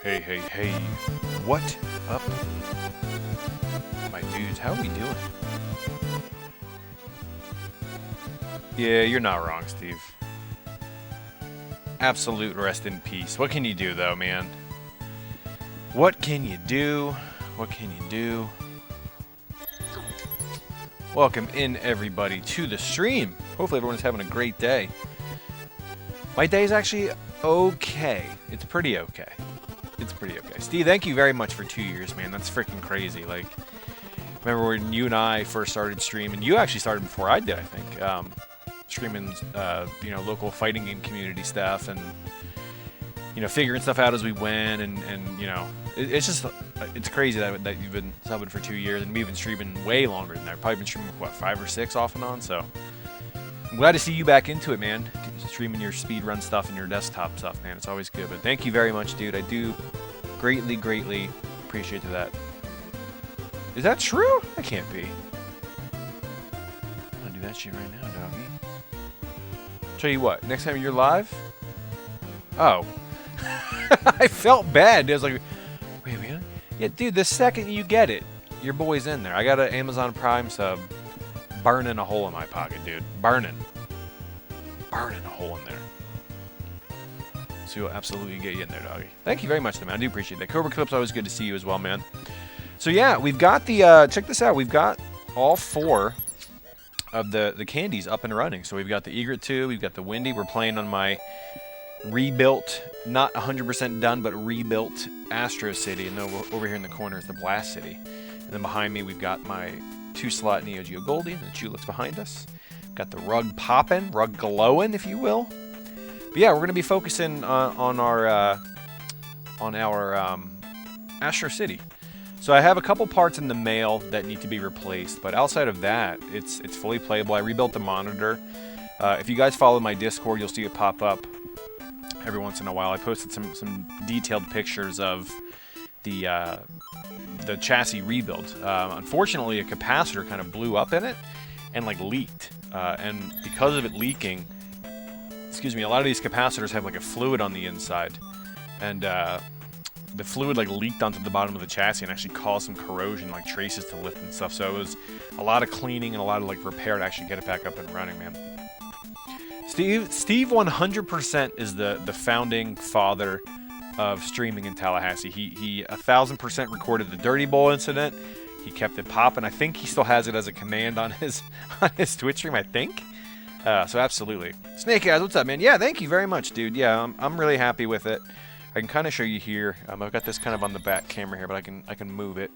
Hey, hey, hey. What up, my dudes? How are we doing? Yeah, you're not wrong, Steve. Absolute rest in peace. What can you do, though, man? What can you do? What can you do? Welcome in, everybody, to the stream. Hopefully everyone's having a great day. My day's actually okay. It's pretty okay. It's pretty okay. Steve, thank you very much for 2 years, man. That's freaking crazy. Like, remember when you and I first started streaming? You actually started before I did, I think. Streaming, you know, local fighting game community stuff, and you know, figuring stuff out as we went, and you know, it's just it's crazy that you've been subbing for 2 years, and we've been streaming way longer than that. I've probably been streaming what, 5 or 6 off and on. So I'm glad to see you back into it, man. Streaming your speedrun stuff and your desktop stuff, man. It's always good. But thank you very much, dude. I do greatly appreciate that. Is that true? That can't be. I'm gonna do that shit right now, doggy. Tell you what, next time you're live. Oh. I felt bad. I was like, wait, really? Yeah, dude, the second you get it, your boy's in there. I got an Amazon Prime sub burning a hole in my pocket, dude. Burning a hole in there. So we'll absolutely get you in there, doggy. Thank you very much, man. I do appreciate that. Cobra Clip's always good to see you as well, man. So yeah, we've got the, check this out. We've got all 4 of the candies up and running. So we've got the Egret 2, we've got the Windy. We're playing on my rebuilt, not 100% done, but rebuilt Astro City. And then over here in the corner is the Blast City. And then behind me, we've got my 2-slot Neo Geo Goldie, and the Chulix behind us. Got the rug popping, rug glowing, if you will. But yeah, we're going to be focusing on our Astro City. So I have a couple parts in the mail that need to be replaced, but outside of that, it's fully playable. I rebuilt the monitor. If you guys follow my Discord, you'll see it pop up every once in a while. I posted some detailed pictures of the chassis rebuild. Unfortunately, a capacitor kind of blew up in it and like leaked. And because of it leaking, excuse me, a lot of these capacitors have like a fluid on the inside, and the fluid like leaked onto the bottom of the chassis and actually caused some corrosion, like traces to lift and stuff. So it was a lot of cleaning and a lot of like repair to actually get it back up and running, man. Steve 100% is the founding father of streaming in Tallahassee. He 1000% recorded the Dirty Bowl incident. He kept it popping. I think he still has it as a command on his Twitch stream, I think. So absolutely. Snake Eyes, what's up, man? Yeah, thank you very much, dude. Yeah, I'm really happy with it. I can kind of show you here. I've got this kind of on the back camera here, but I can move it.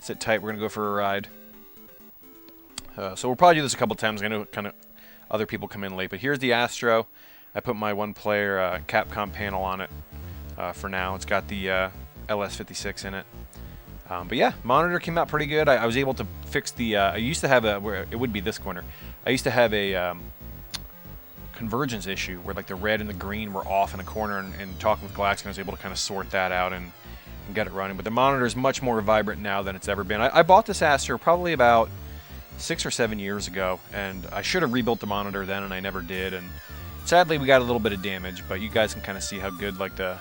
Sit tight. We're gonna go for a ride. So we'll probably do this a couple times. I know kind of other people come in late, but here's the Astro. I put my 1-player Capcom panel on it for now. It's got the LS56 in it. But yeah, monitor came out pretty good. I was able to fix the. I used to have where it would be this corner. I used to have a convergence issue where like the red and the green were off in a corner, and talking with Glax, I was able to kind of sort that out and get it running. But the monitor is much more vibrant now than it's ever been. I bought this Astro probably about 6 or 7 years ago, and I should have rebuilt the monitor then, and I never did. And sadly, we got a little bit of damage, but you guys can kind of see how good like the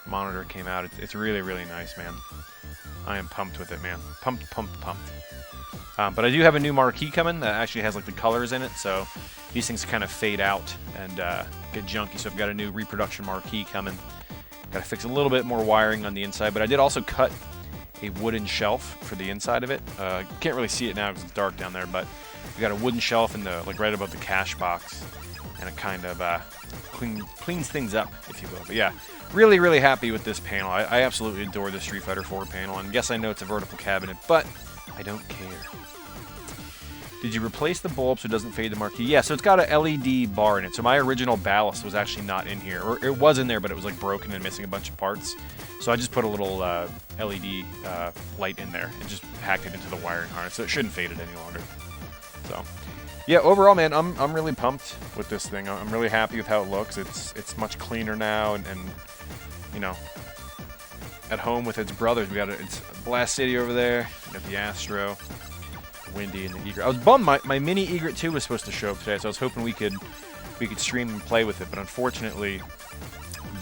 monitor came out. It's really nice, man. I am pumped with it, man. Pumped. But I do have a new marquee coming that actually has like the colors in it, so these things kind of fade out and get junky. So I've got a new reproduction marquee coming. Got to fix a little bit more wiring on the inside, but I did also cut a wooden shelf for the inside of it. Can't really see it now because it's dark down there, but we got a wooden shelf in the like right above the cash box, and it kind of cleans things up, if you will. But yeah, really happy with this panel. I absolutely adore the Street Fighter 4 panel, and yes, I know it's a vertical cabinet, but I don't care. Did you replace the bulb so it doesn't fade the marquee? Yeah, so it's got a LED bar in it. So my original ballast was actually not in here. Or it was in there, but it was like broken and missing a bunch of parts. So I just put a little LED light in there and just hacked it into the wiring harness, so it shouldn't fade it any longer. So yeah, overall, man, I'm really pumped with this thing. I'm really happy with how it looks. It's much cleaner now, and you know, at home with its brothers, we got it's Blast City over there. We got the Astro, Windy, and the Egret. I was bummed my mini Egret 2 was supposed to show up today, so I was hoping we could stream and play with it, but unfortunately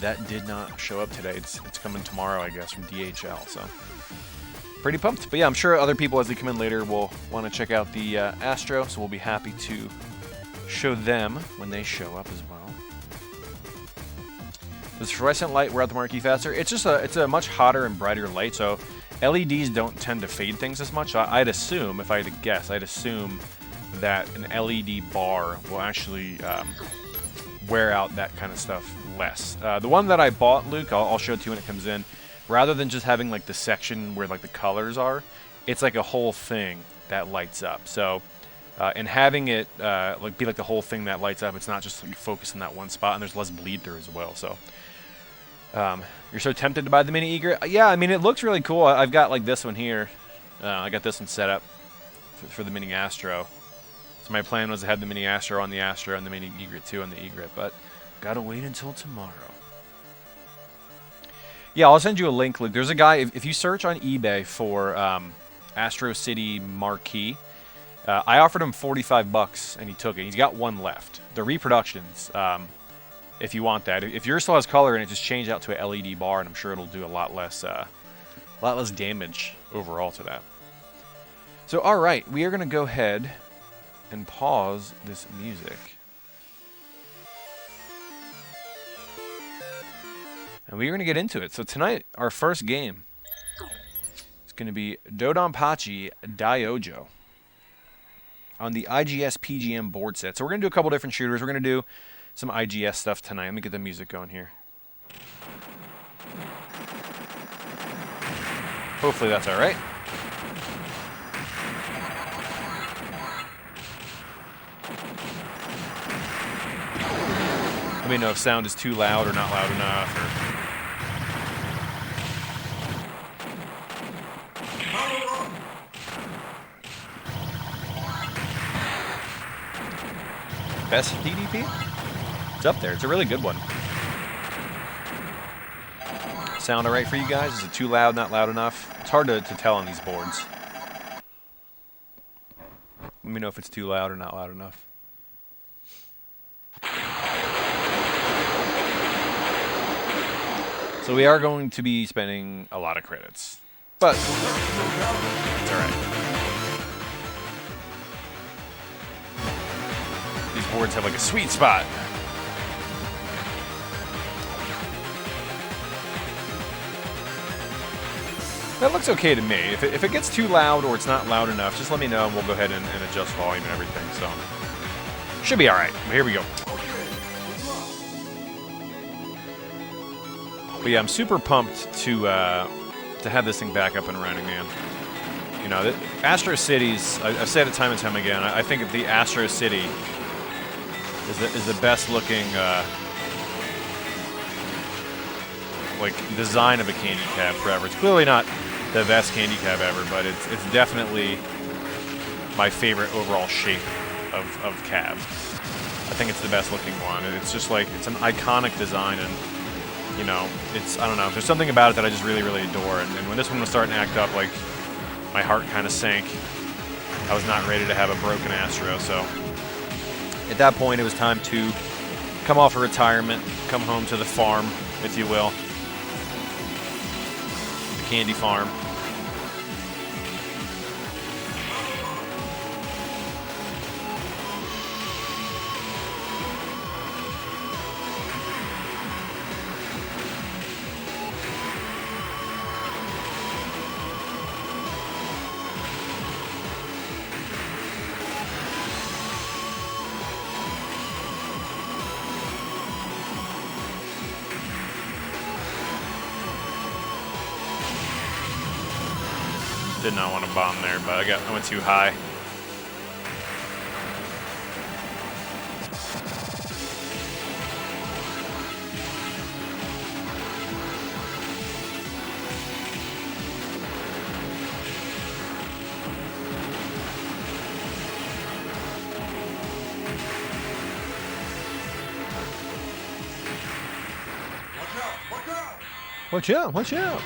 that did not show up today. It's coming tomorrow, I guess, from DHL. So pretty pumped. But yeah, I'm sure other people as they come in later will want to check out the Astro, so we'll be happy to show them when they show up as well. Does fluorescent light wear out the marquee faster? It's just it's a much hotter and brighter light, so LEDs don't tend to fade things as much. So I'd assume, if I had to guess, I'd assume that an LED bar will actually wear out that kind of stuff less. The one that I bought, Luke, I'll show it to you when it comes in. Rather than just having like the section where like the colors are, it's like a whole thing that lights up. So, and having it like be like the whole thing that lights up, it's not just like, focused in that one spot, and there's less bleed through as well. So, you're so tempted to buy the mini egret? Yeah, I mean it looks really cool. I've got like this one here. I got this one set up for the mini Astro. So my plan was to have the mini Astro on the Astro and the mini egret too on the egret, but gotta wait until tomorrow. Yeah, I'll send you a link, Luke. There's a guy, if you search on eBay for Astro City Marquee, I offered him 45 bucks and he took it. He's got one left. The reproductions, if you want that. If yours still has color and it just changed out to a LED bar, and I'm sure it'll do a lot less damage overall to that. So, all right, we are going to go ahead and pause this music. And we're going to get into it. So tonight, our first game is going to be Dodonpachi Daiojo on the IGS PGM board set. So we're going to do a couple different shooters. We're going to do some IGS stuff tonight. Let me get the music going here. Hopefully that's all right. Let me know if sound is too loud or not loud enough. Or best DDP? It's up there. It's a really good one. Sound alright for you guys? Is it too loud, not loud enough? It's hard to tell on these boards. Let me know if it's too loud or not loud enough. So we are going to be spending a lot of credits, but it's alright. These boards have like a sweet spot. That looks okay to me. If it gets too loud or it's not loud enough, just let me know and we'll go ahead and adjust volume and everything. So should be alright. Here we go. But yeah, I'm super pumped to have this thing back up and running, man. You know, Astro Cities, I've said it time and time again, I think the Astro City is the best looking like design of a candy cab forever. It's clearly not the best candy cab ever, but it's definitely my favorite overall shape of cab. I think it's the best looking one. It's just like, it's an iconic design, and you know, I don't know, there's something about it that I just really, really adore. And when this one was starting to act up, like, my heart kind of sank. I was not ready to have a broken Astro, so at that point it was time to come off of retirement, come home to the farm, if you will. The candy farm. Did not want to bomb there, but I went too high. Watch out, watch out.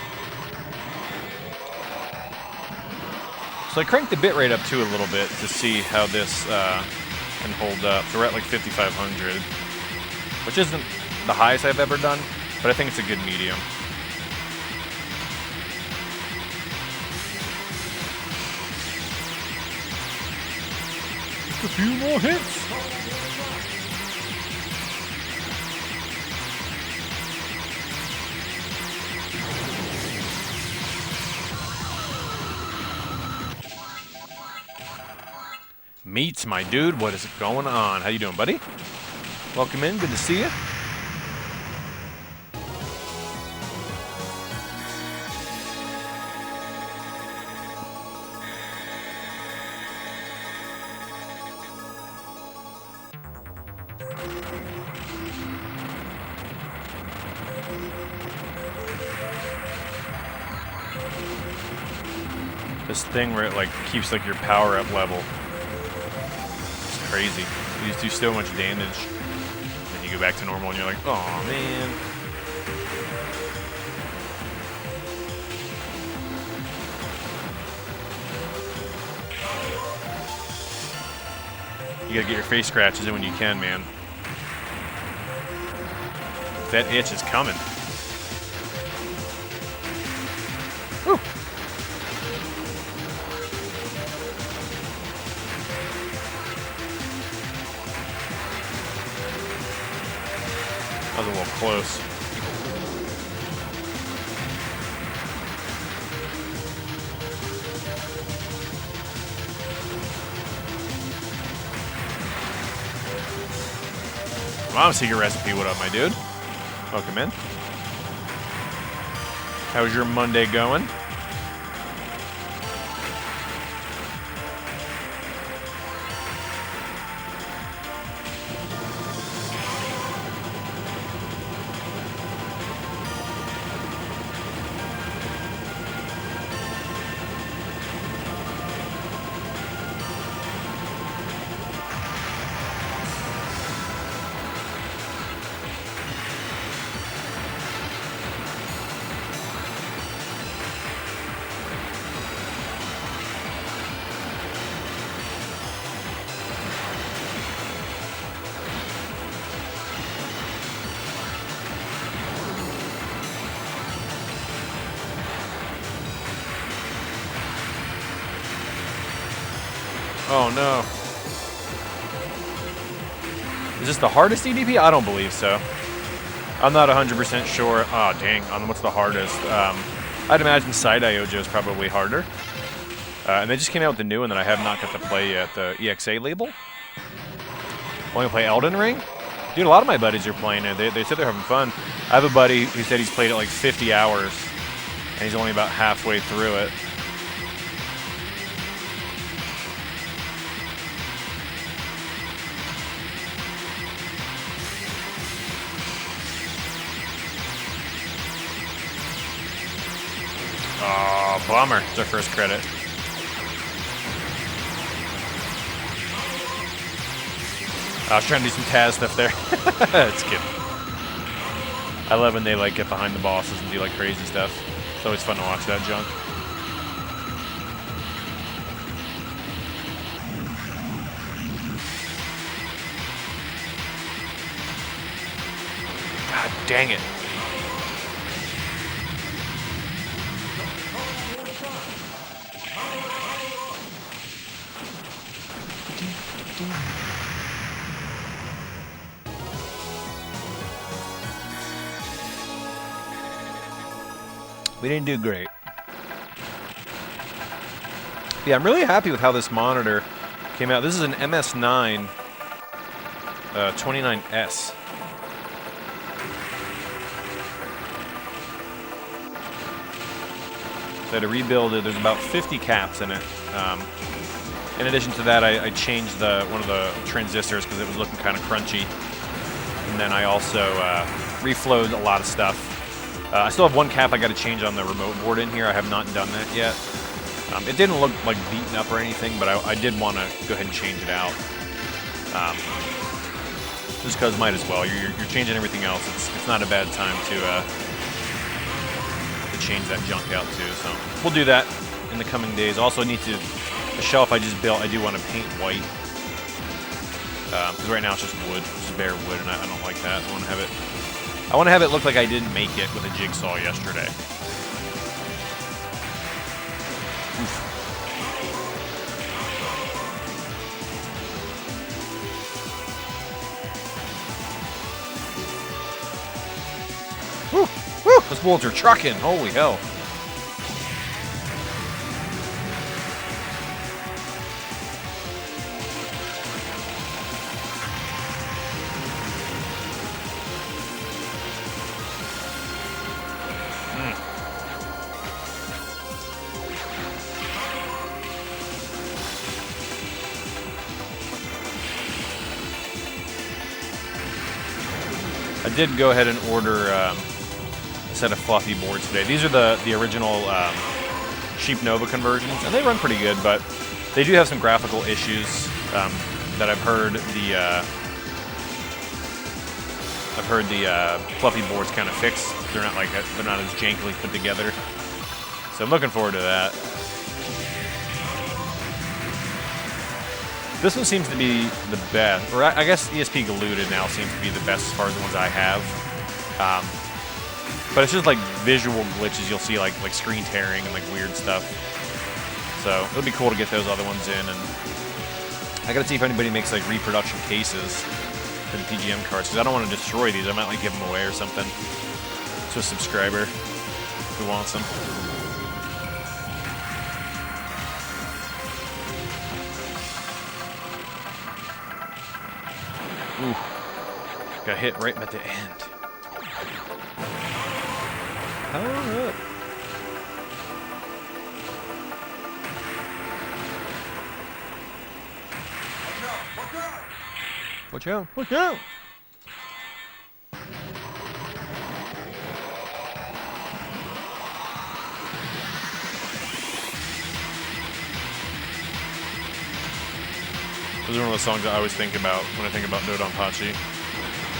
So I cranked the bitrate up too a little bit to see how this can hold up. So we're at like 5500, which isn't the highest I've ever done, but I think it's a good medium. Just a few more hits. Meats, my dude, what is going on? How you doing, buddy? Welcome in, good to see you. This thing where it like keeps like your power up level. Crazy. You just do so much damage. And you go back to normal and you're like, oh man. You gotta get your face scratches in when you can, man. That itch is coming. Woo. That was a little close. Mom Secret Recipe, what up, my dude? Welcome in. How's your Monday going? Oh no. Is this the hardest EDP? I don't believe so. I'm not 100% sure. Oh dang, on what's the hardest? I'd imagine Side Iojo is probably harder. And they just came out with the new one that I have not got to play yet, the EXA label. Want to play Elden Ring? Dude, a lot of my buddies are playing it. They said they're having fun. I have a buddy who said he's played it like 50 hours, and he's only about halfway through it. Oh, bummer. It's our first credit. I was trying to do some Taz stuff there. It's cute. I love when they like get behind the bosses and do like crazy stuff. It's always fun to watch that junk. God dang it. We didn't do great. Yeah, I'm really happy with how this monitor came out. This is an MS9 29S. So I had to rebuild it. There's about 50 caps in it. In addition to that, I changed one of the transistors because it was looking kind of crunchy. And then I also reflowed a lot of stuff. I still have one cap I got to change on the remote board in here. I have not done that yet. It didn't look like beaten up or anything, but I did want to go ahead and change it out. Just because might as well. You're changing everything else. It's not a bad time to change that junk out too. So we'll do that in the coming days. Also need to, the shelf I just built, I do want to paint white. Because right now it's just wood, just bare wood, and I don't like that. I want to have it I want to have it look like I didn't make it with a jigsaw yesterday. Woo! Woo! Those bullets are trucking. Holy hell. I did go ahead and order a set of fluffy boards today. These are the original Sheep Nova conversions, and they run pretty good, but they do have some graphical issues that I've heard the fluffy boards kind of fix. They're not as jankily put together. So I'm looking forward to that. This one seems to be the best, or I guess ESPGALUDA now seems to be the best as far as the ones I have. But it's just like visual glitches. You'll see like screen tearing and like weird stuff. So it'll be cool to get those other ones in, and I gotta see if anybody makes like reproduction cases for the PGM cards, because I don't want to destroy these. I might like give them away or something to a subscriber who wants them. Ooh, got hit right at the end. Power up. Watch out! Watch out! Those are one of those songs I always think about when I think about Dodonpachi.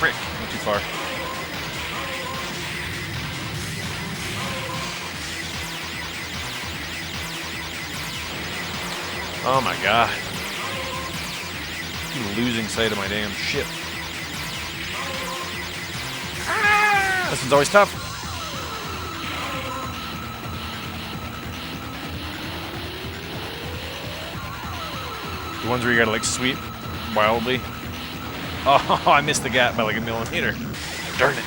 Frick, not too far. Oh my god. I'm losing sight of my damn ship. Ah! This one's always tough. The ones where you gotta like sweep wildly. Oh, I missed the gap by like a millimeter. Darn it.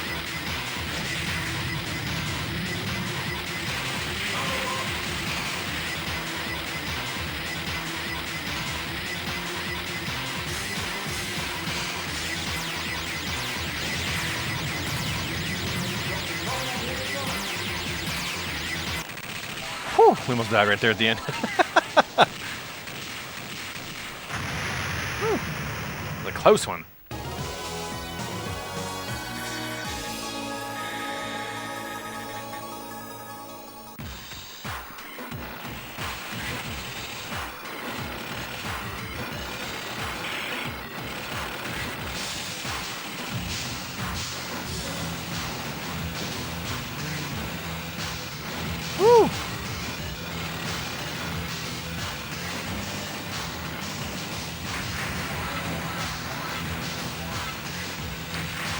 Whew, we almost died right there at the end. A close one. Woo!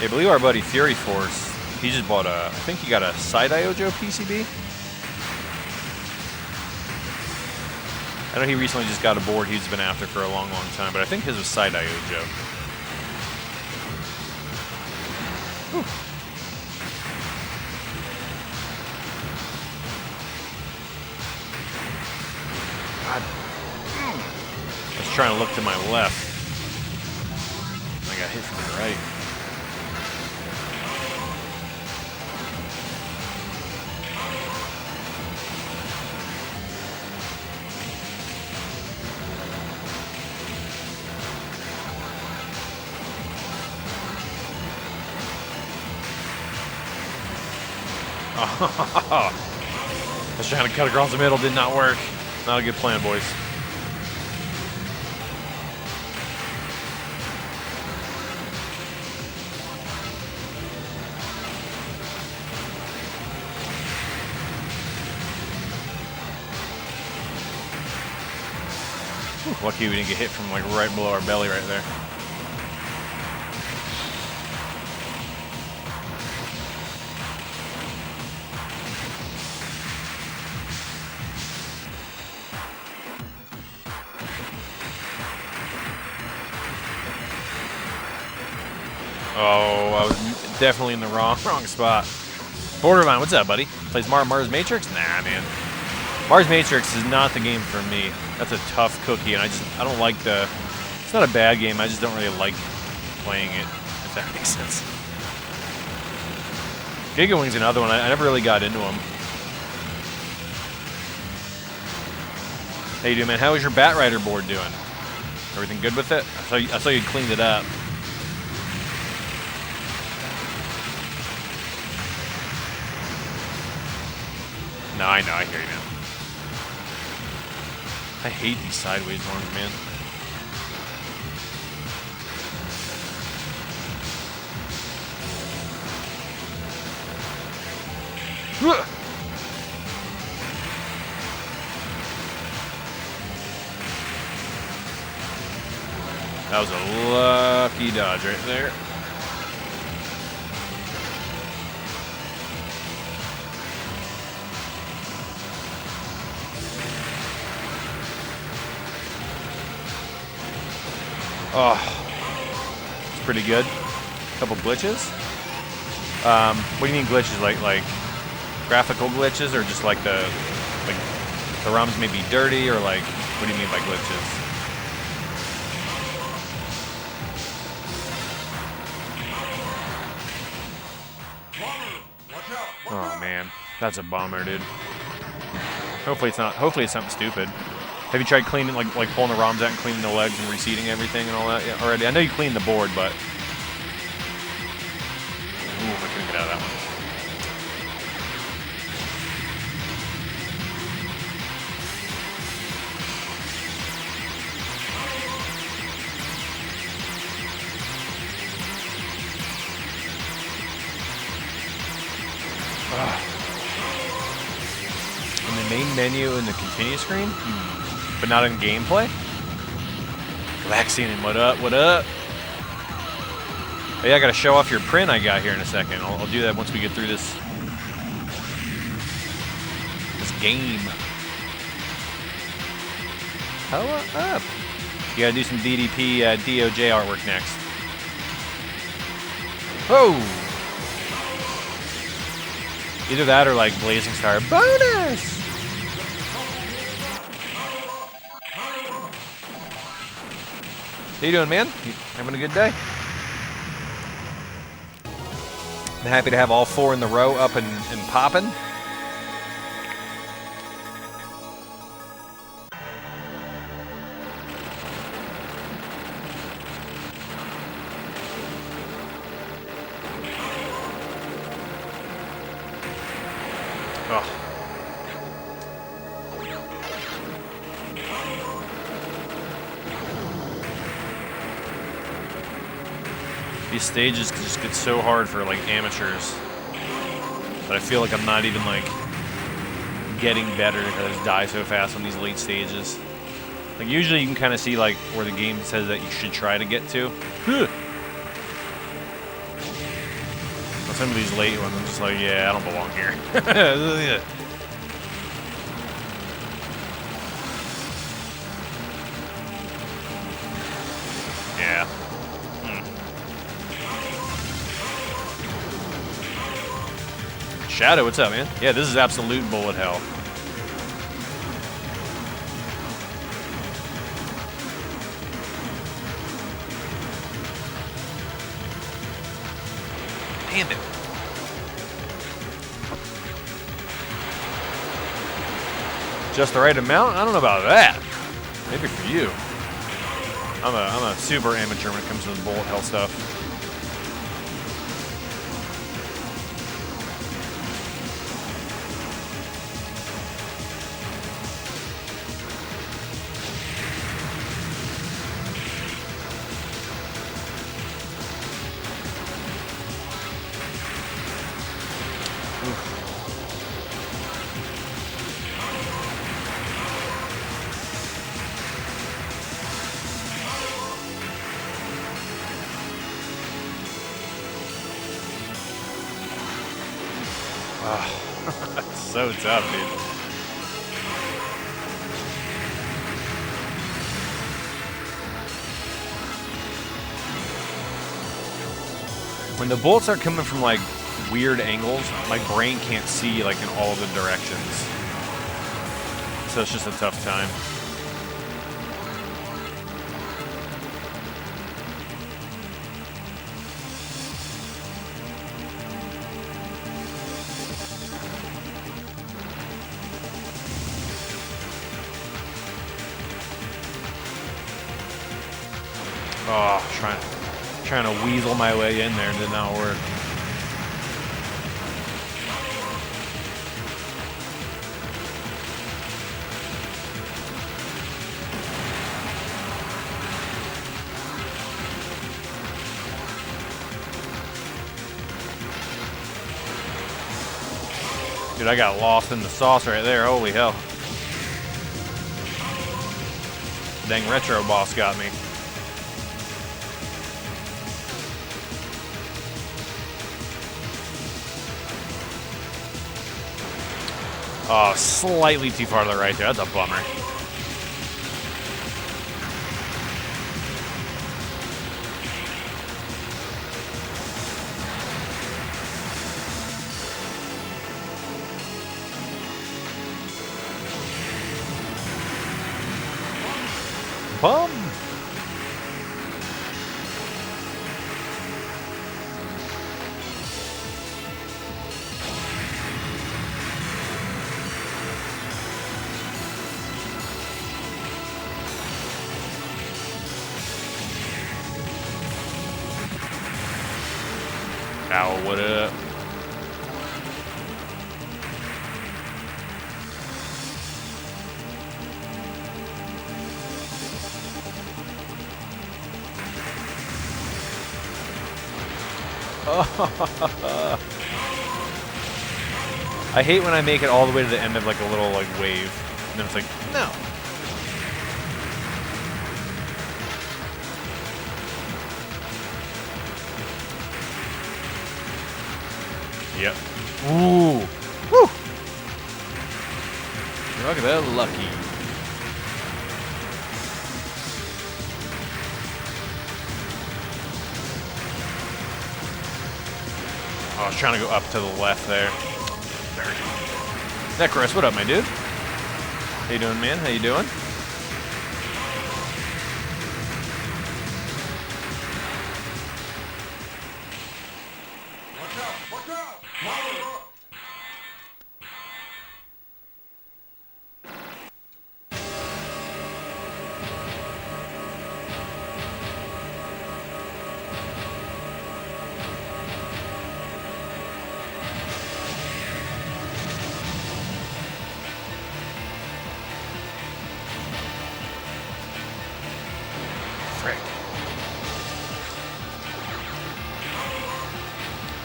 I believe our buddy Fury Force, he just bought I think he got a Side-Iojo PCB. I know he recently just got a board he's been after for a long, long time, but I think his was Side-Iojo. God. I was trying to look to my left. I got hit from the right. I was trying to cut across the middle, did not work. Not a good plan, boys. Whew, lucky we didn't get hit from like right below our belly right there. Oh, I was definitely in the wrong spot. Borderline, what's up, buddy? Plays Mars Matrix? Nah, man. Mars Matrix is not the game for me. That's a tough cookie, and I don't like the... It's not a bad game, I just don't really like playing it, if that makes sense. Giga Wing's another one. I never really got into them. How you doing, man? How is your Bat Rider board doing? Everything good with it? I saw you cleaned it up. No, I know. I hear you, man. I hate these sideways ones, man. That was a lucky dodge right there. Oh, it's pretty good. A couple glitches. What do you mean glitches? Like graphical glitches, or just like the ROMs may be dirty, or like what do you mean by glitches? Oh man, that's a bummer, dude. Hopefully it's not. Hopefully it's something stupid. Have you tried cleaning, like pulling the ROMs out and cleaning the legs and reseating everything and all that already? I know you cleaned the board, but... Ooh, I couldn't get out of that one. In the main menu in the continue screen? But not in gameplay? Vaccine, what up, what up? Hey, I gotta show off your print I got here in a second. I'll do that once we get through this game. Power up. You gotta do some DDP DOJ artwork next. Oh! Either that or like Blazing Star bonus! How you doing, man? You having a good day? I'm happy to have all 4 in the row up and popping. Oh. These stages can just get so hard for like amateurs that I feel like I'm not even like getting better because I just die so fast on these late stages. Like usually you can kind of see like where the game says that you should try to get to. But some of these late ones, I'm just like, yeah, I don't belong here. Yeah. Shadow, what's up, man? Yeah, this is absolute bullet hell. Damn it. Just the right amount? I don't know about that. Maybe for you. I'm a super amateur when it comes to the bullet hell stuff. That's so tough, dude. When the bullets are coming from like weird angles, my brain can't see like in all the directions. So it's just a tough time. Oh, trying to weasel my way in there did not work. Dude, I got lost in the sauce right there. Holy hell. Dang retro boss got me. Oh, slightly too far to the right there. That's a bummer. Bum. Ow, what up? I hate when I make it all the way to the end of like a little like wave, and then it's like, no. Yep. Ooh. Woo. Look at that lucky. Oh, I was trying to go up to the left there. Necros, what up, my dude? How you doing, man? How you doing?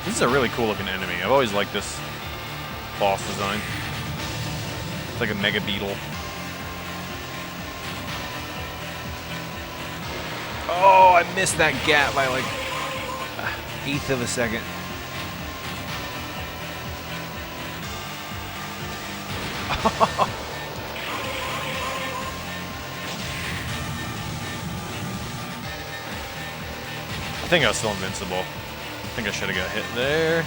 This is a really cool looking enemy. I've always liked this boss design. It's like a mega beetle. Oh, I missed that gap by like an eighth of a second. I think I was still invincible. I think I should have got hit there.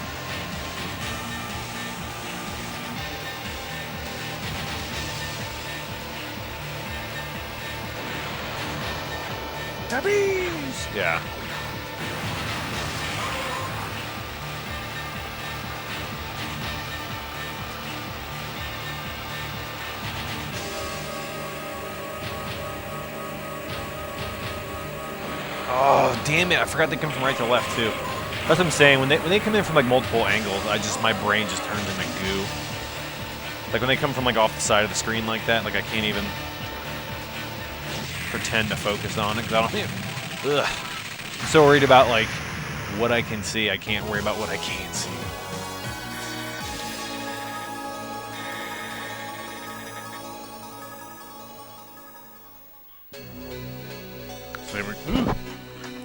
Tabbies! Yeah. Oh, damn it. I forgot they come from right to left, too. That's what I'm saying. When they come in from like multiple angles, my brain just turns into goo. Like when they come from like off the side of the screen like that, like I can't even pretend to focus on it because I don't. Ugh. I'm so worried about like what I can see. I can't worry about what I can't see.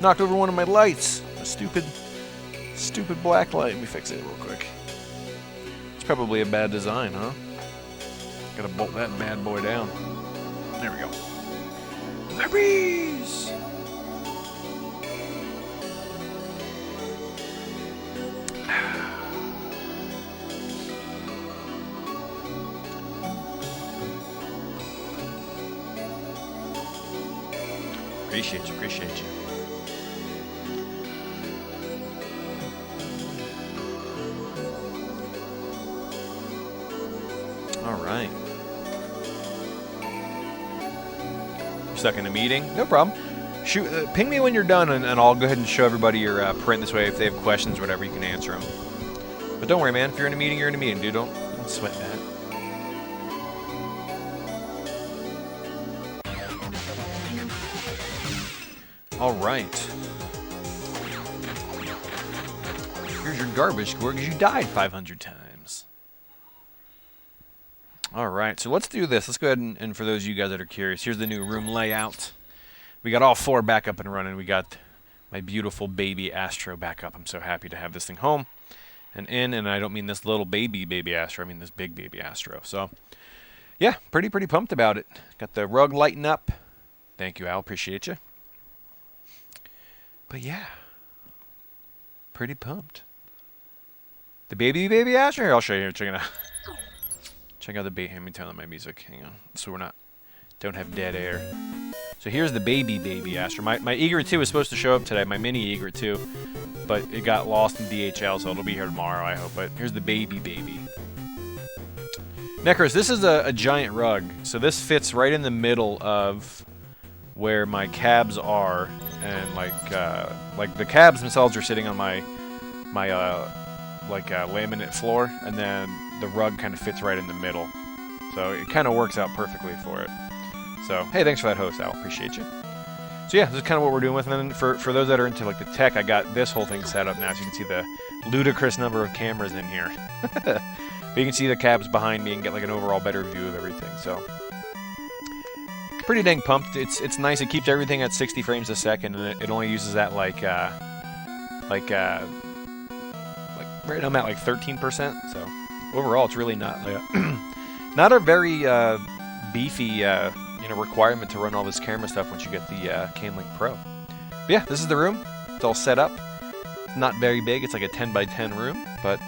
Knocked over one of my lights. A stupid black light. Let me fix it real quick. It's probably a bad design, huh? Gotta bolt that bad boy down. There we go. The bees! Appreciate you, appreciate you. All right. You're stuck in a meeting? No problem. Shoot, ping me when you're done, and I'll go ahead and show everybody your print. This way, if they have questions or whatever, you can answer them. But don't worry, man. If you're in a meeting, you're in a meeting, dude. Don't sweat that. All right. Here's your garbage score because you died 500 times. All right, so let's do this. Let's go ahead and for those of you guys that are curious, here's the new room layout. We got all 4 back up and running. We got my beautiful baby Astro back up. I'm so happy to have this thing home and in, and I don't mean this little baby Astro. I mean this big baby Astro. So, yeah, pretty pumped about it. Got the rug lighting up. Thank you, Al. Appreciate you. But yeah, pretty pumped. The baby Astro. Here, I'll show you. Here, check it out. Check out the baby. Let me turn on my music. Hang on, so we're don't have dead air. So here's the baby Astro. My Eager 2 was supposed to show up today. My mini Eager 2, but it got lost in DHL, so it'll be here tomorrow, I hope. But here's the baby. Necros, this is a giant rug. So this fits right in the middle of where my cabs are, and like the cabs themselves are sitting on my laminate floor, and then the rug kind of fits right in the middle. So it kind of works out perfectly for it. So hey, thanks for that host, Al. Appreciate you. So yeah, this is kind of what we're doing with it. And then for those that are into like the tech, I got this whole thing set up now, so you can see the ludicrous number of cameras in here. But you can see the cabs behind me and get like an overall better view of everything. So pretty dang pumped. It's nice. It keeps everything at 60 frames a second, and it only uses that right now I'm at like 13%. So overall, it's really not not a very beefy requirement to run all this camera stuff once you get the CameLink Pro. But yeah, this is the room. It's all set up. It's not very big. It's like a 10 by 10 room, but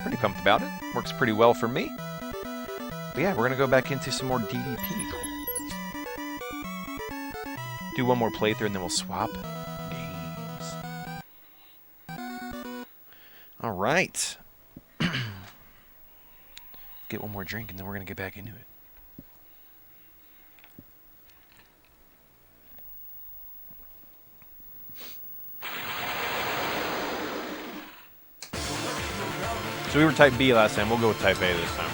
pretty pumped about it. Works pretty well for me. But yeah, we're gonna go back into some more DDP. Do one more playthrough and then we'll swap games. All right. Get one more drink and then we're gonna get back into it. So we were Type B last time. We'll go with Type A this time.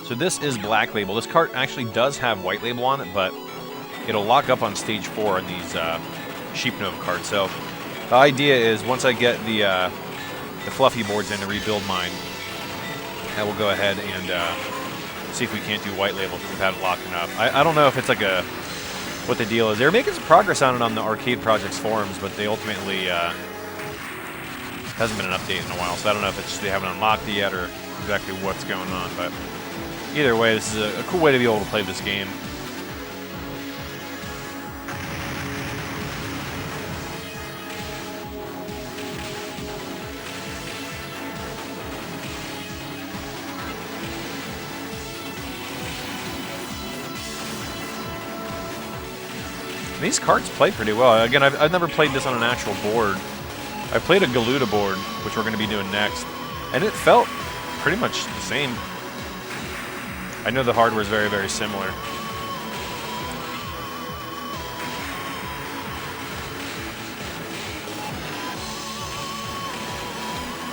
So this is Black Label. This cart actually does have White Label on it, but it'll lock up on stage 4 on these Sheepnove carts. So the idea is once I get the fluffy boards in to rebuild mine, I will go ahead and see if we can't do White Label without it locking up. I don't know if it's like what the deal is. They're making some progress on it on the Arcade Projects forums, but they ultimately hasn't been an update in a while, so I don't know if it's they haven't unlocked it yet or exactly what's going on, but either way, this is a cool way to be able to play this game. These carts play pretty well. Again, I've never played this on an actual board. I played a Galuda board, which we're going to be doing next, and it felt pretty much the same. I know the hardware is very, very similar.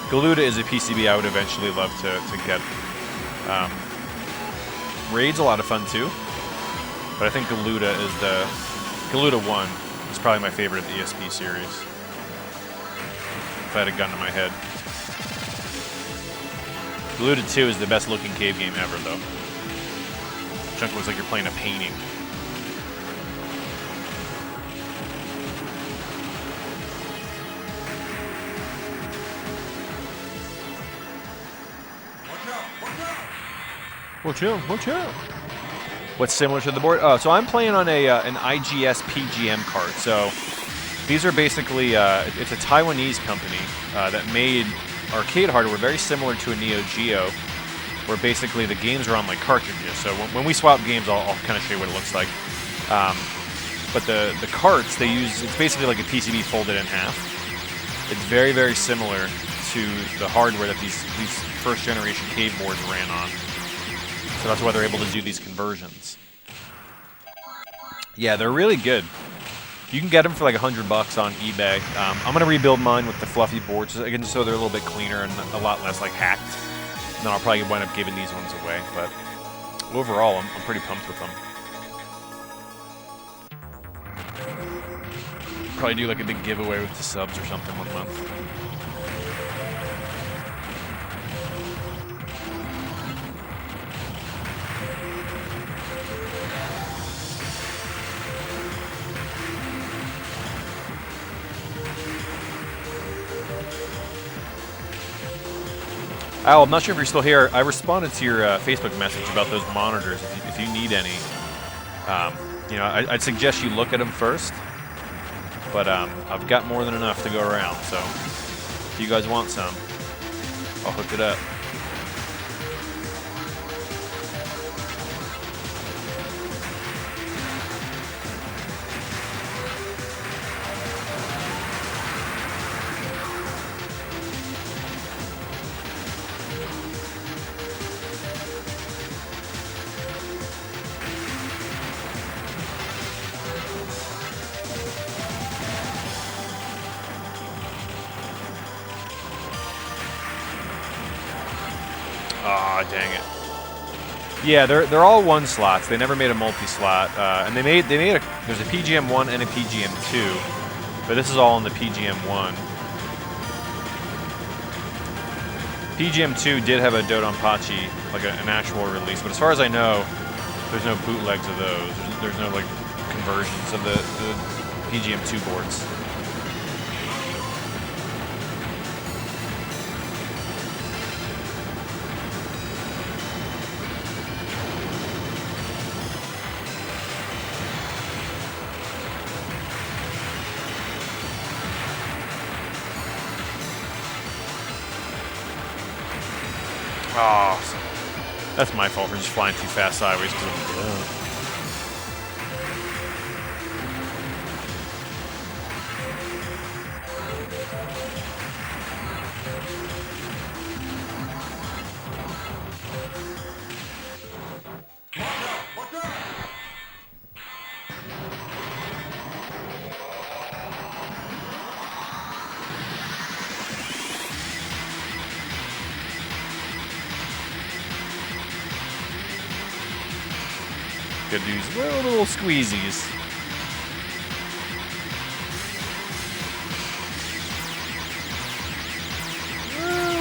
Galuda is a PCB I would eventually love to get. Raid's a lot of fun too, but I think Galuda is Galuda 1 is probably my favorite of the ESP series. If I had a gun to my head. Galuda 2 is the best looking cave game ever, though. Chunk looks like you're playing a painting. Watch out, watch out. What's similar to the board? Oh, so I'm playing on an IGS PGM cart. So these are basically, it's a Taiwanese company that made arcade hardware very similar to a Neo Geo. where basically the games are on like cartridges. So when we swap games, I'll kind of show you what it looks like. But the carts they use, it's basically like a PCB folded in half. It's very, very similar to the hardware that these first generation cave boards ran on. So that's why they're able to do these conversions. Yeah, they're really good. You can get them for like $100 on eBay. I'm gonna rebuild mine with the fluffy boards again, so they're a little bit cleaner and a lot less like hacked. And then I'll probably wind up giving these ones away. But overall, I'm pretty pumped with them. Probably do like a big giveaway with the subs or something one month. Al, I'm not sure if you're still here. I responded to your Facebook message about those monitors. If you need any, you know, I'd suggest you look at them first. But I've got more than enough to go around, so if you guys want some, I'll hook it up. Aw, dang it. Yeah, they're all one slots. They never made a multi-slot, and they made a there's a PGM1 and a PGM2, but this is all in the PGM1. PGM2 did have a Dodonpachi, like an actual release, but as far as I know, there's no bootlegs of those. There's no like conversions of the PGM2 boards. Oh, that's my fault for just flying too fast sideways. Good news, little squeezies.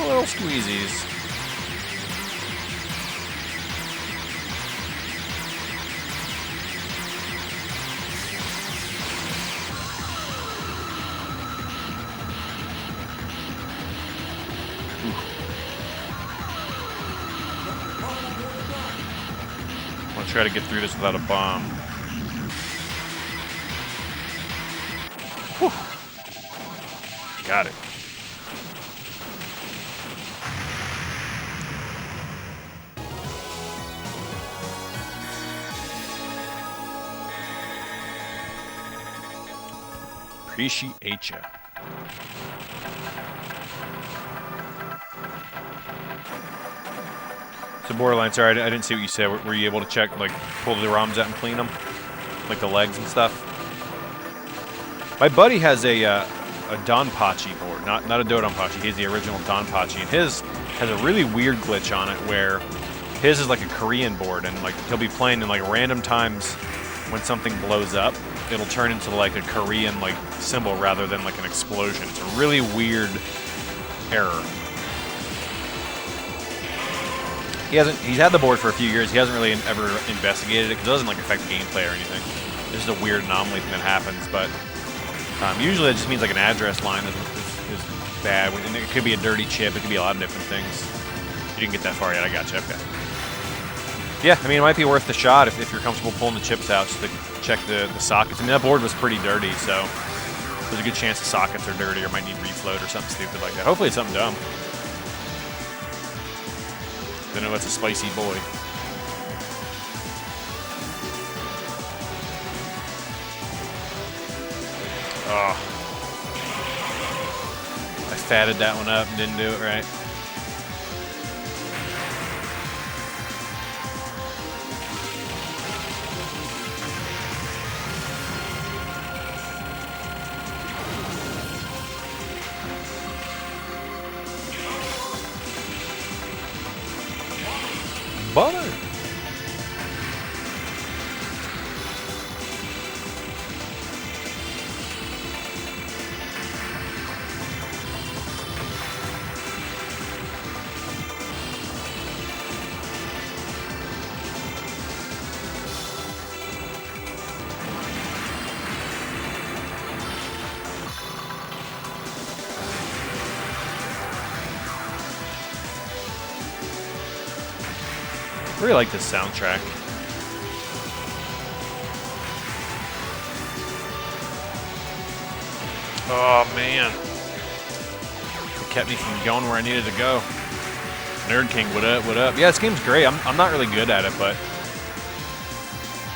Little squeezies. Try to get through this without a bomb. Whew. Got it. Appreciate ya. So Borderline, sorry, I didn't see what you said. Were you able to check, like, pull the ROMs out and clean them? Like the legs and stuff? My buddy has a Donpachi board, not a Dodonpachi. He has the original Donpachi, and his has a really weird glitch on it where his is like a Korean board, and like he'll be playing in like random times when something blows up, it'll turn into like a Korean like symbol rather than like an explosion. It's a really weird error. He's had the board for a few years. He hasn't really ever investigated it because it doesn't like affect gameplay or anything. It's just a weird anomaly thing that happens, but usually it just means like an address line is bad. And it could be a dirty chip. It could be a lot of different things. You didn't get that far yet. I got you. Okay. Yeah, I mean, it might be worth the shot if you're comfortable pulling the chips out just to check the sockets. I mean, that board was pretty dirty, so there's a good chance the sockets are dirty or might need refloat or something stupid like that. Hopefully it's something dumb. I know that's a spicy boy. Oh. I fatted that one up and didn't do it right. Butter. I really like this soundtrack. Oh man, it kept me from going where I needed to go. Nerd King, what up? What up? Yeah, this game's great. I'm not really good at it, but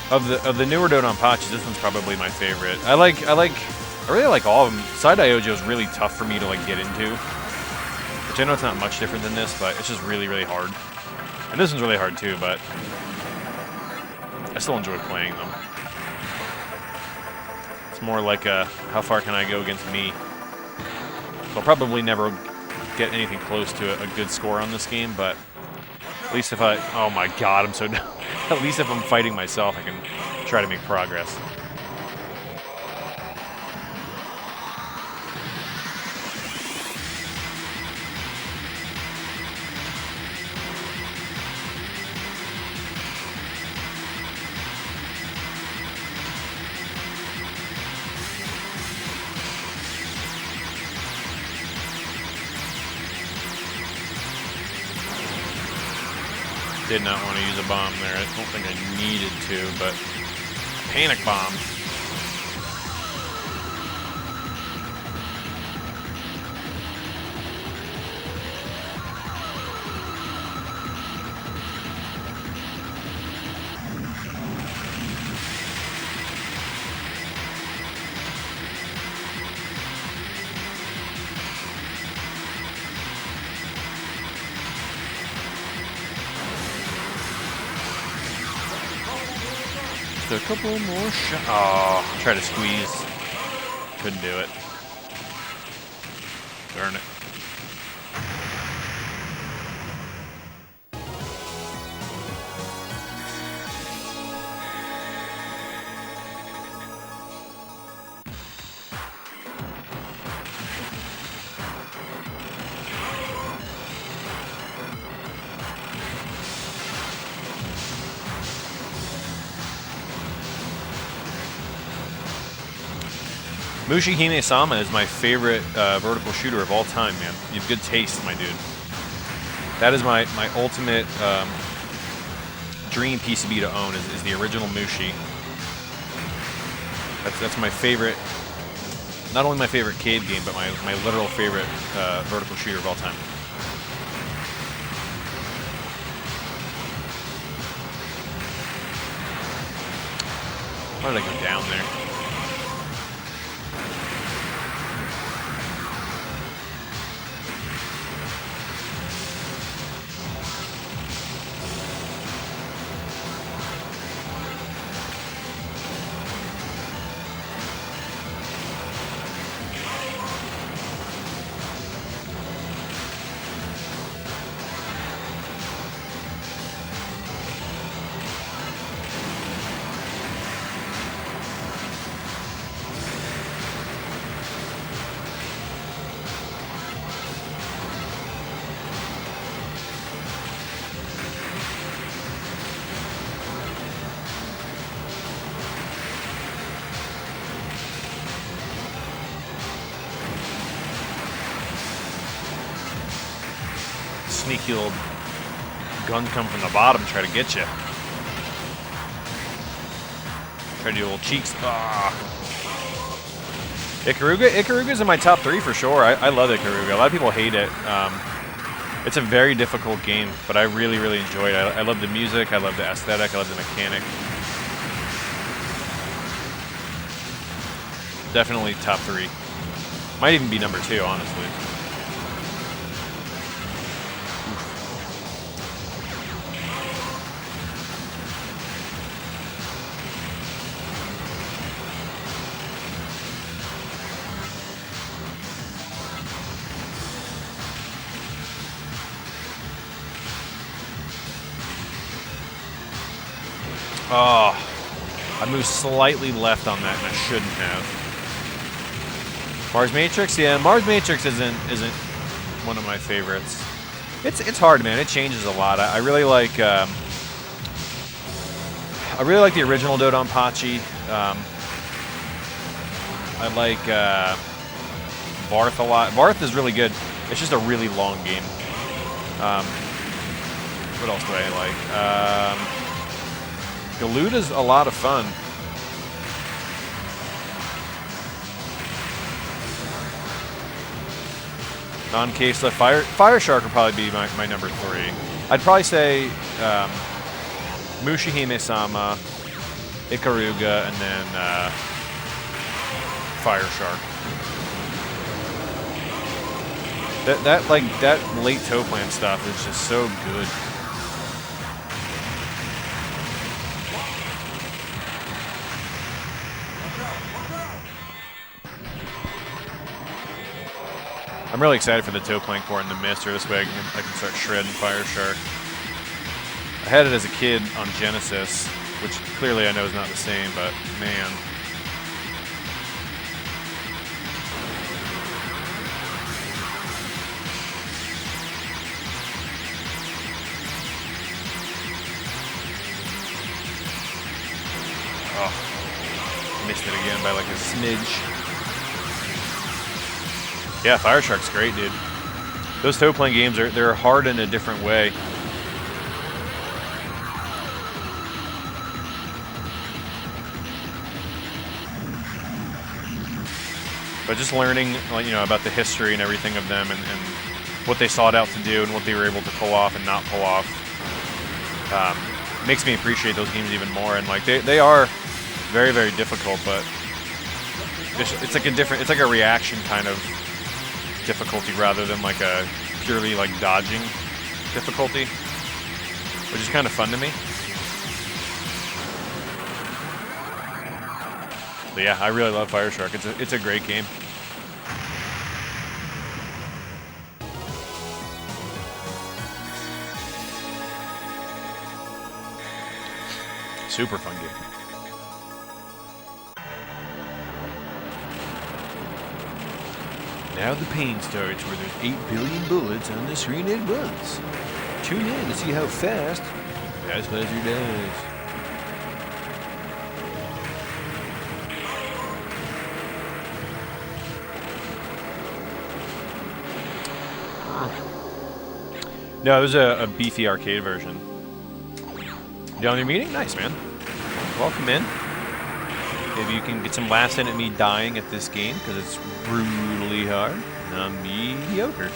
of the newer Dodonpachis, this one's probably my favorite. I really like all of them. Side Iojo is really tough for me to like get into, which I know it's not much different than this, but it's just really hard. And this one's really hard too, but I still enjoy playing them. It's more like a, how far can I go against me? So I'll probably never get anything close to a good score on this game, but at least if oh my god, I'm so at least if I'm fighting myself, I can try to make progress. Did not want to use a bomb there. I don't think I needed to, but panic bomb. A couple more shots. Oh, try to squeeze. Couldn't do it. Darn it. Mushi Hime-sama is my favorite vertical shooter of all time, man. You have good taste, my dude. That is my ultimate dream PCB to own is the original Mushi. That's my favorite, not only my favorite arcade game, but my literal favorite vertical shooter of all time. Why did I go down there? Sneaky little gun come from the bottom, try to get you. Try to do little cheeks. Ah. Ikaruga's in my top 3 for sure. I love Ikaruga. A lot of people hate it. It's a very difficult game, but I really, really enjoy it. I love the music, I love the aesthetic, I love the mechanic. Definitely top 3. Might even be number 2, honestly. Oh, I moved slightly left on that, and I shouldn't have. Mars Matrix, yeah, Mars Matrix isn't one of my favorites. It's hard, man. It changes a lot. I really like the original Dodonpachi. I like Varth a lot. Varth is really good. It's just a really long game. What else do I like? Galuda's a lot of fun. Non-case left Fire Shark would probably be my number 3. I'd probably say Mushihime-sama, Ikaruga, and then Fire Shark. That late toe plant stuff is just so good. I'm really excited for the toe plank core in the Mister. This way I can start shredding Fire Shark. I had it as a kid on Genesis, which clearly I know is not the same, but man. Oh, missed it again by like a smidge. Yeah, Fire Shark's great, dude. Those toe playing games they're hard in a different way. But just learning, about the history and everything of them, and what they sought out to do and what they were able to pull off and not pull off, makes me appreciate those games even more. And like they are very, very difficult, but it's like a reaction kind of difficulty rather than like a purely like dodging difficulty, which is kind of fun to me. But yeah, I really love Fire Shark. It's a great game. Super fun game. Now the pain starts where there's 8 billion bullets on the screen at once. Tune in to see how fast Taskmaster dies. No, it was a beefy arcade version. You on your meeting? Nice, man. Welcome in. Maybe you can get some laughs in at me dying at this game, because it's brutally hard. And I'm mediocre.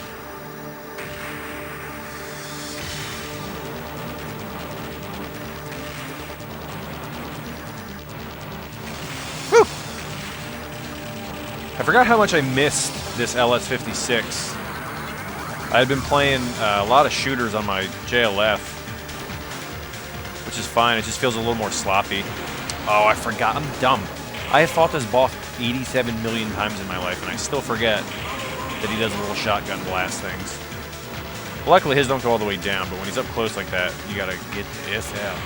Whew! I forgot how much I missed this LS56. I had been playing a lot of shooters on my JLF, which is fine. It just feels a little more sloppy. Oh, I forgot. I'm dumb. I have fought this boss 87 million times in my life, and I still forget that he does little shotgun blast things. Luckily, his don't go all the way down, but when he's up close like that, you gotta get this out.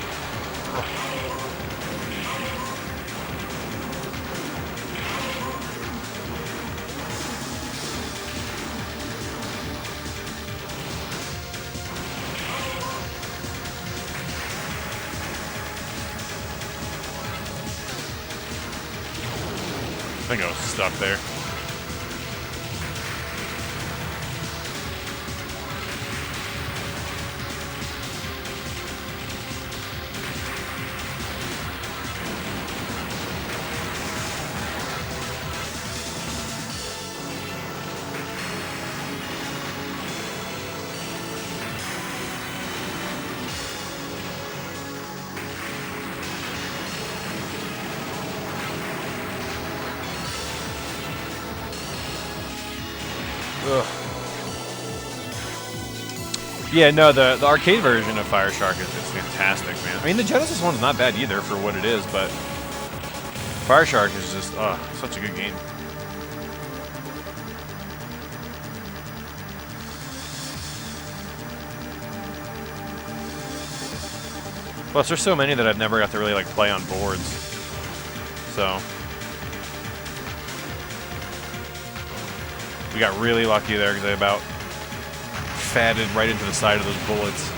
I think I was stuck there. Yeah, no, the arcade version of Fire Shark is fantastic, man. I mean, the Genesis one's not bad either for what it is, but Fire Shark is just, such a good game. Plus, there's so many that I've never got to really like play on boards. So we got really lucky there because they about fatted right into the side of those bullets.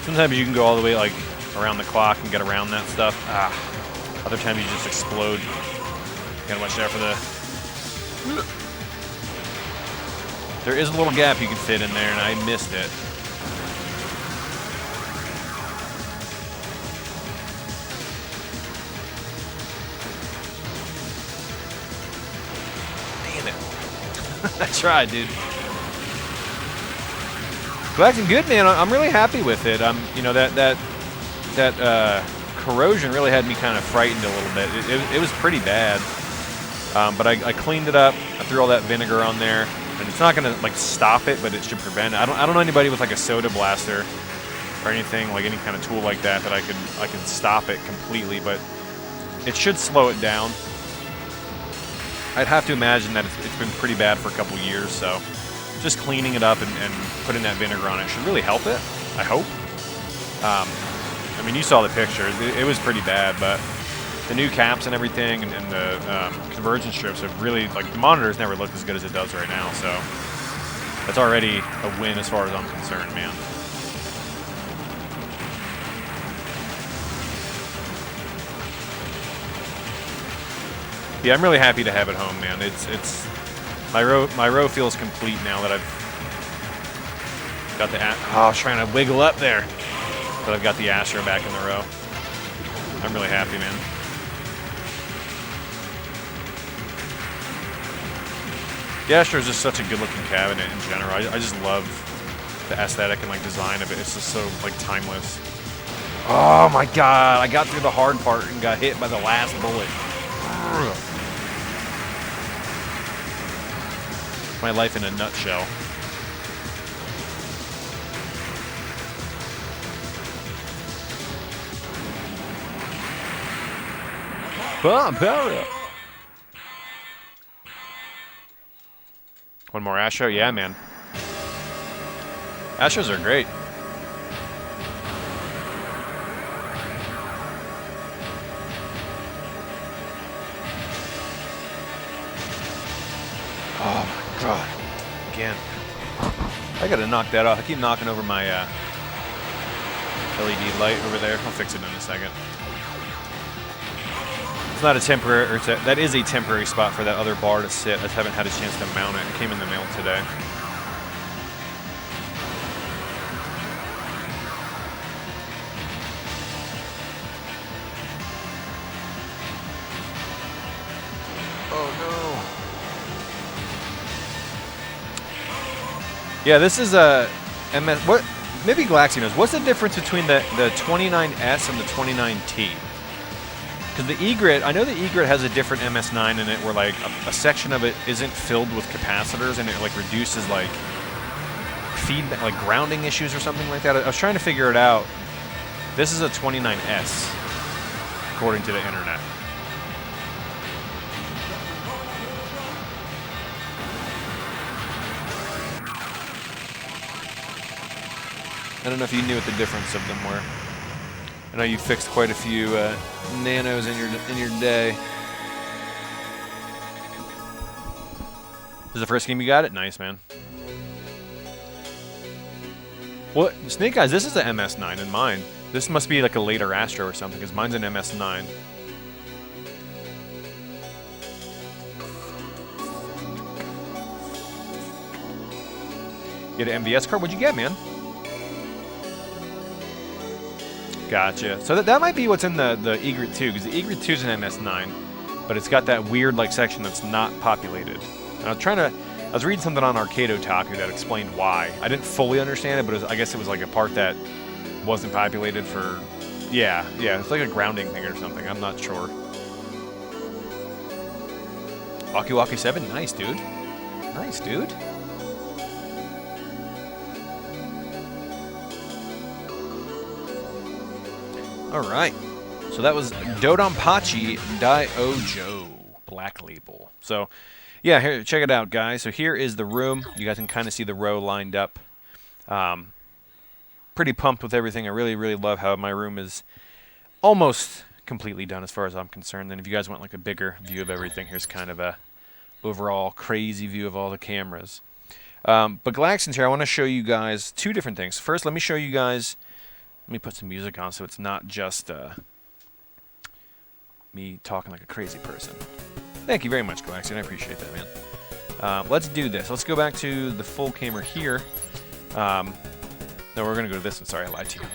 Sometimes you can go all the way like around the clock and get around that stuff. Other times you just explode. You gotta watch out for the... There is a little gap you can fit in there, and I missed it. Damn it. I tried, dude. But acting good, man. I'm really happy with it. You know, that corrosion really had me kind of frightened a little bit. It was pretty bad. But I cleaned it up. I threw all that vinegar on there, and it's not gonna like stop it, but it should prevent it. I don't know anybody with like a soda blaster or anything, like any kind of tool like that I could stop it completely, but it should slow it down. I'd have to imagine that it's been pretty bad for a couple years, so just cleaning it up and putting that vinegar on it should really help it, I hope. I mean, you saw the picture. It was pretty bad, but the new caps and everything and the convergence strips have really, like, the monitor's never looked as good as it does right now, so that's already a win as far as I'm concerned, man. Yeah, I'm really happy to have it home, man. It's my row feels complete now that I've got the I was trying to wiggle up there, but I've got the Astro back in the row. I'm really happy, man. The Astro is just such a good-looking cabinet in general. I just love the aesthetic and like design of it. It's just so like timeless. Oh my god! I got through the hard part and got hit by the last bullet. My life in a nutshell. One more Astro? Yeah, man. Astros are great. Oh my god. Again. I gotta knock that off. I keep knocking over my LED light over there. I'll fix it in a second. It's not a temporary, or that is a temporary spot for that other bar to sit. I just haven't had a chance to mount it. It came in the mail today. Oh no. Yeah, this is a MS. What? Maybe Galaxy knows. What's the difference between the 29S and the 29T? Because the E-Grid, I know the E-Grid has a different MS9 in it where like a section of it isn't filled with capacitors and it like reduces like feedback, like grounding issues or something like that. I was trying to figure it out. This is a 29S, according to the internet. I don't know if you knew what the difference of them were. I know you fixed quite a few nanos in your day. This is the first game you got it? Nice, man. What? Snake Eyes, this is the MS9 in mine. This must be like a later Astro or something, because mine's an MS9. Get an MVS card? What'd you get, man? Gotcha. So that might be what's in the E-Grid 2, because the E-Grid 2 is an MS9, but it's got that weird like section that's not populated. And I was reading something on Arcade Otaku that explained why. I didn't fully understand it, but I guess it was like a part that wasn't populated for, yeah, it's like a grounding thing or something. I'm not sure. Waki Waki 7, nice, dude. Nice, dude. Alright. So that was Dodonpachi Daijo Black Label. So, yeah, here, check it out, guys. So here is the room. You guys can kind of see the row lined up. Pretty pumped with everything. I really, really love how my room is almost completely done as far as I'm concerned. And if you guys want like a bigger view of everything, here's kind of a overall crazy view of all the cameras. But Galaxians here, I want to show you guys two different things. First, let me show you guys. Let me put some music on so it's not just me talking like a crazy person. Thank you very much, Galaxian. I appreciate that, man. Let's do this. Let's go back to the full camera here. No, we're gonna go to this one. Sorry, I lied to you.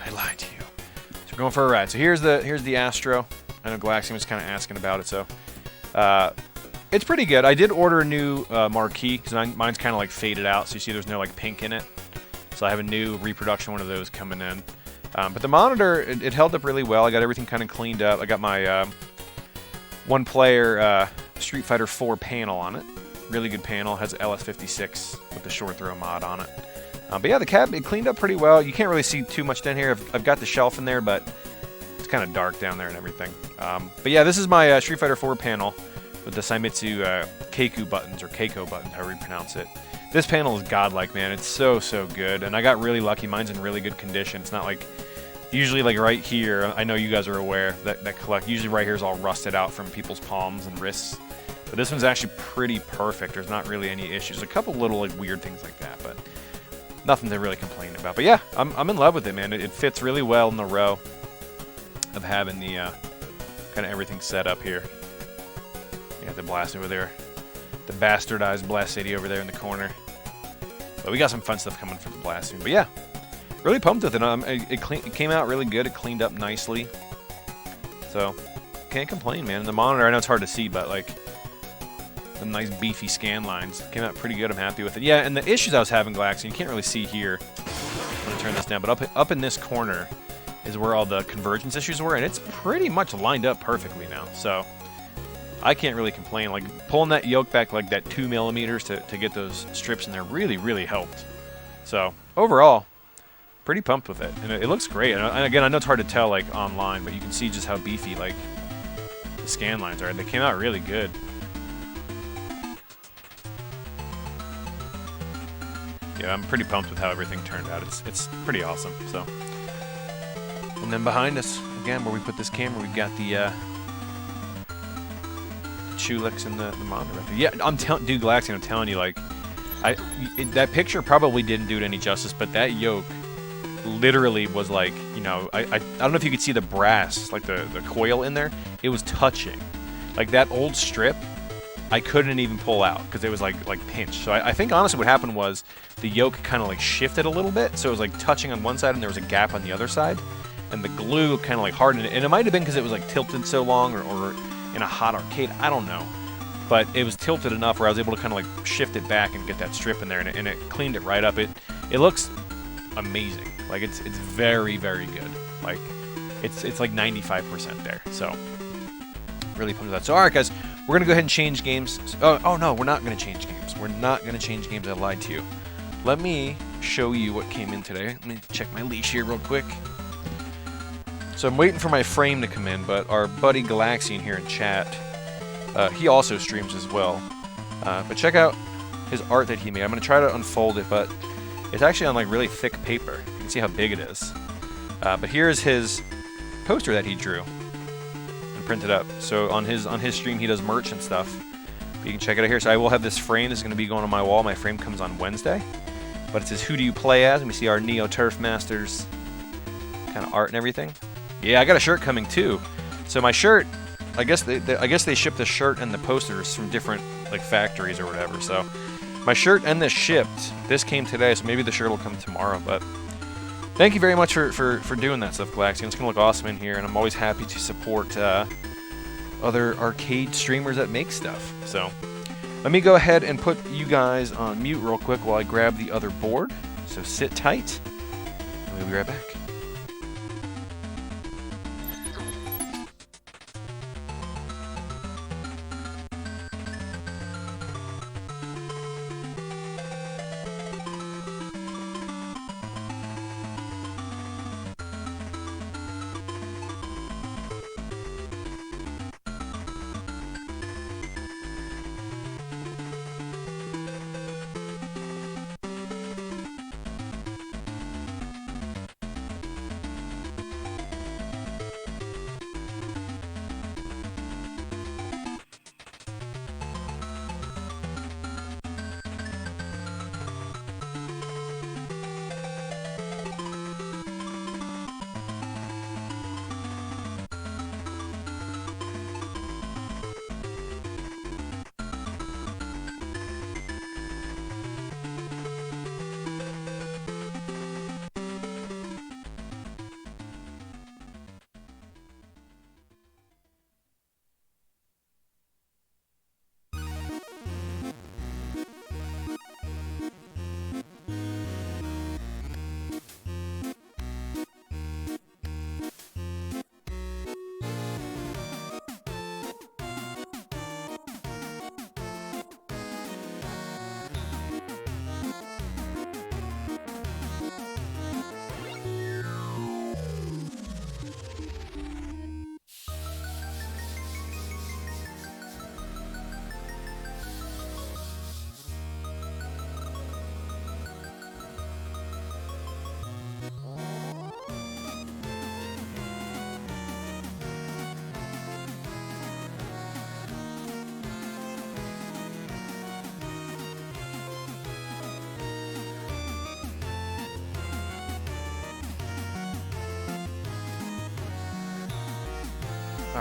So we're going for a ride. So here's the Astro. I know Galaxian was kind of asking about it, so it's pretty good. I did order a new marquee because mine's kind of like faded out. So you see, there's no like pink in it. So I have a new reproduction one of those coming in. But the monitor, it held up really well. I got everything kind of cleaned up. I got my one-player Street Fighter 4 panel on it. Really good panel. Has LS56 with the short throw mod on it. But yeah, the cabinet cleaned up pretty well. You can't really see too much down here. I've got the shelf in there, but it's kind of dark down there and everything. But yeah, this is my Street Fighter 4 panel with the Saimitsu Keiku buttons, or Keiko buttons, however you pronounce it. This panel is godlike, man. It's so, so good. And I got really lucky. Mine's in really good condition. It's not like, usually like right here, I know you guys are aware, that collect, usually right here is all rusted out from people's palms and wrists. But this one's actually pretty perfect. There's not really any issues. A couple little like weird things like that, but nothing to really complain about. But yeah, I'm in love with it, man. It fits really well in the row of having the kind of everything set up here. You got the blast over there, the bastardized Blast City over there in the corner. But we got some fun stuff coming for the Blast soon. But yeah, really pumped with it. It came out really good. It cleaned up nicely. So can't complain, man. And the monitor, I know it's hard to see, but like the nice beefy scan lines came out pretty good. I'm happy with it. Yeah, and the issues I was having, Galaxian, you can't really see here. I'm gonna turn this down, but up in this corner is where all the convergence issues were, and it's pretty much lined up perfectly now. So I can't really complain. Like pulling that yoke back like that 2 millimeters to get those strips in there really, really helped. So overall, pretty pumped with it, and it looks great. And again, I know it's hard to tell like online, but you can see just how beefy like the scan lines are. They came out really good. Yeah, I'm pretty pumped with how everything turned out. It's pretty awesome. So, and then behind us again, where we put this camera, we've got the Chulix and the monitor right there. Yeah, I'm telling, dude, Galaxian, I'm telling you, like, that picture probably didn't do it any justice, but that yoke literally was like, you know, I don't know if you could see the brass, like the coil in there. It was touching, like that old strip. I couldn't even pull out because it was like pinched. So I think honestly what happened was the yoke kind of like shifted a little bit, so it was like touching on one side and there was a gap on the other side, and the glue kind of like hardened it. And it might have been because it was like tilted so long, or in a hot arcade, I don't know. But it was tilted enough where I was able to kind of like shift it back and get that strip in there, and it cleaned it right up. It looks amazing. Like it's very, very good. Like it's like 95% there. So really pumped with that. So all right, guys, we're gonna go ahead and change games. Oh no, we're not gonna change games. We're not gonna change games. I lied to you. Let me show you what came in today. Let me check my leash here real quick. So I'm waiting for my frame to come in, but our buddy Galaxian here in chat, he also streams as well. But check out his art that he made. I'm gonna try to unfold it, but it's actually on like really thick paper. You can see how big it is. But here's his poster that he drew and printed up. So on his stream, he does merch and stuff. But you can check it out here. So I will have this frame. This is gonna be going on my wall. My frame comes on Wednesday. But it says, "Who do you play as?" And we see our Neo Turf Masters kind of art and everything. Yeah, I got a shirt coming too. So my shirt, I guess they ship the shirt and the posters from different like factories or whatever. So my shirt and this shipped. This came today, so maybe the shirt will come tomorrow. But thank you very much for doing that stuff, Galaxian. It's gonna look awesome in here, and I'm always happy to support other arcade streamers that make stuff. So let me go ahead and put you guys on mute real quick while I grab the other board. So sit tight, and we'll be right back.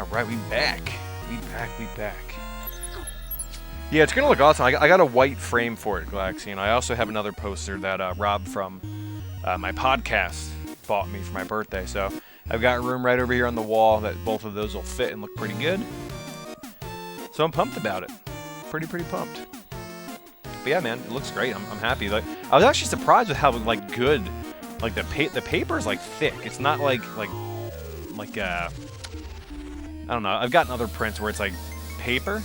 All right, we back. We back. Yeah, it's gonna look awesome. I got a white frame for it, Galaxy, and I also have another poster that Rob from my podcast bought me for my birthday. So I've got room right over here on the wall that both of those will fit and look pretty good. So I'm pumped about it. Pretty pumped. But yeah, man, it looks great. I'm happy. Like, I was actually surprised with how like good, like the paper is like thick. It's not like I don't know. I've gotten other prints where it's like paper.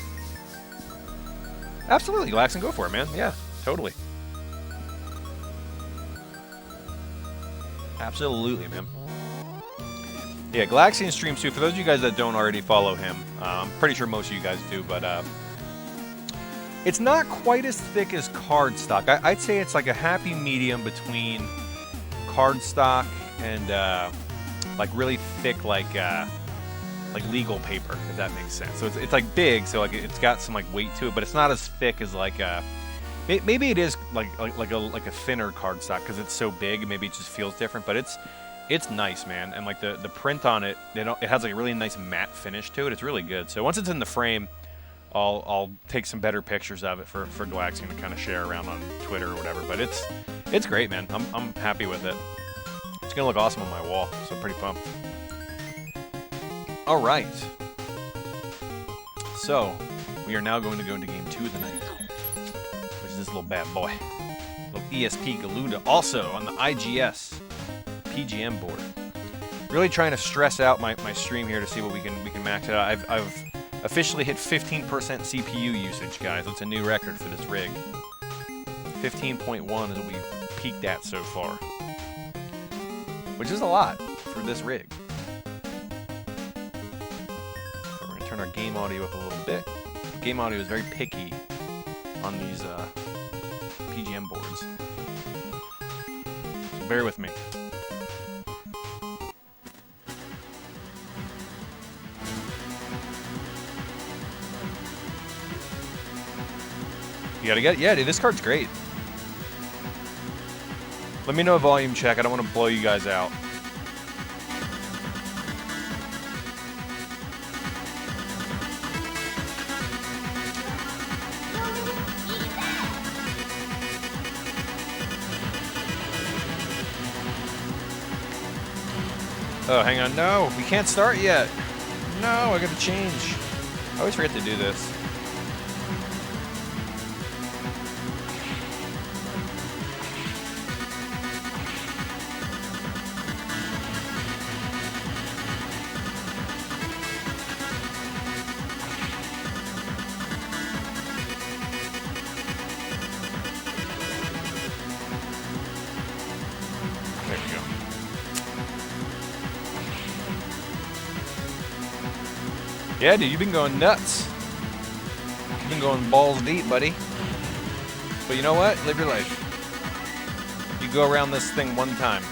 Absolutely, Galaxian, go for it, man. Yeah, totally. Absolutely, man. Yeah, Galaxian streams too. For those of you guys that don't already follow him, I'm pretty sure most of you guys do, but it's not quite as thick as cardstock. I'd say it's like a happy medium between cardstock and like really thick, like legal paper, if that makes sense. So it's like big, so like it's got some like weight to it, but it's not as thick as like maybe it is like a thinner cardstock because it's so big. Maybe it just feels different, but it's nice, man. And like the print on it, it has like a really nice matte finish to it. It's really good. So once it's in the frame, I'll take some better pictures of it for Galaxian to kind of share around on Twitter or whatever. But it's great, man. I'm happy with it. It's gonna look awesome on my wall, so I'm pretty pumped. All right. So we are now going to go into game 2 of the night, which is this little bad boy, little ESPGALUDA, also on the IGS PGM board. Really trying to stress out my stream here to see what we can max it out. I've officially hit 15% CPU usage, guys. That's a new record for this rig. 15.1 is what we've peaked at so far, which is a lot for this rig. So we're gonna turn our game audio up a little bit. Game audio is very picky on these PGM boards, so bear with me. You gotta get it? Yeah, dude, this card's great. Let me know a volume check. I don't want to blow you guys out. Oh, hang on. No, we can't start yet. No, I gotta change. I always forget to do this. Yeah, dude, you've been going nuts. You've been going balls deep, buddy. But you know what? Live your life. You go around this thing one time.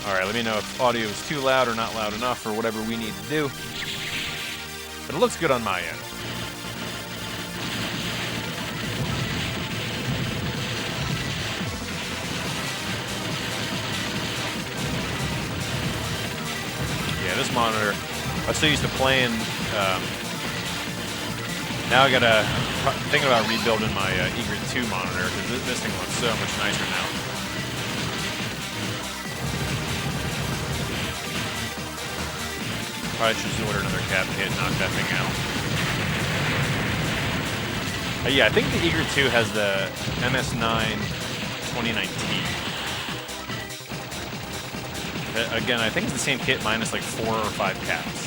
Alright, let me know if audio is too loud or not loud enough or whatever we need to do. But it looks good on my end. This monitor, I'm so used to playing. Now I'm thinking about rebuilding my Egret 2 monitor because this thing looks so much nicer now. Probably should just order another cap kit and knock that thing out. Yeah, I think the Egret 2 has the MS9 2019. Again, I think it's the same kit minus like 4 or 5 caps.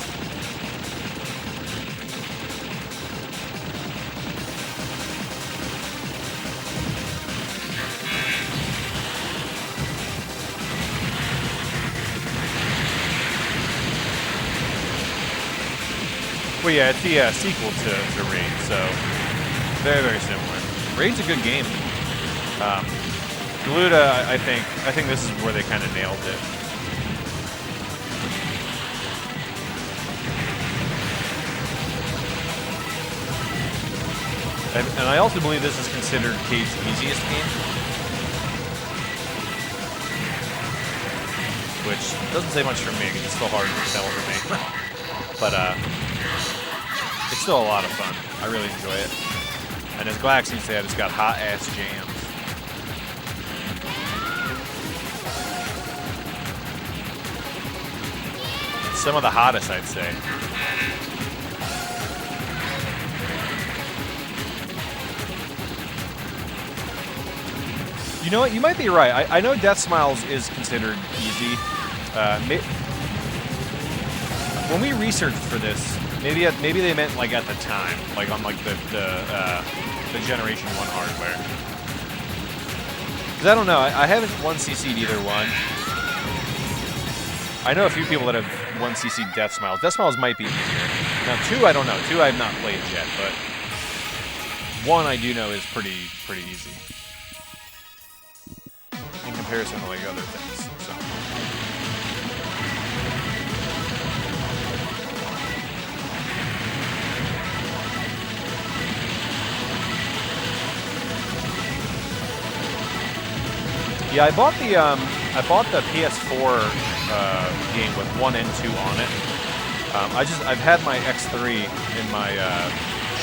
Well, yeah, it's the sequel to Raid, so very similar. Raid's a good game. Galuda, I think this is where they kind of nailed it. And I also believe this is considered Cade's easiest game. which doesn't say much for me because it's still hard to tell for me. But it's still a lot of fun. I really enjoy it. And as Glaxy said, it's got hot-ass jams. It's some of the hottest, I'd say. You know what? You might be right. I know Death Smiles is considered easy. When we researched for this, maybe they meant like at the time, like on like the Generation 1 hardware. Because I don't know, I haven't 1cc'd either one. I know a few people that have 1cc'd Death Smiles. Death Smiles might be easier. Now 2, I don't know. 2 I have not played yet, but 1 I do know is pretty easy in comparison to like other things. So. Yeah, I bought the PS4 game with 1 and 2 on it. I've had my X3 in my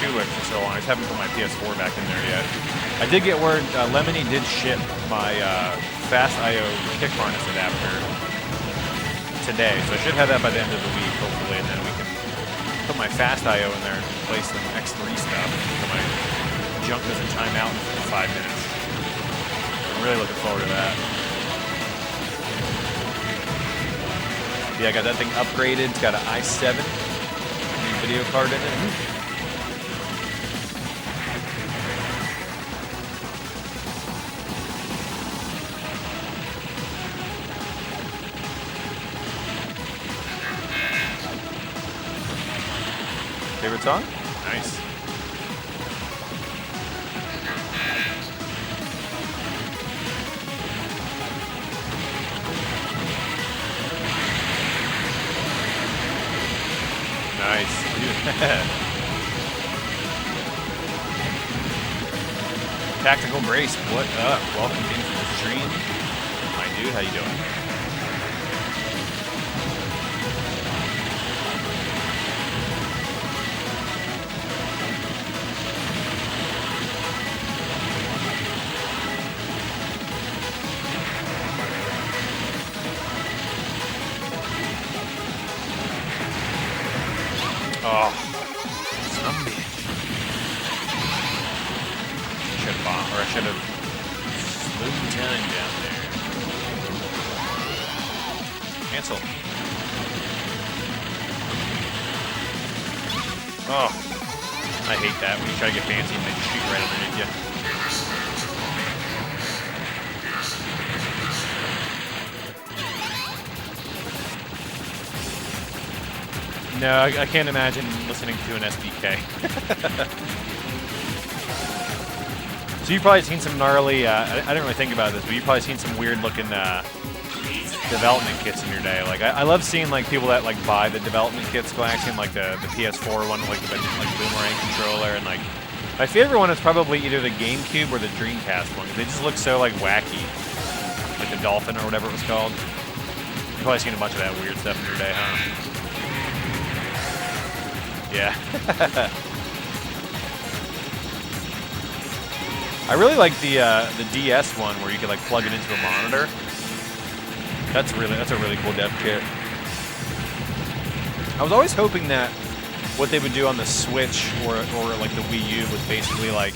Chewwick for so long. I just haven't put my PS4 back in there yet. I did get word Lemony did ship my Fast IO kick harness adapter today, so I should have that by the end of the week, hopefully, and then we can put my Fast IO in there and play some X3 stuff so my junk doesn't time out in 5 minutes. I'm really looking forward to that. Yeah, I got that thing upgraded. It's got an i7 video card in it. Favorite song? Nice. Nice. Tactical Brace, what up? Welcome into the stream. My dude, how you doing? Oh, some bitch. Should have bombed, or I should have slowed time down there. Cancel. Oh, I hate that when you try to get fancy and they just shoot right underneath you. No, I can't imagine listening to an SDK. So you've probably seen some gnarly, I didn't really think about this, but you've probably seen some weird looking development kits in your day. Like I love seeing like people that like buy the development kits, actually like the PS4 one, like the Boomerang controller, and like my favorite one is probably either the GameCube or the Dreamcast one. They just look so like wacky, like the Dolphin or whatever it was called. You've probably seen a bunch of that weird stuff in your day, huh? Yeah. I really like the DS one where you could like plug it into a monitor. That's a really cool dev kit. I was always hoping that what they would do on the Switch or like the Wii U was basically like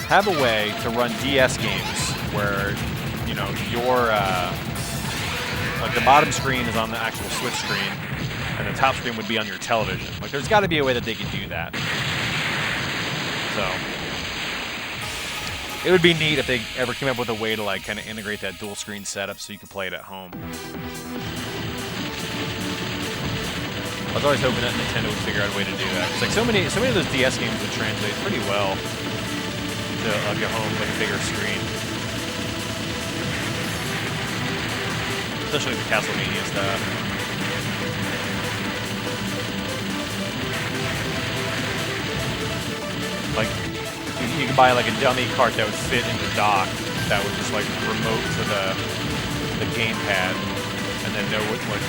have a way to run DS games where, you know, your like the bottom screen is on the actual Switch screen and the top screen would be on your television. Like there's got to be a way that they could do that. So it would be neat if they ever came up with a way to like kind of integrate that dual screen setup so you could play it at home. I was always hoping that Nintendo would figure out a way to do that. It's like so many of those DS games would translate pretty well to like a home, like a bigger screen. Especially the Castlevania stuff. Like you could buy like a dummy cart that would fit in the dock that would just like remote to the gamepad. and then know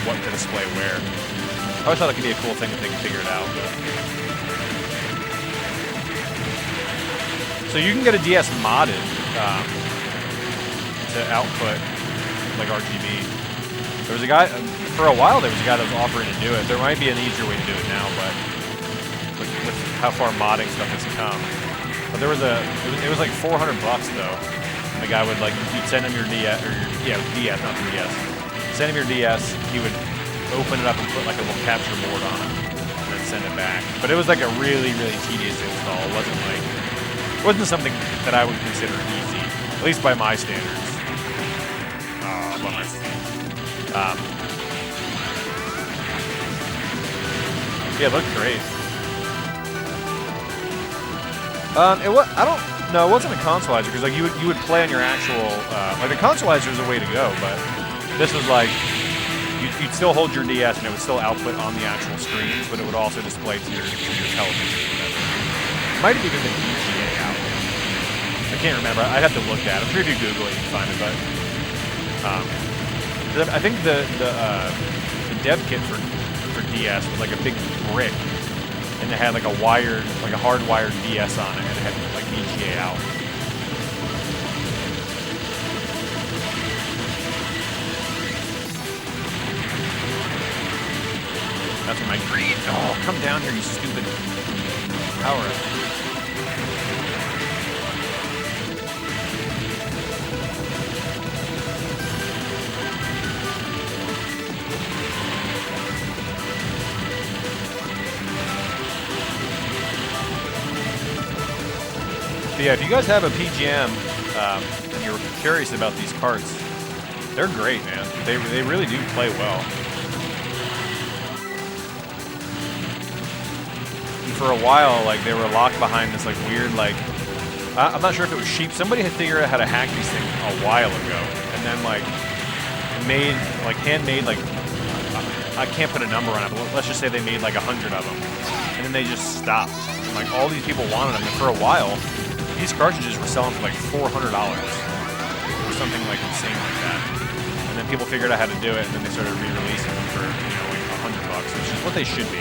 what to display where. I always thought it could be a cool thing if they could figure it out. So you can get a DS modded to output like RGB. There was a guy, for a while there was a guy that was offering to do it. There might be an easier way to do it now, but with how far modding stuff has come. But there was it was like $400 though. The guy would like, you'd send him your DS, or DS, not 3DS. Send him your DS, he would open it up and put like a little capture board on it, and then send it back. But it was like a really, really tedious install. It wasn't something that I would consider easy, at least by my standards. Oh, bummer. Yeah, it looked great. No, it wasn't a consolizer, because like you would play on your actual like a consolizer is a way to go, but this was like you'd still hold your DS and it would still output on the actual screens, but it would also display to your television or whatever. It might have even been EGA out. I can't remember. I'd have to look at it. I'm sure if you Google it, you can find it. But I think the dev kit for DS was like a big brick. And it had like a hardwired DS on it, and it had like VGA out. That's what my green. Oh, come down here, you stupid power up. But yeah, if you guys have a PGM and you're curious about these carts, they're great, man. They really do play well. And for a while, like they were locked behind this like weird like I'm not sure if it was sheep. Somebody had figured out how to hack these things a while ago, and then like handmade like I can't put a number on it, but let's just say they made like 100 of them, and then they just stopped. And, like all these people wanted them, and for a while. These cartridges were selling for like $400 or something like insane like that. And then people figured out how to do it, and then they started re-releasing them for, like $100, which is what they should be.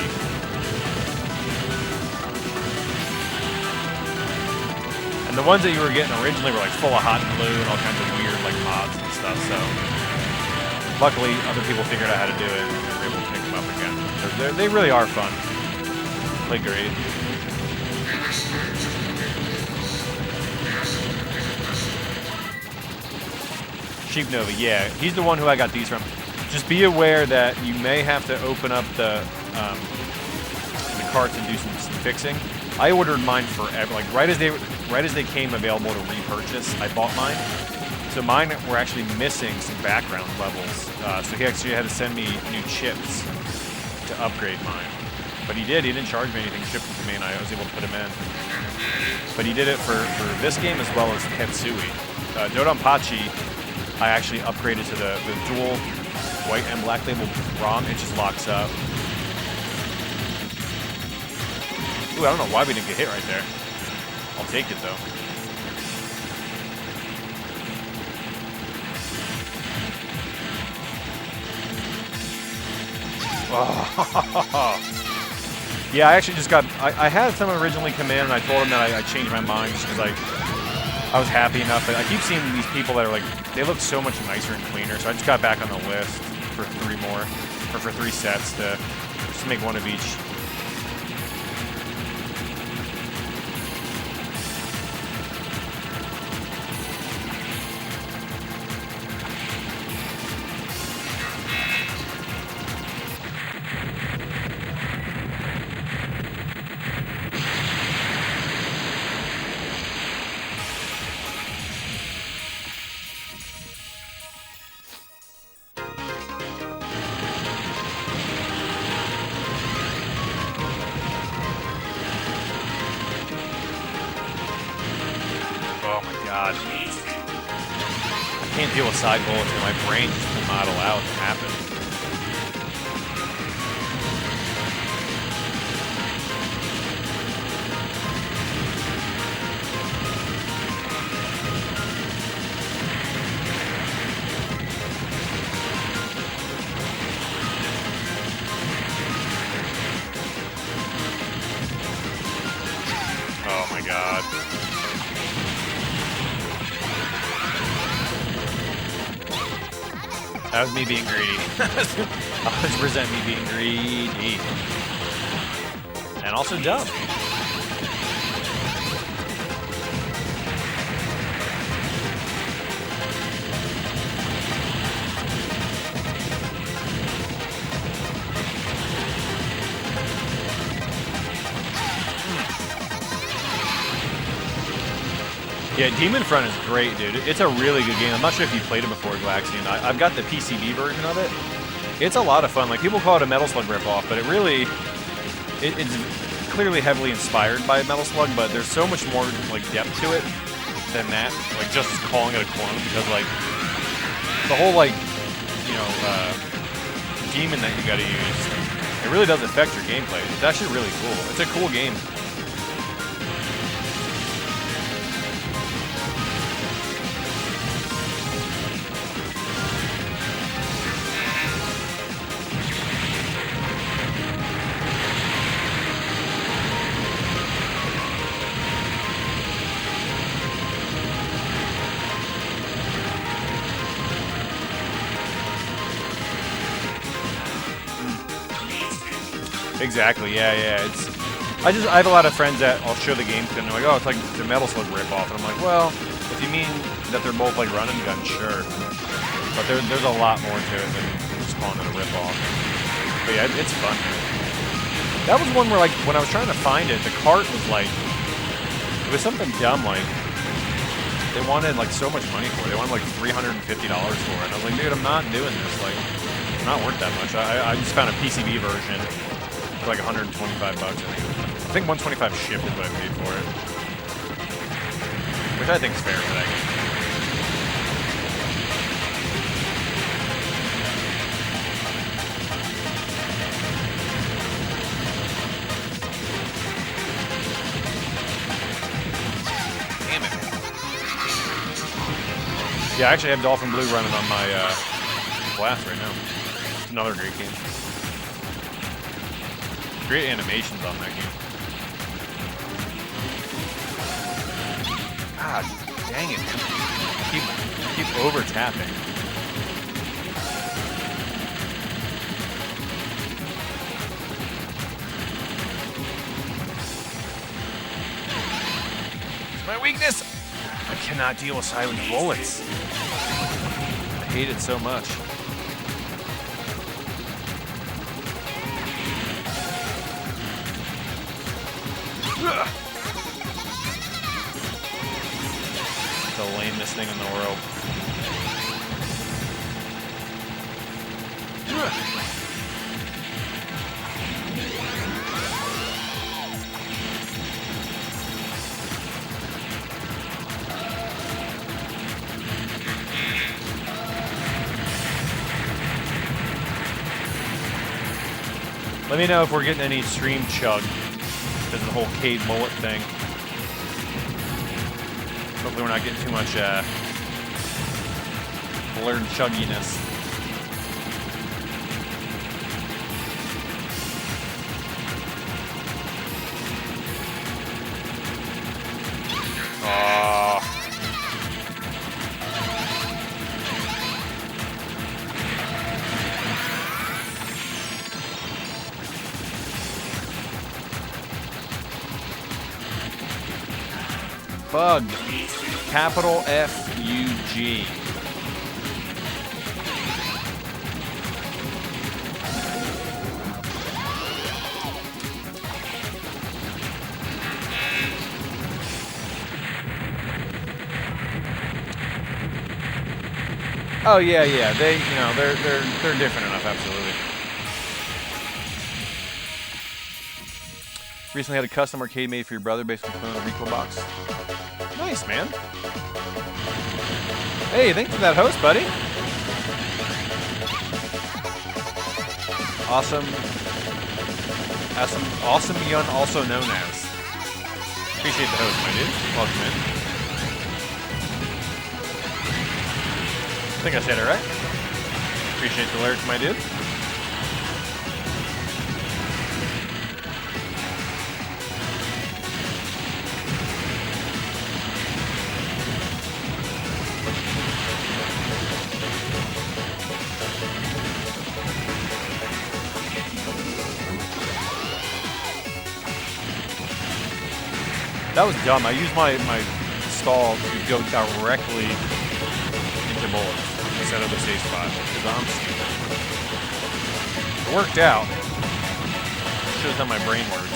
And the ones that you were getting originally were like full of hot glue and all kinds of weird like mods and stuff. So luckily, other people figured out how to do it, and they were able to pick them up again. They really are fun. Play great. Sheep Nova, yeah, he's the one who I got these from. Just be aware that you may have to open up the carts and do some fixing. I ordered mine forever, like right as they came available to repurchase. I bought mine, so mine were actually missing some background levels. So he actually had to send me new chips to upgrade mine. But he did. He didn't charge me anything, shipped them to me, and I was able to put them in. But he did it for this game as well as KETSUI. Dodonpachi. I actually upgraded to the dual white and black label ROM. It just locks up. Ooh, I don't know why we didn't get hit right there. I'll take it though. Oh. Yeah, I actually just got. I had someone originally come in, and I told him that I changed my mind just because I was happy enough. But I keep seeing these people that are like, they look so much nicer and cleaner. So I just got back on the list for 3 more, or for 3 sets to just make one of each. God. I can't deal with side bullets, and my brain just will not allow it to happen. god. That was me being greedy. 100% me being greedy. And also dumb. Yeah, Demon Front is great, dude. It's a really good game. I'm not sure if you played it before, Galaxian. I've got the PCB version of it. It's a lot of fun. Like, people call it a Metal Slug ripoff, but it really... It's clearly heavily inspired by Metal Slug, but there's so much more, like, depth to it than that. Like, just calling it a clone, because, like, the whole, like, you know, demon that you gotta use, it really does affect your gameplay. It's actually really cool. It's a cool game. Exactly, yeah. I have a lot of friends that I'll show the game to, and they're like, oh, it's like the Metal Slug ripoff. And I'm like, well, if you mean that they're both like run and gun, sure. But there's a lot more to it than just calling it a ripoff. But yeah, it's fun. That was one where, like, when I was trying to find it, the cart was like, it was something dumb, like, they wanted like so much money for it. They wanted like $350 for it. And I was like, dude, I'm not doing this. Like, it's not worth that much. I just found a PCB version. For like 125 bucks, I think 125 shipped is what I paid for it. Which I think is fair for that game. Damn it. Yeah, I actually have Dolphin Blue running on my Blast right now. It's another great game. Great animations on that game. God dang it, man. Keep over tapping. It's my weakness. I cannot deal with silent bullets. I hate it so much. The lamest thing in the world. Let me know if we're getting any stream chug because of the whole Cade mullet thing. Hopefully we're not getting too much blurred chugginess. Bug. Capital F-U-G. Oh yeah, they, you know, they're different enough, absolutely. Recently had a custom arcade made for your brother based on the Rico box. Nice, man. Hey, thanks for that host, buddy. Awesome Yun, also known as. Appreciate the host, my dude. Welcome in. I think I said it right. Appreciate the lyrics, my dude. That was dumb. I used my stall to go directly into bullets instead of the safe spot because I'm stupid. It worked out. It shows how my brain works.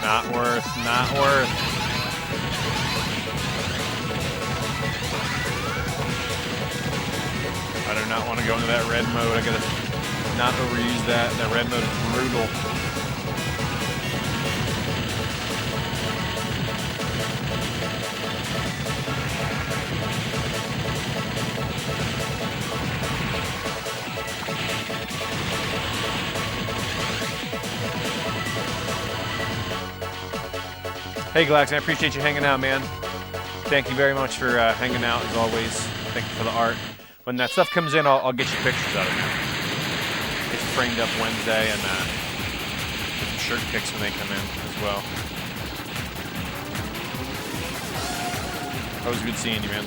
Not worth, not worth. I do not want to go into that red mode. I gotta not overuse that. That red mode is brutal. Hey Glax, I appreciate you hanging out, man. Thank you very much for hanging out, as always. Thank you for the art. When that stuff comes in, I'll get you pictures of it, man. It's framed up Wednesday, and shirt pics when they come in as well. Always good seeing you, man.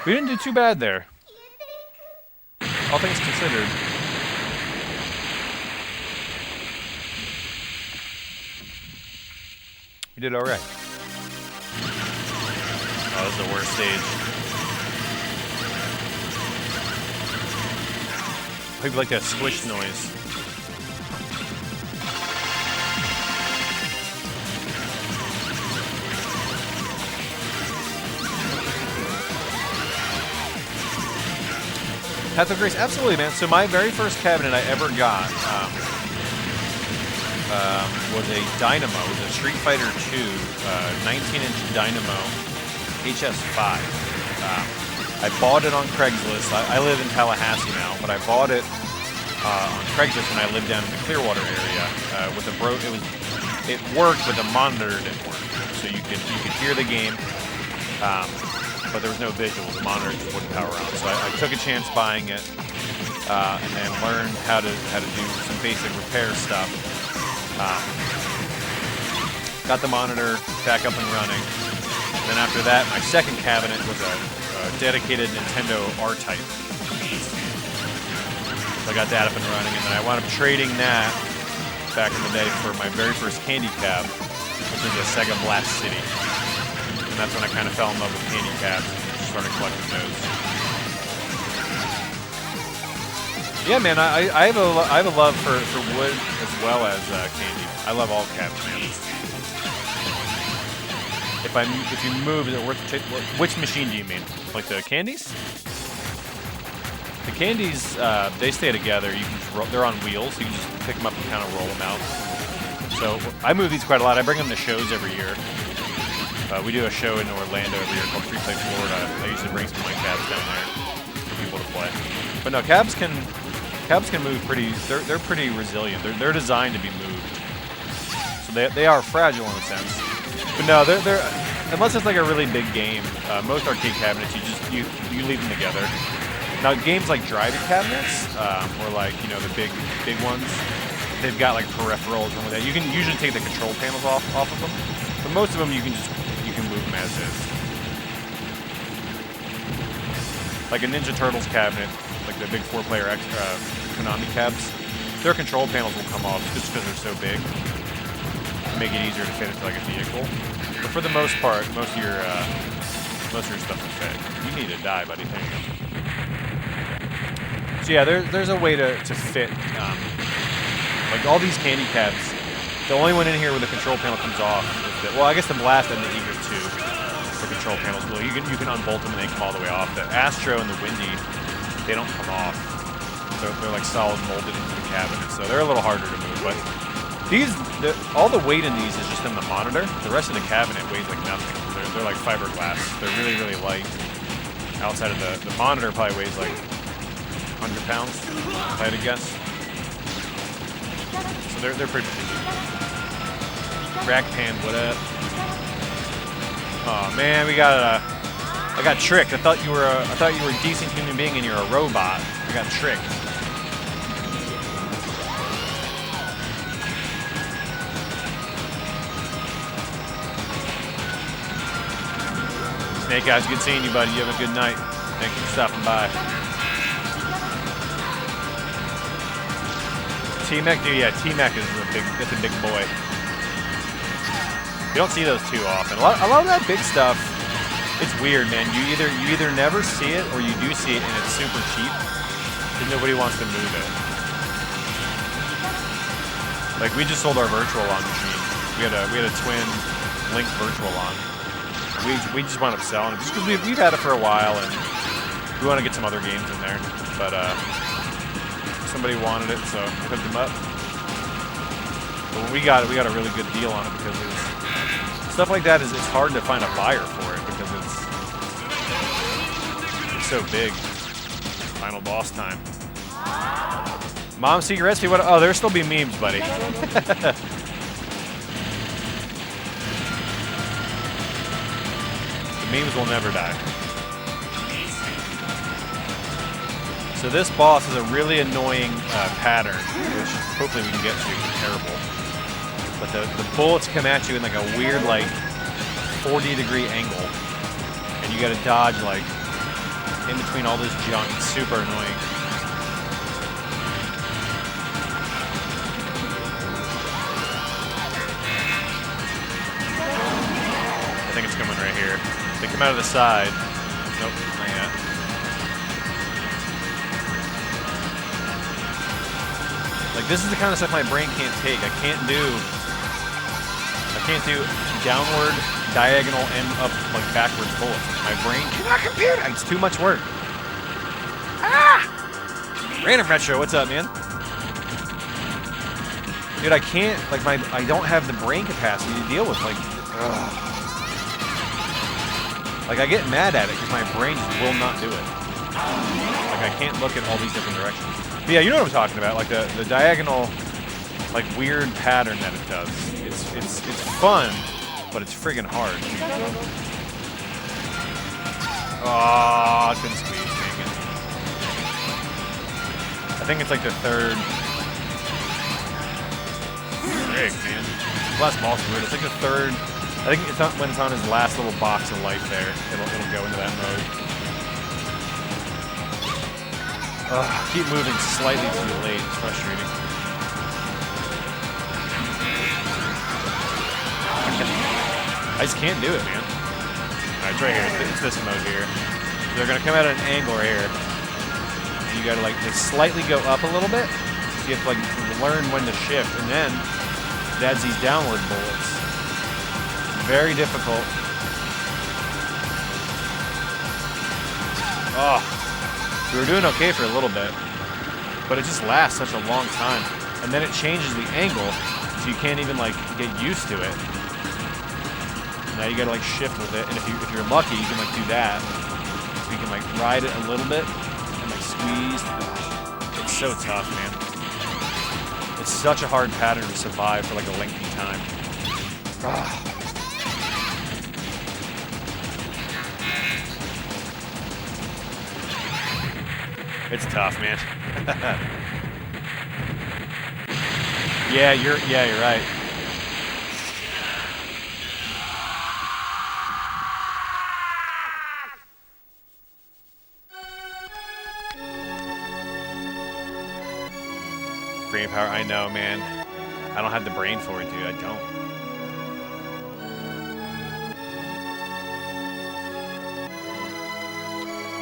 We didn't do too bad there. All things considered. We did alright. Oh, this is the worst stage. People like that squish noise. Path of Grace, absolutely, man. So my very first cabinet I ever got was a Dynamo. It was a Street Fighter 2 19-inch Dynamo HS5. I bought it on Craigslist. I live in Tallahassee now, but I bought it on Craigslist when I lived down in the Clearwater area. With a it worked, but the monitor didn't work. So you could hear the game. But there was no visual. The monitor just wouldn't power on. So I took a chance buying it, and then learned how to do some basic repair stuff. Got the monitor back up and running. And then after that, my second cabinet was a dedicated Nintendo R-Type. So I got that up and running, and then I wound up trading that back in the day for my very first candy cab, which was a Sega Blast City. And that's when I kind of fell in love with candy cabs and started collecting those. Yeah, man, I have a love for wood as well as candy. I love all cabs, man. If you move, is it worth it? Which machine do you mean? Like the candies? The candies, they stay together. You can just they're on wheels. You can just pick them up and kind of roll them out. So I move these quite a lot. I bring them to shows every year. We do a show in Orlando every year called Free Play Florida. I usually bring some of my cabs down there for people to play. But no, cabs can move pretty. They're pretty resilient. They're designed to be moved. So they are fragile in a sense. But no, they're unless it's like a really big game. Most arcade cabinets you leave them together. Now games like driving cabinets, or like, you know, the big ones, they've got like peripherals and all that. You can usually take the control panels off of them, but most of them you can move them as is. Like a Ninja Turtles cabinet, like the big 4-player Konami cabs, their control panels will come off just because they're so big to make it easier to fit into like a vehicle. But for the most part, most of your stuff will fit. You need to die, buddy. There you go. So yeah, there's a way to fit, like all these candy cabs. The only one in here where the control panel comes off is well, I guess the Blast and the Eager too. The control panels, well, you can unbolt them and they come all the way off. The Astro and the Windy, they don't come off. They're like solid molded into the cabinet, so they're a little harder to move. But all the weight in these is just in the monitor. The rest of the cabinet weighs like nothing. They're like fiberglass. They're really, really light. Outside of the monitor probably weighs like 100 pounds, if I had to guess. So they're pretty big. Rack pan, what up? Oh man, I got tricked. I thought you were a decent human being and you're a robot. I got tricked. Snake Eyes, good seeing you, buddy. You have a good night. Thank you for stopping by. T-Mech, dude, yeah, T-Mech is it's a big boy. You don't see those too often. A lot of that big stuff, it's weird, man. You either never see it or you do see it and it's super cheap and nobody wants to move it. Like we just sold our Virtual-On machine. We had a twin Link Virtual-On. We just wound up selling it just because we've had it for a while and we want to get some other games in there. But somebody wanted it, so we hooked them up. But when we got it, we got a really good deal on it because it was, stuff like that it's hard to find a buyer for it because it's so big. Final boss time. Mom, see your recipe? What? Oh, there'll still be memes, buddy. The memes will never die. So this boss is a really annoying pattern, which hopefully we can get to. It's terrible. But the bullets come at you in like a weird, like, 40-degree angle. And you gotta dodge, like, in between all this junk. It's super annoying. I think it's coming right here. They come out of the side. Nope, not yet. Like, this is the kind of stuff my brain can't take. I can't do downward, diagonal, and up, like, backwards bullets. My brain cannot compute it. It's too much work. Ah! Random Retro, what's up, man? Dude, I can't, like, I don't have the brain capacity to deal with, like, ugh. Like, I get mad at it because my brain just will not do it. Like, I can't look at all these different directions. But yeah, you know what I'm talking about. Like, the diagonal, like, weird pattern that it does. It's fun, but it's friggin' hard. Oh, I couldn't squeeze, dang it. I think it's like the third. Frig, man. Last boss is weird. It's like the third. I think it's when it's on his last little box of life there. It'll go into that mode. Keep moving slightly too late. It's frustrating. I just can't do it, man. Alright, it's right here. It's this mode here. So they're gonna come out at an angle right here. And you gotta like slightly go up a little bit. So you have to like learn when to shift, and then it adds these downward bullets. Very difficult. Oh, we were doing okay for a little bit, but it just lasts such a long time. And then it changes the angle, so you can't even like get used to it. Now you gotta like shift with it, and if you're lucky, you can like do that. You can like ride it a little bit and like squeeze. It's so tough, man. It's such a hard pattern to survive for like a lengthy time. It's tough, man. Yeah, you're right. Brain power, I know, man. I don't have the brain for it, dude. I don't.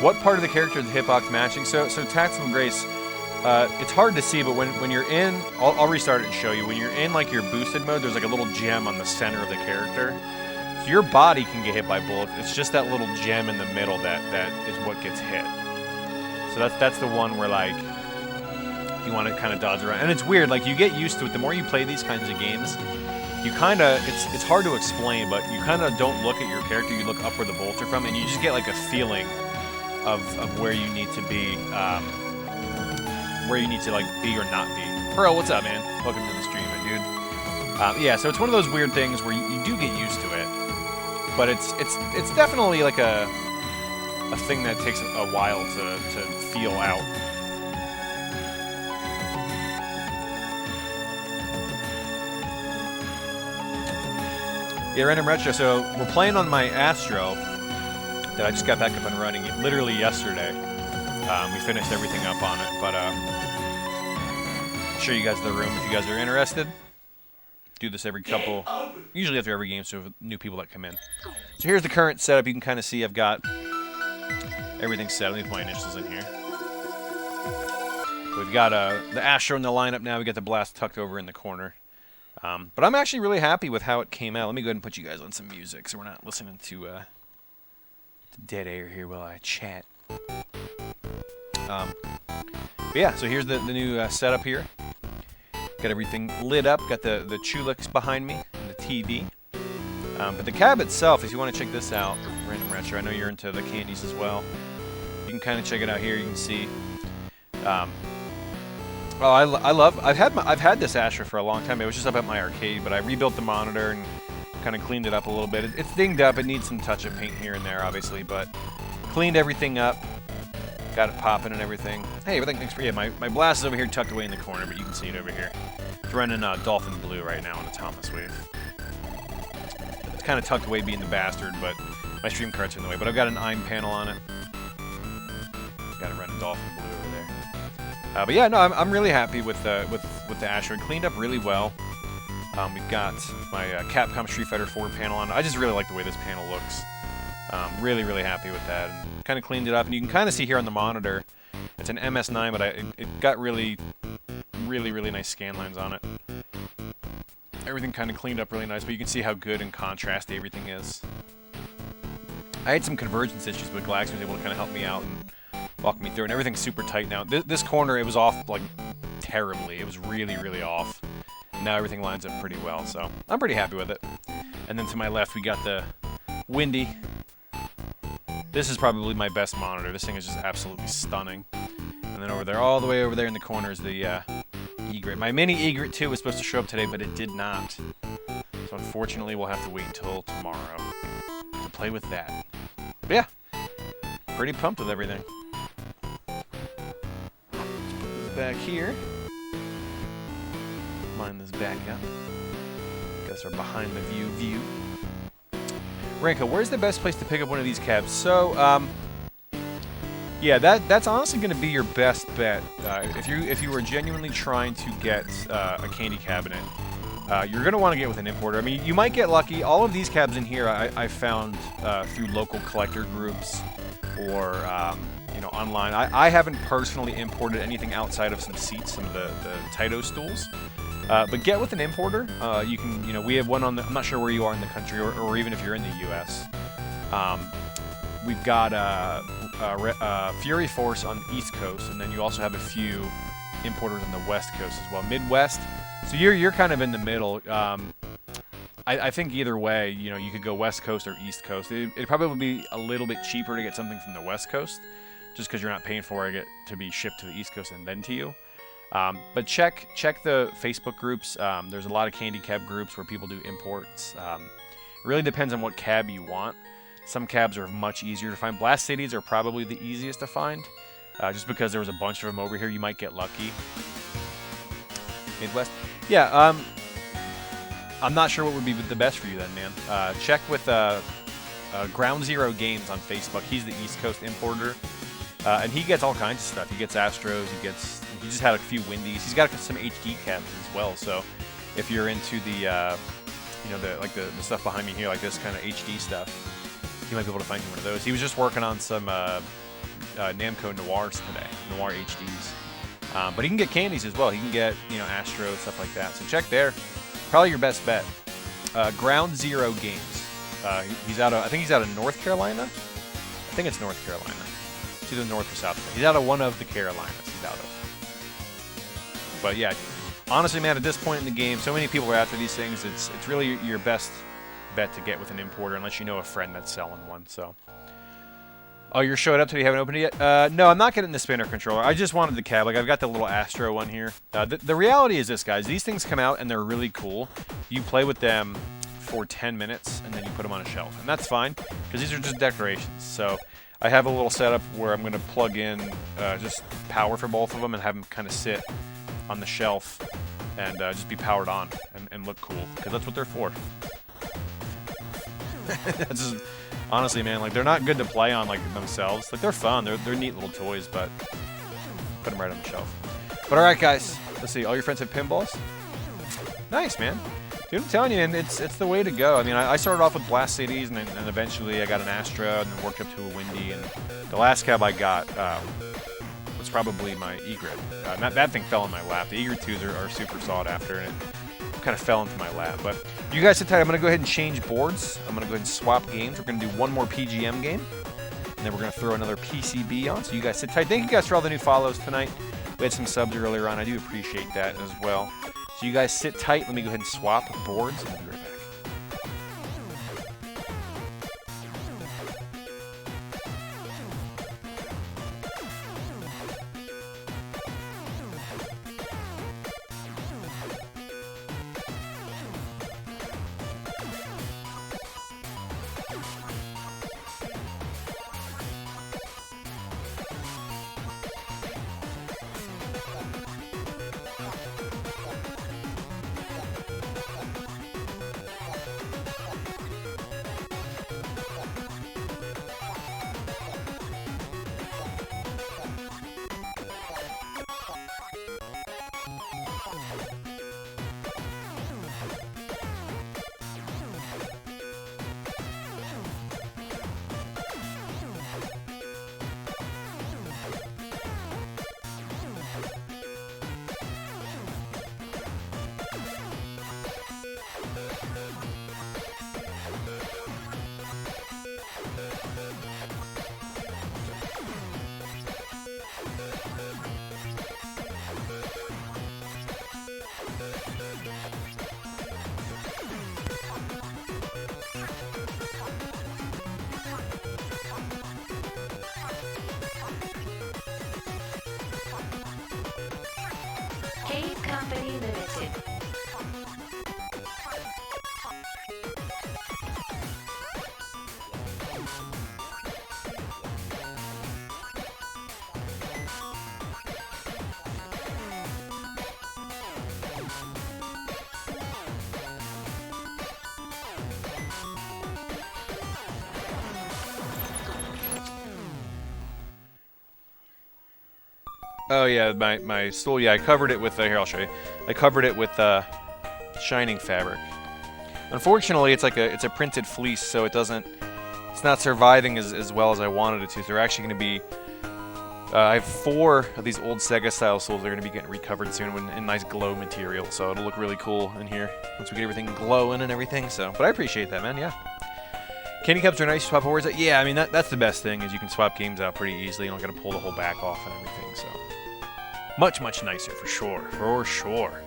What part of the character is the hitbox matching? So Tactical Grace, it's hard to see, but when you're in, I'll restart it and show you. When you're in like your boosted mode, there's like a little gem on the center of the character. So your body can get hit by bullets. It's just that little gem in the middle that is what gets hit. So that's the one where like you want to kind of dodge around. And it's weird, like you get used to it. The more you play these kinds of games, you kind of, it's hard to explain, but you kind of don't look at your character, you look up where the bolts are from, and you just get like a feeling of where you need to be, like be or not be. Pearl, what's up, man? Welcome to the stream, dude. Yeah, so it's one of those weird things where you do get used to it, but it's definitely like a thing that takes a while to feel out. Yeah, Random Retro, so we're playing on my Astro that I just got back up and running literally yesterday. We finished everything up on it, but I'll show you guys the room if you guys are interested. Do this usually after every game, so new people that come in. So here's the current setup. You can kind of see I've got everything set. Let me put my initials in here. We've got the Astro in the lineup now. We got the Blast tucked over in the corner. But I'm actually really happy with how it came out. Let me go ahead and put you guys on some music so we're not listening to dead air here while I chat. But yeah, so here's the new setup here. Got everything lit up. Got the Chulix behind me and the TV. But the cab itself, if you want to check this out, Random Retro, I know you're into the candies as well. You can kind of check it out here. You can see. Oh, I've had this Astro for a long time. It was just up at my arcade, but I rebuilt the monitor and kind of cleaned it up a little bit. It's dinged up. It needs some touch-up paint here and there, obviously, but cleaned everything up. Got it popping and everything. Hey, everything thanks for you. My Blast is over here tucked away in the corner, but you can see it over here. It's running Dolphin Blue right now on a Thomas Wave. It's kind of tucked away being the bastard, but my stream cart's in the way. But I've got an IM panel on it. Got it running Dolphin Blue over there. But yeah, no, I'm really happy with the Astro. It cleaned up really well. We've got my Capcom Street Fighter 4 panel on. I just really like the way this panel looks. Really, really happy with that. And kind of cleaned it up. And you can kind of see here on the monitor, it's an MS9, but it got really, really, really nice scan lines on it. Everything kind of cleaned up really nice, but you can see how good and contrasty everything is. I had some convergence issues, but Glax was able to kind of help me out and walk me through, and everything's super tight now. This corner, it was off, like, terribly. It was really, really off. Now everything lines up pretty well, so I'm pretty happy with it. And then to my left, we got the Windy. This is probably my best monitor. This thing is just absolutely stunning. And then over there, all the way over there in the corner is the Egret. My mini Egret 2 was supposed to show up today, but it did not. So unfortunately, we'll have to wait until tomorrow to play with that. But yeah, pretty pumped with everything. Back here. Line this back up. Guess our behind the view. Ranko, where's the best place to pick up one of these cabs? So, yeah, that's honestly going to be your best bet. If you were genuinely trying to get a candy cabinet, you're going to want to get with an importer. I mean, you might get lucky. All of these cabs in here I found through local collector groups or you know, online. I haven't personally imported anything outside of some seats, some of the Taito stools. But get with an importer. You can, you know, we have one on the, I'm not sure where you are in the country or even if you're in the U.S. We've got Fury Force on the East Coast, and then you also have a few importers on the West Coast as well. Midwest. So you're kind of in the middle. I think either way, you know, you could go West Coast or East Coast. It'd probably be a little bit cheaper to get something from the West Coast, just because you're not paying for it to be shipped to the East Coast and then to you. But check the Facebook groups. There's a lot of candy cab groups where people do imports. It really depends on what cab you want. Some cabs are much easier to find. Blast Cities are probably the easiest to find. just because there was a bunch of them over here. You might get lucky. Midwest. Yeah, I'm not sure what would be the best for you then, man. Check with Ground Zero Games on Facebook. He's the East Coast importer, and he gets all kinds of stuff. He gets Astros. He just had a few Windies. He's got some HD cabs as well. So if you're into the you know, the stuff behind me here, like this kind of HD stuff, you might be able to find you one of those. He was just working on some Namco Noirs today, Noir HDs. But he can get candies as well. He can get, you know, Astro, stuff like that. So check there. Probably your best bet. Ground Zero Games. He's out of, I think he's out of North Carolina. I think it's North Carolina. It's either North or South. He's out of one of the Carolinas. He's out of. But yeah, honestly, man, at this point in the game, so many people are after these things. It's really your best bet to get with an importer, unless you know a friend that's selling one. So. Oh, you're showing up today? You haven't opened it yet? No, I'm not getting the spinner controller. I just wanted the cab. Like, I've got the little Astro one here. The reality is this, guys. These things come out, and they're really cool. You play with them for 10 minutes, and then you put them on a shelf. And that's fine, because these are just decorations. So I have a little setup where I'm going to plug in just power for both of them and have them kind of sit on the shelf and just be powered on and look cool, because that's what they're for. That's just... Honestly, man, like, they're not good to play on, like, themselves. Like, they're fun. They're neat little toys, but put them right on the shelf. But all right, guys. Let's see. All your friends have pinballs? Nice, man. Dude, I'm telling you, man, it's the way to go. I mean, I started off with Blast Cities, and eventually I got an Astro, and then worked up to a Windy, and the last cab I got was probably my E-Grid. That thing fell in my lap. The E-Grid 2s are super sought after, and it kind of fell into my lap. But you guys sit tight. I'm going to go ahead and change boards. I'm going to go ahead and swap games. We're going to do one more PGM game, and then we're going to throw another PCB on. So you guys sit tight. Thank you guys for all the new follows tonight. We had some subs earlier on. I do appreciate that as well. So you guys sit tight. Let me go ahead and swap boards, and we'll be right back. Company Limited. Oh yeah, my stool. Yeah, I covered it with. Here, I'll show you. I covered it with shining fabric. Unfortunately, it's a printed fleece, so it's not surviving as well as I wanted it to. So they're actually going to be. I have 4 of these old Sega style stools. They're going to be getting recovered soon in nice glow material. So it'll look really cool in here once we get everything glowing and everything. So, but I appreciate that, man. Yeah. Candy cups are nice to swap forwards. Yeah, I mean that's the best thing is you can swap games out pretty easily. You don't got to pull the whole back off and everything. So. Much nicer, for sure. For sure.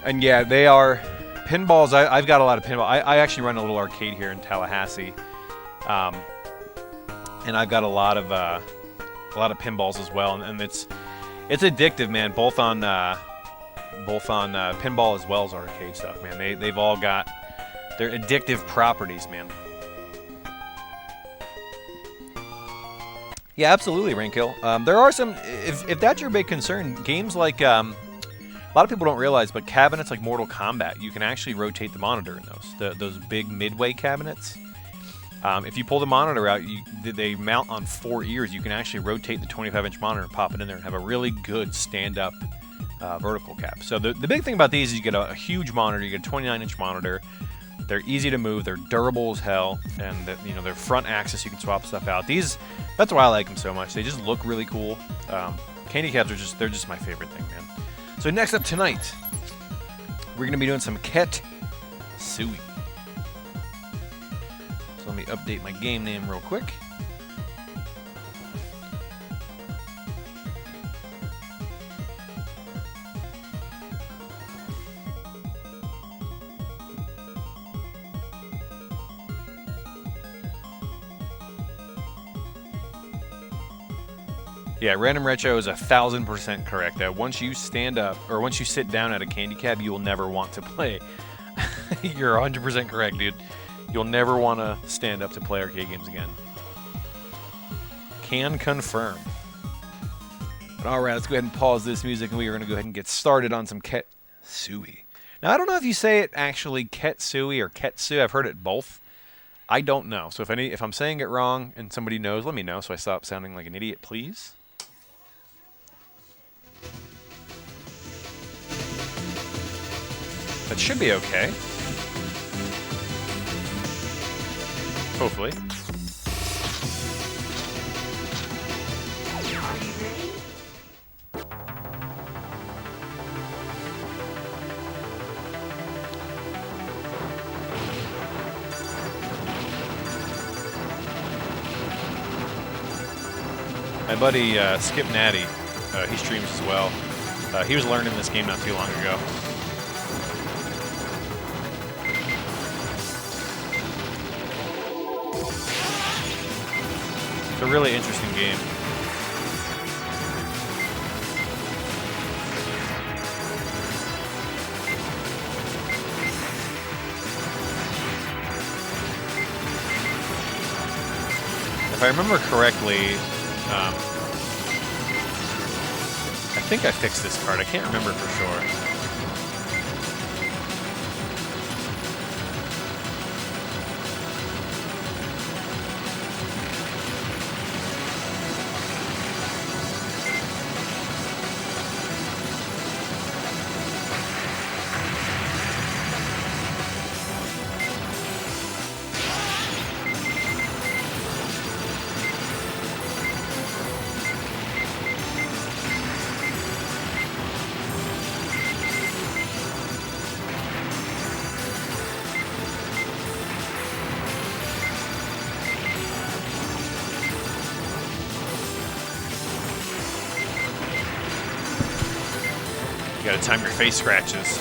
And yeah, they are pinballs. I've got a lot of pinball. I actually run a little arcade here in Tallahassee, and I've got a lot of pinballs as well. And it's addictive, man. Both on pinball as well as arcade stuff, man. They've all got their addictive properties, man. Yeah, absolutely, Rainkill. There are some, if that's your big concern, games like, a lot of people don't realize, but cabinets like Mortal Kombat, you can actually rotate the monitor in those. Those big midway cabinets. If you pull the monitor out, they mount on 4 ears. You can actually rotate the 25-inch monitor and pop it in there and have a really good stand-up vertical cap. So the big thing about these is you get a huge monitor. You get a 29-inch monitor. They're easy to move. They're durable as hell, and their front axis you can swap stuff out. That's why I like them so much. They just look really cool. Candy cabs they're just my favorite thing, man. So next up tonight, we're gonna be doing some KETSUI. So let me update my game name real quick. Yeah, Random Retro is 1000% correct. That once you stand up, or once you sit down at a candy cab, you will never want to play. You're 100% correct, dude. You'll never want to stand up to play arcade games again. Can confirm. But alright, let's go ahead and pause this music, and we are going to go ahead and get started on some KETSUI. Now, I don't know if you say it actually KETSUI or KETSUI. I've heard it both. I don't know. So if I'm saying it wrong and somebody knows, let me know so I stop sounding like an idiot, please. That should be okay. Hopefully. My buddy Skip Natty, he streams as well. He was learning this game not too long ago. It's a really interesting game. If I remember correctly, I think I fixed this card. I can't remember for sure. You gotta time your face scratches.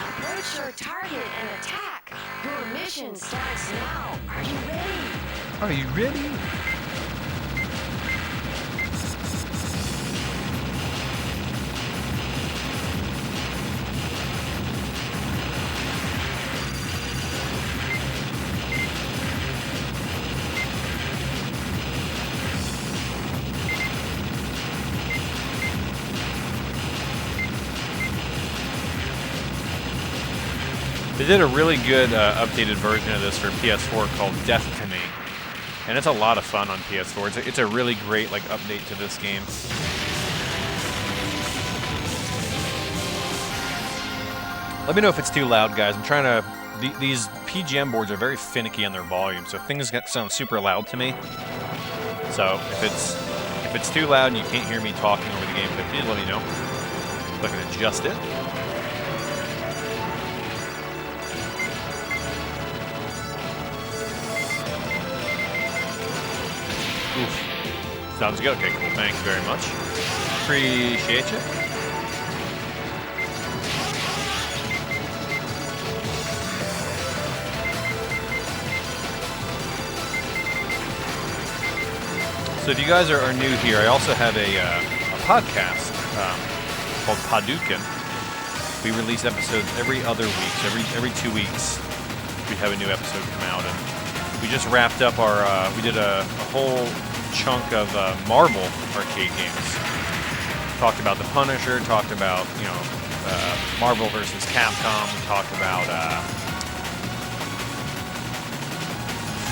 Approach your target and attack. Your mission starts now. Are you ready? Are you ready? They did a really good updated version of this for PS4 called Death to Me, and it's a lot of fun on PS4. It's a really great update to this game. Let me know if it's too loud, guys. I'm trying to. These PGM boards are very finicky on their volume, so things sound super loud to me. So if it's too loud and you can't hear me talking over the game, please let me know. I can adjust it. Oof. Sounds good. Okay, cool. Thank you very much. Appreciate you. So if you guys are new here, I also have a podcast called Hadouken. We release episodes every other week. So every 2 weeks, we have a new episode come out. And we just wrapped up our, we did a whole chunk of Marvel arcade games. Talked about The Punisher, talked about, you know, Marvel versus Capcom. We talked about,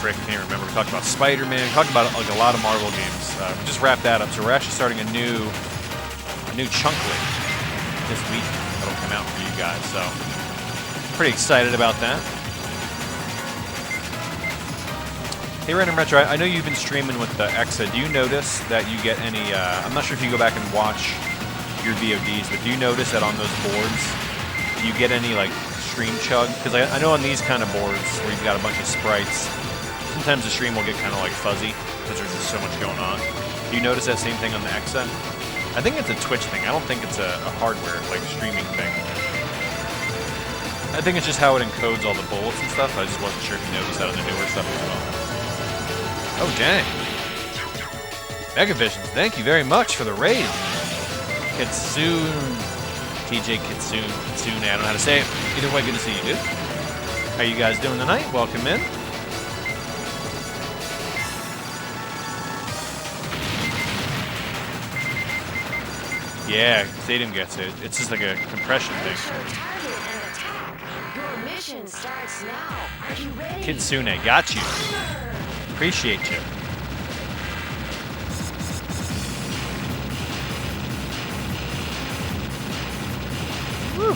frick, I can't remember. We talked about Spider-Man. We talked about like a lot of Marvel games. We just wrapped that up. So we're actually starting a new chunklet this week that'll come out for you guys. So pretty excited about that. Hey, Random Retro, I know you've been streaming with the EXA. Do you notice that you get any, I'm not sure if you go back and watch your VODs, but do you notice that on those boards, do you get any, like, stream chug? Because I know on these kind of boards where you've got a bunch of sprites, sometimes the stream will get kind of, like, fuzzy because there's just so much going on. Do you notice that same thing on the EXA? I think it's a Twitch thing. I don't think it's a hardware, like, streaming thing. I think it's just how it encodes all the bullets and stuff. I just wasn't sure if you noticed that on the newer stuff as well. Oh, dang. Megavisions, thank you very much for the raid. KETSUI. TJ KETSUI. KETSUI, I don't know how to say it. Either way, good to see you, dude. How you guys doing tonight? Welcome in. Yeah, Stadium gets it. It's just like a compression thing. Target and attack. Your mission starts now. Are you ready? KETSUI, got you. Appreciate you. Woo.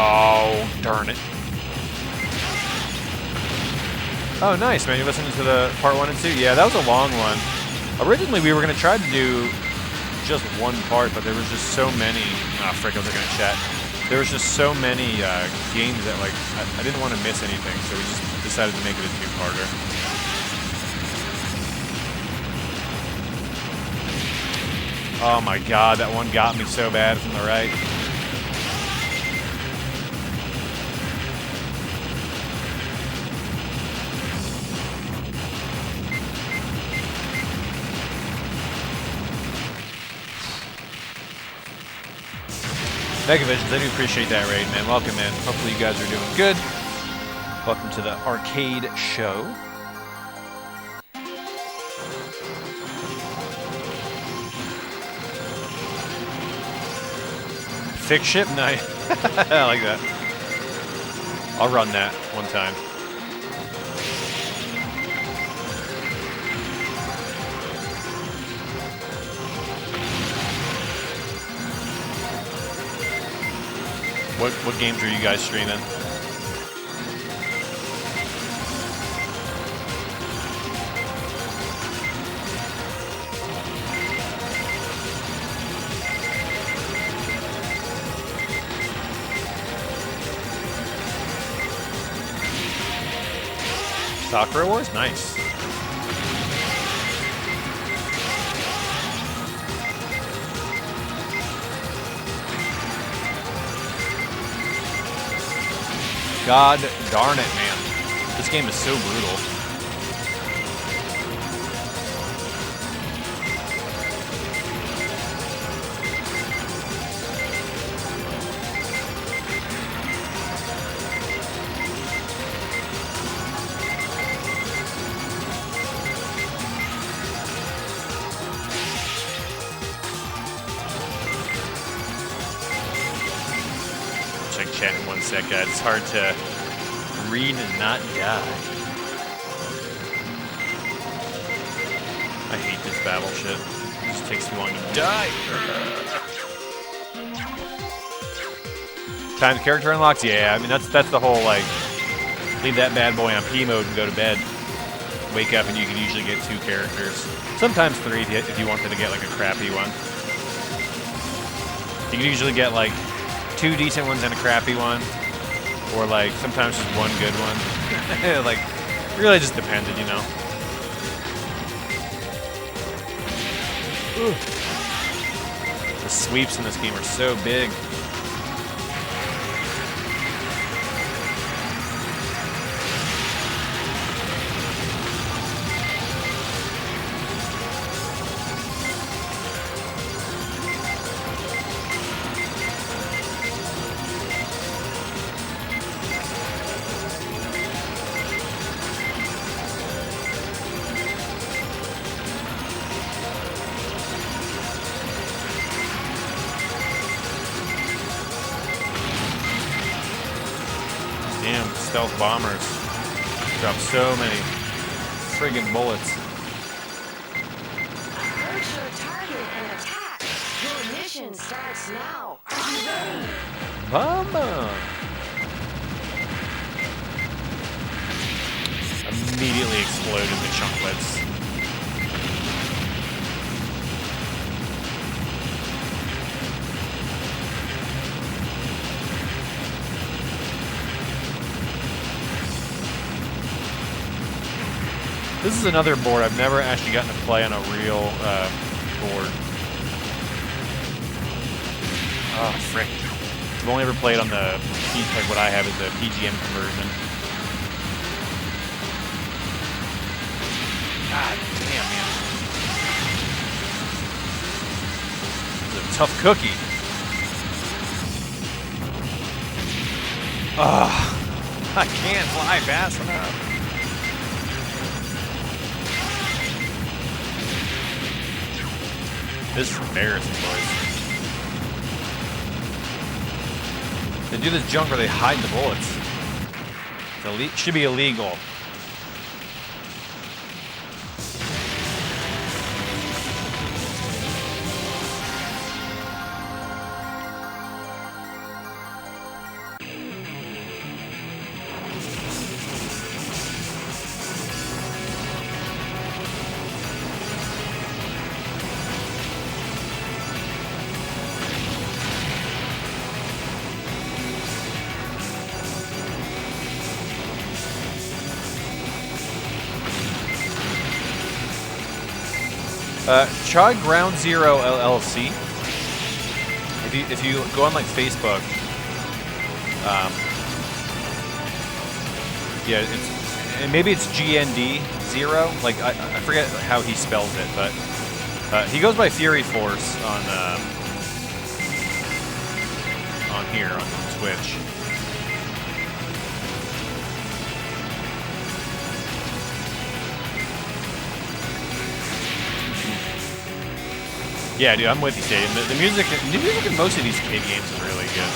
Oh, darn it. Oh, nice, man. You're listening to the part 1 and 2? Yeah, that was a long one. Originally, we were going to try to do just one part, but there was just so many. Ah, frick, I was looking at chat. There was just so many games that, like, I didn't want to miss anything, so we just decided to make it a two-parter. Oh my god, that one got me so bad from the right. Megavisions, I do appreciate that raid, man. Welcome in. Hopefully you guys are doing good. Welcome to the arcade show. Fix ship? Nice. I like that. I'll run that one time. What games are you guys streaming? Sakura Wars? Nice. God darn it, man. This game is so brutal. Check chat in 1 sec, guys. It's hard to read and not die. I hate this battle shit. It just takes too long to die. Time to character unlocks? Yeah, I mean that's the whole like leave that bad boy on P mode and go to bed. Wake up and you can usually get 2 characters. Sometimes 3 if you wanted to get like a crappy one. You can usually get like 2 decent ones and a crappy one. Or like sometimes just 1 good one. Like it really just depended, you know. Ooh. The sweeps in this game are so big. Damn, stealth bombers drop so many friggin' bullets. Approach your target and attack. Your mission starts now. Are you ready? Bomber! Immediately explode into chocolates. This is another board I've never actually gotten to play on a real board. Oh, frick. I've only ever played on the, like what I have is the PGM conversion. God damn, man. This is a tough cookie. Ugh. I can't fly fast enough. This is embarrassing, boys. They do this junk where they hide the bullets. It should be illegal. Try Ground Zero LLC. If you go on like Facebook, yeah, and maybe it's GND Zero. Like I forget how he spells it, but he goes by Fury Force on here on Twitch. Yeah, dude, I'm with you, Stadium. The music in most of these kid games is really good.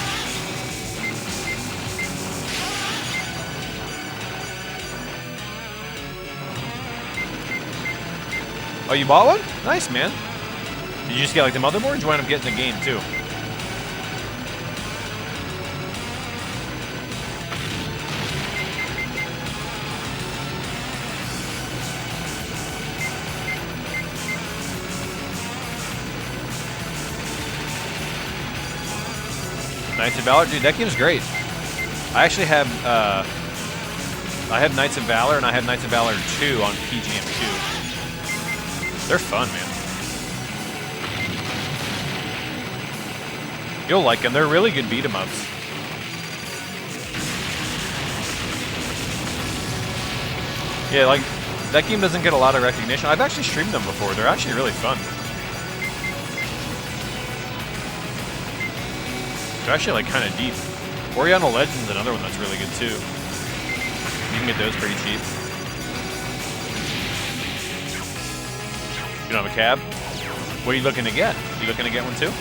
Oh, you bought one? Nice, man. Did you just get like the motherboard, or did you wind up getting the game too? Knights of Valor, dude, that game's great. I actually have, I have Knights of Valor and I have Knights of Valor 2 on PGM 2. They're fun, man. You'll like them. They're really good beat 'em ups. Yeah, like that game doesn't get a lot of recognition. I've actually streamed them before. They're actually really fun. They're actually like kind of deep. Oriental Legends, another one that's really good too. You can get those pretty cheap. You don't have a cab? What are you looking to get? You looking to get one too?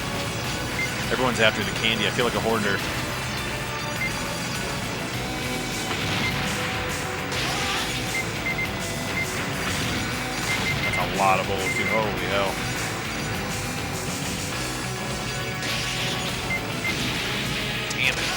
Everyone's after the candy. I feel like a hoarder. That's a lot of bullets, dude. Holy hell. Damn it.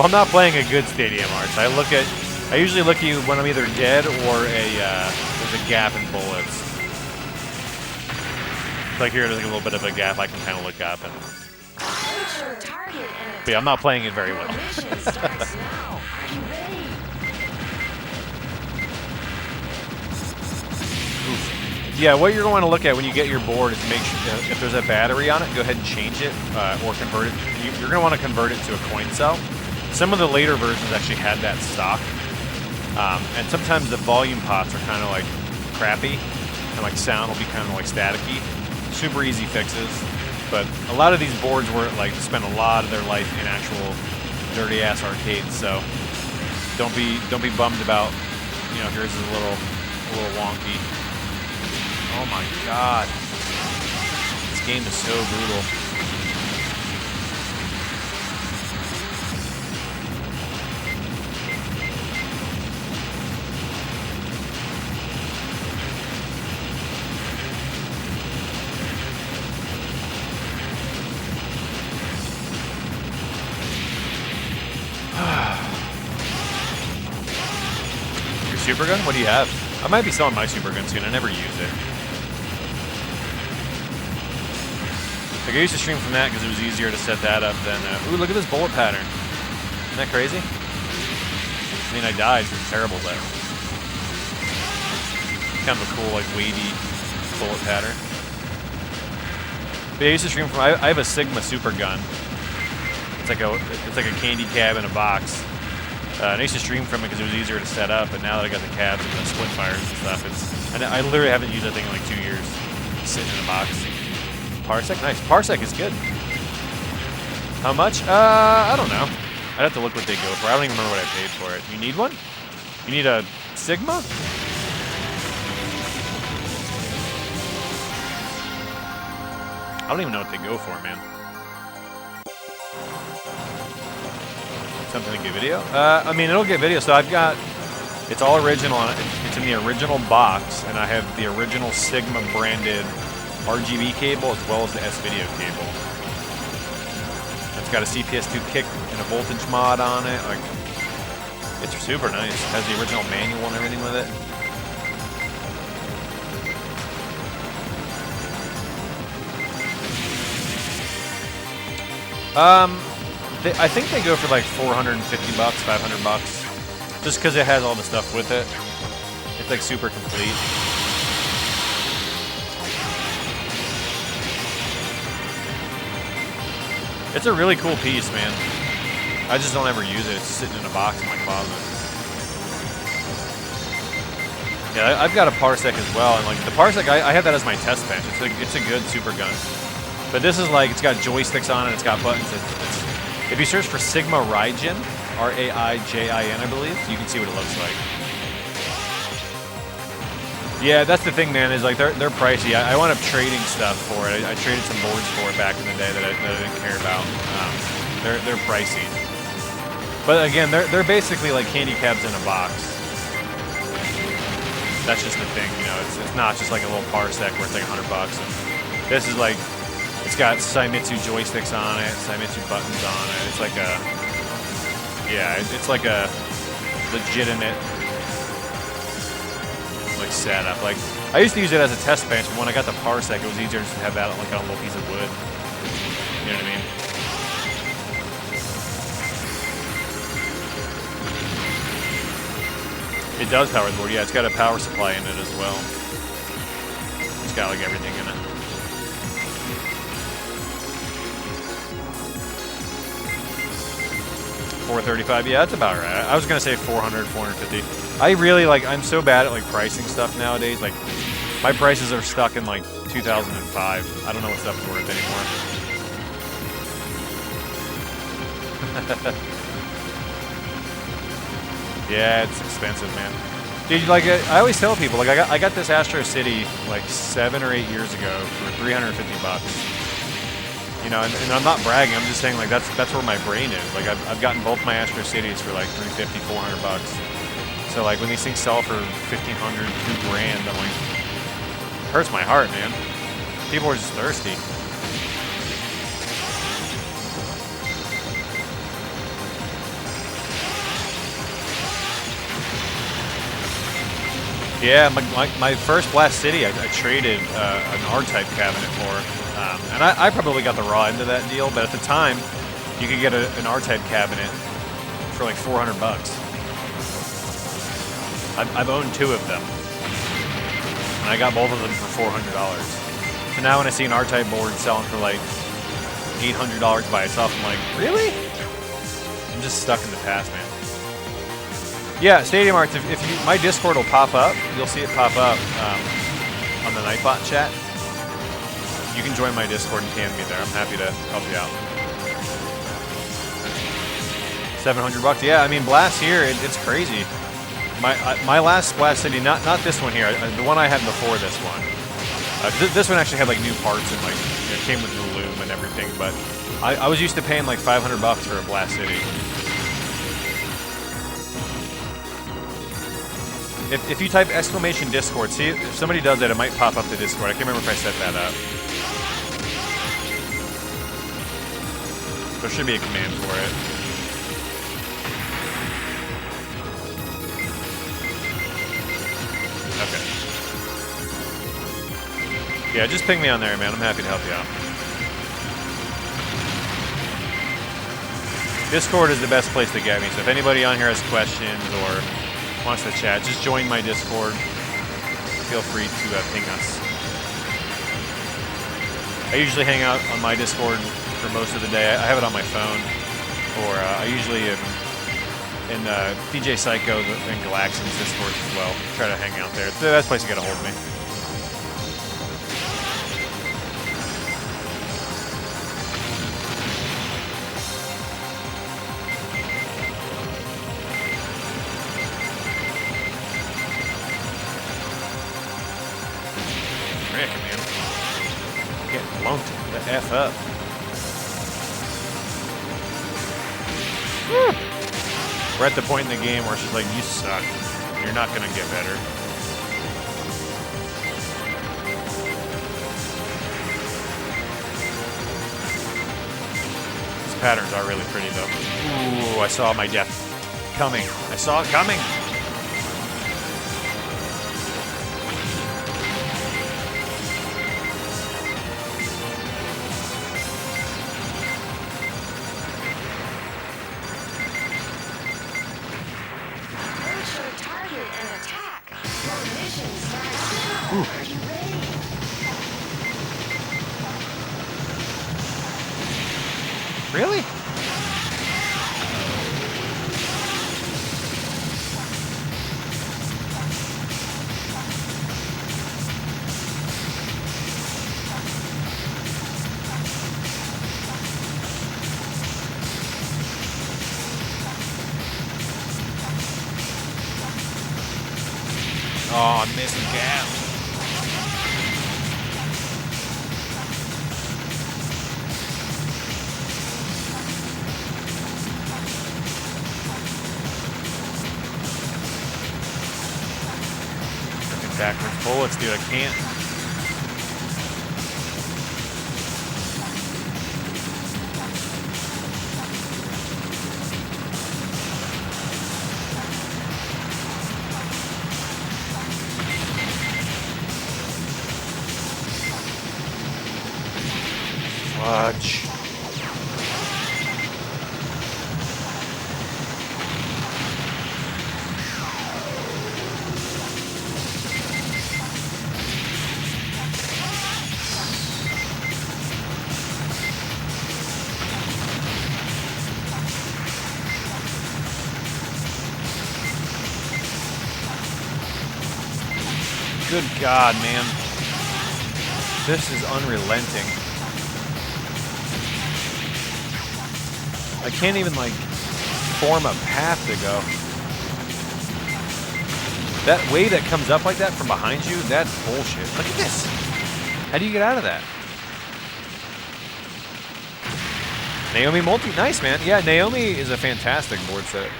Well, I'm not playing a good Stadium Arts. I usually look at you when I'm either dead or there's a gap in bullets. Like here, there's like a little bit of a gap. I can kind of look up and. But yeah, I'm not playing it very well. Yeah, what you're going to look at when you get your board is make sure if there's a battery on it, go ahead and change it or convert it. You're going to want to convert it to a coin cell. Some of the later versions actually had that stock, and sometimes the volume pots are kind of like crappy, and like sound will be kind of like staticky. Super easy fixes, but a lot of these boards were like spend a lot of their life in actual dirty ass arcades. So don't be bummed about if yours is a little wonky. Oh my god. This game is so brutal. Your super gun? What do you have? I might be selling my super gun soon. I never use it. Like I used to stream from that because it was easier to set that up than. Ooh, look at this bullet pattern. Isn't that crazy? I mean, I died. It's terrible, but kind of a cool, like wavy bullet pattern. But I used to stream from. I have a Sigma super gun. It's like a candy cab in a box. And I used to stream from it because it was easier to set up. But now that I got the cabs and the split fires and stuff, I literally haven't used that thing in like 2 years. Sitting in a box. Parsec? Nice. Parsec is good. How much? I don't know. I'd have to look what they go for. I don't even remember what I paid for it. You need one? You need a Sigma? I don't even know what they go for, man. Something to get video? I mean, it'll get video. So I've got... It's all original. It's in the original box, and I have the original Sigma branded RGB cable as well as the S-Video cable. It's got a CPS2 kick and a voltage mod on it. Like, it's super nice. It has the original manual and everything with it. I think they go for like $450, $500, just because it has all the stuff with it. It's like super complete. It's a really cool piece, man. I just don't ever use it. It's sitting in a box in my closet. Yeah, I've got a Parsec as well, and like the Parsec, I have that as my test bench. It's a good super gun. But this is like, it's got joysticks on it, it's got buttons. If you search for Sigma Raijin, R-A-I-J-I-N, I believe, you can see what it looks like. Yeah, that's the thing, man, is like they're pricey. I wound up trading stuff for it. I traded some boards for it back in the day that I didn't care about. They're pricey. But again, they're basically like candy cabs in a box. That's just the thing, it's not just like a little Parsec where it's like $100. And this is like, it's got Saimitsu joysticks on it, Saimitsu buttons on it. It's like a, yeah, it's like a legitimate like setup. Like I used to use it as a test bench, but when I got the Parsec, it was easier just to have that like on a little piece of wood. You know what I mean? It does power the board. Yeah, it's got a power supply in it as well. It's got like everything in it. $435. Yeah, that's about right. I was gonna say 400, 450. I really like. I'm so bad at like pricing stuff nowadays. Like my prices are stuck in like 2005. I don't know what stuff's worth anymore. Yeah, it's expensive, man. Dude, like I always tell people, like I got this Astro City like 7 or 8 years ago for $350. You know, and I'm not bragging. I'm just saying like that's where my brain is. Like I've gotten both my Astro Cities for like $350, $400. So like when these things sell for $1,500, $2,000, I'm like, it hurts my heart, man. People are just thirsty. Yeah, my first Blast City, I traded an R-Type cabinet for, and I probably got the raw end of that deal, but at the time, you could get an R-Type cabinet for like 400 bucks. I've owned 2 of them, and I got both of them for $400. So now when I see an R-Type board selling for like $800 by itself, I'm like, really? I'm just stuck in the past, man. Yeah, Stadium Arts, if you, my Discord will pop up. You'll see it pop up on the Nightbot chat. You can join my Discord and can me there. I'm happy to help you out. 700 bucks. Yeah, I mean, Blast here, it's crazy. My last Blast City, not this one here, the one I had before this one. This one actually had like new parts and like it came with the loom and everything, but I was used to paying like 500 bucks for a Blast City. If you type !Discord, see if somebody does that, it might pop up the Discord. I can't remember if I set that up. There should be a command for it. Okay. Yeah, just ping me on there, man. I'm happy to help you out. Discord is the best place to get me, so if anybody on here has questions or wants to chat, just join my Discord. Feel free to ping us. I usually hang out on my Discord for most of the day. I have it on my phone, or I usually am in DJ Psycho and Galaxion's Discord as well. Try to hang out there. It's the best place to get a hold of me. The F up. We're at the point in the game where she's like, you suck. You're not going to get better. These patterns are really pretty, though. Ooh, I saw my death coming. I saw it coming. Really? Oh, I missed the gap. Backwards bullets, dude, I can't. Fudge. Good God, man. This is unrelenting. I can't even, like, form a path to go. That wave that comes up like that from behind you, that's bullshit. Look at this. How do you get out of that? Naomi multi, nice, man. Yeah, Naomi is a fantastic board set.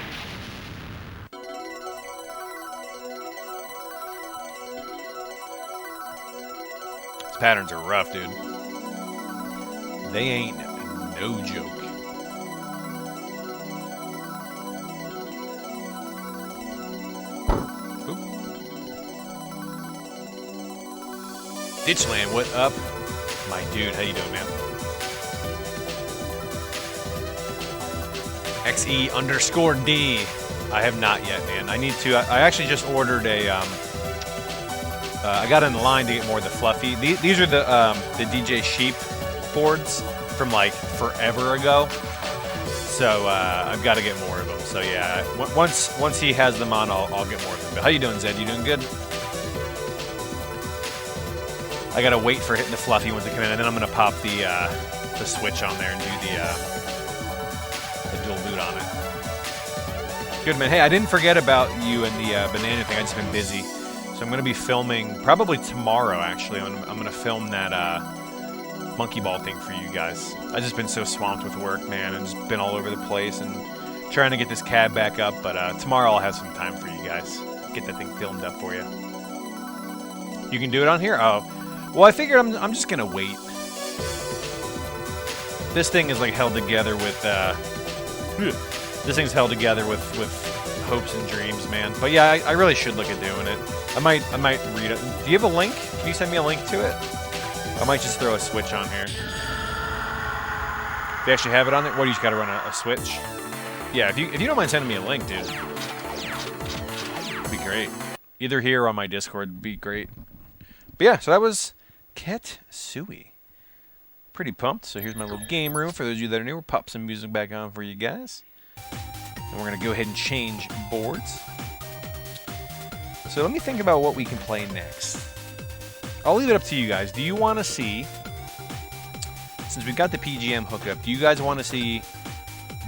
Patterns are rough, dude. They ain't no joke. Oop. Ditchland, what up? My dude, how you doing, man? XE_D. I have not yet, man. I need to. I actually just ordered a. I got in line to get more of the fluffy. These are the DJ Sheep boards from like forever ago. So I've got to get more of them. So yeah, once he has them on, I'll get more of them. But how you doing, Zed? You doing good? I gotta wait for hitting the fluffy ones to come in, and then I'm gonna pop the switch on there and do the dual boot on it. Good, man. Hey, I didn't forget about you and the banana thing. I just been busy, so I'm gonna be filming probably tomorrow. Actually, I'm gonna film that monkey ball thing for you guys. I've just been so swamped with work, man, and just been all over the place and trying to get this cab back up. But tomorrow I'll have some time for you guys. Get that thing filmed up for you. You can do it on here? Oh. Well, I figured I'm just gonna wait. This thing is like held together with this thing's held together with hopes and dreams, man. But yeah, I really should look at doing it. I might read it. Do you have a link? Can you send me a link to it? I might just throw a switch on here. They actually have it on there. What, you just gotta run a switch? Yeah, if you don't mind sending me a link, dude, it'd be great. Either here or on my Discord would be great. But yeah, so that was KETSUI. Pretty pumped. So here's my little game room. For those of you that are new, we'll pop some music back on for you guys. And we're going to go ahead and change boards. So let me think about what we can play next. I'll leave it up to you guys. Do you want to see, since we've got the PGM hookup, do you guys want to see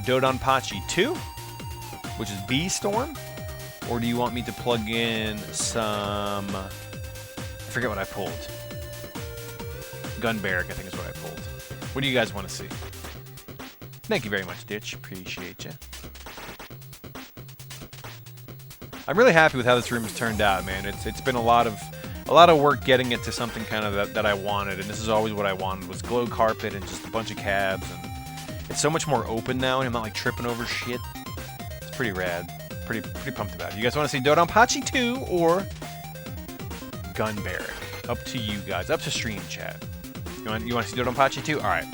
Dodonpachi 2, which is B-Storm? Or do you want me to plug in some... I forget what I pulled. Gun Barrack, I think is what I pulled. What do you guys want to see? Thank you very much, Ditch. Appreciate you. I'm really happy with how this room has turned out, man. It's been a lot of work getting it to something kind of that I wanted, and this is always what I wanted, was glow carpet and just a bunch of cabs, and it's so much more open now, and I'm not like tripping over shit. It's pretty rad. Pretty pumped about it. You guys want to see Dodonpachi 2 or Gun Barrack? Up to you guys. Up to stream chat. You want to see Dodonpachi 2? Alright.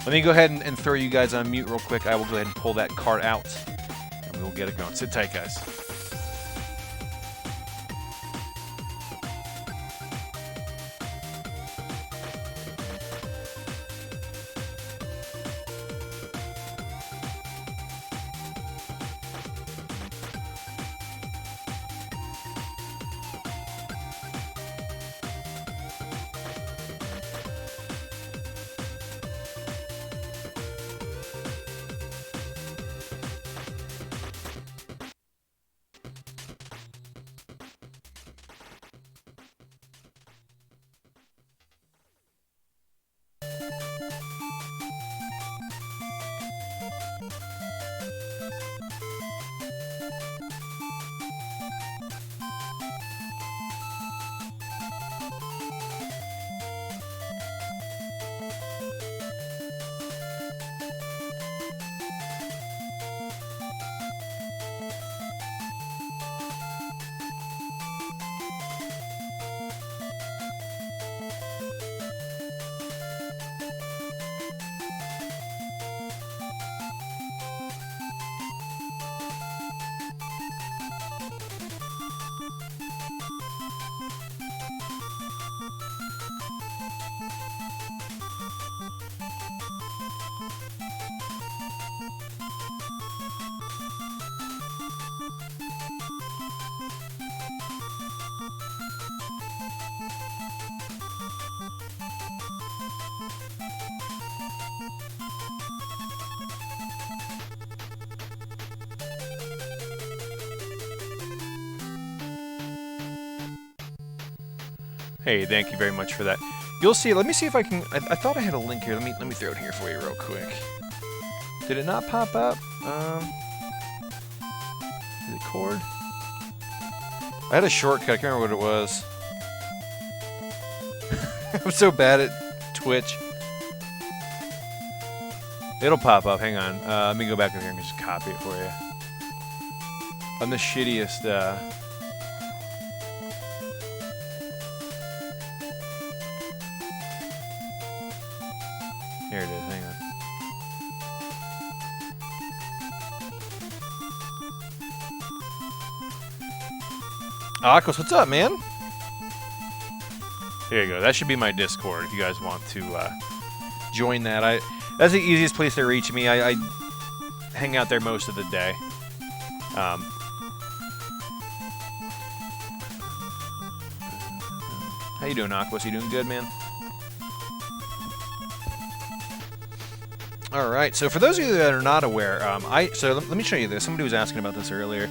Let me go ahead and throw you guys on mute real quick. I will go ahead and pull that cart out, and we will get it going. Sit tight, guys. Hey, thank you very much for that. You'll see. Let me see if I can. I thought I had a link here. Let me throw it here for you real quick. Did it not pop up? Is it cord? I had a shortcut. I can't remember what it was. I'm so bad at Twitch. It'll pop up. Hang on. Let me go back over here and just copy it for you. I'm the shittiest. Here it is. Hang on. Aquas, what's up, man? There you go. That should be my Discord if you guys want to join that. That's the easiest place to reach me. I hang out there most of the day. How you doing, Aquas? You doing good, man? All right. So for those of you that are not aware, so let me show you this. Somebody was asking about this earlier.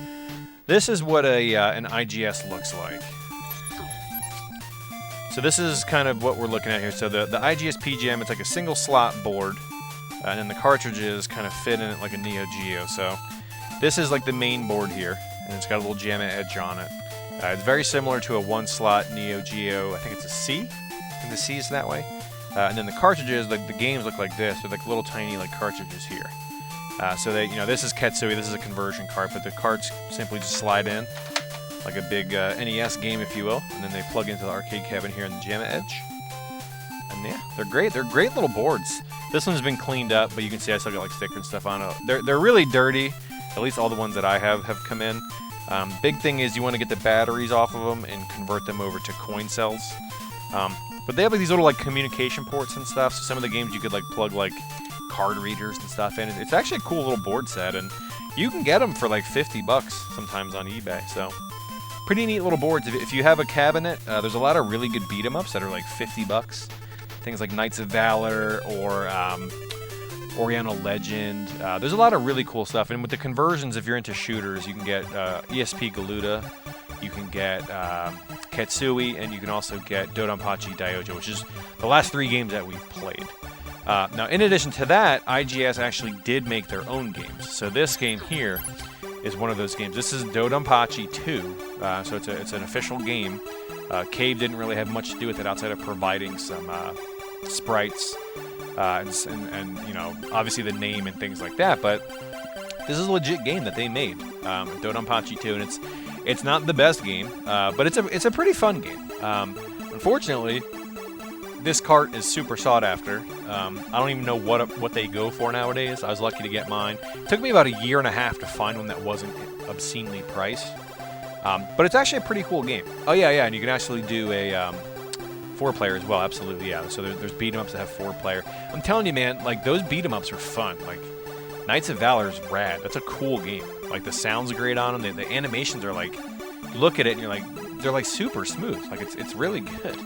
This is what an IGS looks like. So this is kind of what we're looking at here. So the IGS PGM, it's like a single slot board, and then the cartridges kind of fit in it like a Neo Geo. So this is like the main board here, and it's got a little JAMA edge on it. It's very similar to a one-slot Neo Geo. I think it's a C. I think the C is that way. And then the cartridges, like the games look like this. They're like little tiny like cartridges here. So they, this is KETSUI. This is a conversion cart, but the carts simply just slide in like a big NES game, if you will, and then they plug into the arcade cabinet here in the JAMA edge. And yeah, they're great. They're great little boards. This one's been cleaned up, but you can see I still got like sticker and stuff on it. They're really dirty. At least all the ones that I have come in. Big thing is you want to get the batteries off of them and convert them over to coin cells. But they have like these little like communication ports and stuff. So some of the games you could like plug like card readers and stuff in. It's actually a cool little board set, and you can get them for like 50 bucks sometimes on eBay. So pretty neat little boards. If you have a cabinet, there's a lot of really good beat 'em ups that are like 50 bucks. Things like Knights of Valor or Oriental Legend. There's a lot of really cool stuff. And with the conversions, if you're into shooters, you can get ESPGALUDA, you can get KETSUI, and you can also get Dodonpachi Daiojo, which is the last 3 games that we've played. Now, in addition to that, IGS actually did make their own games. So this game here is one of those games. This is Dodonpachi 2, so it's an official game. Cave didn't really have much to do with it outside of providing some sprites and obviously the name and things like that. But this is a legit game that they made, Dodonpachi 2, and it's not the best game, but it's a pretty fun game. Unfortunately, this cart is super sought after. I don't even know what they go for nowadays. I was lucky to get mine. It took me about a year and a half to find one that wasn't obscenely priced. But it's actually a pretty cool game. Oh yeah, and you can actually do a 4-player as well. Absolutely, yeah. So there's beat 'em ups that have 4-player. I'm telling you, man, like those beat 'em ups are fun. Like Knights of Valor is rad. That's a cool game. Like the sounds are great on them. The animations are like, you look at it and you're like, they're like super smooth. Like it's really good.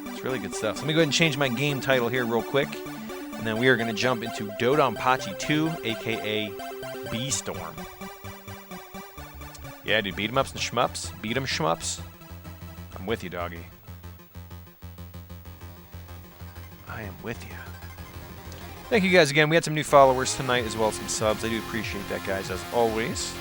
It's really good stuff. So let me go ahead and change my game title here real quick, and then we are going to jump into Dodonpachi 2, aka B-Storm. Yeah, dude, beat 'em ups and shmups. Beat 'em shmups. I'm with you, doggy. I am with you. Thank you guys again. We had some new followers tonight as well as some subs. I do appreciate that, guys, as always.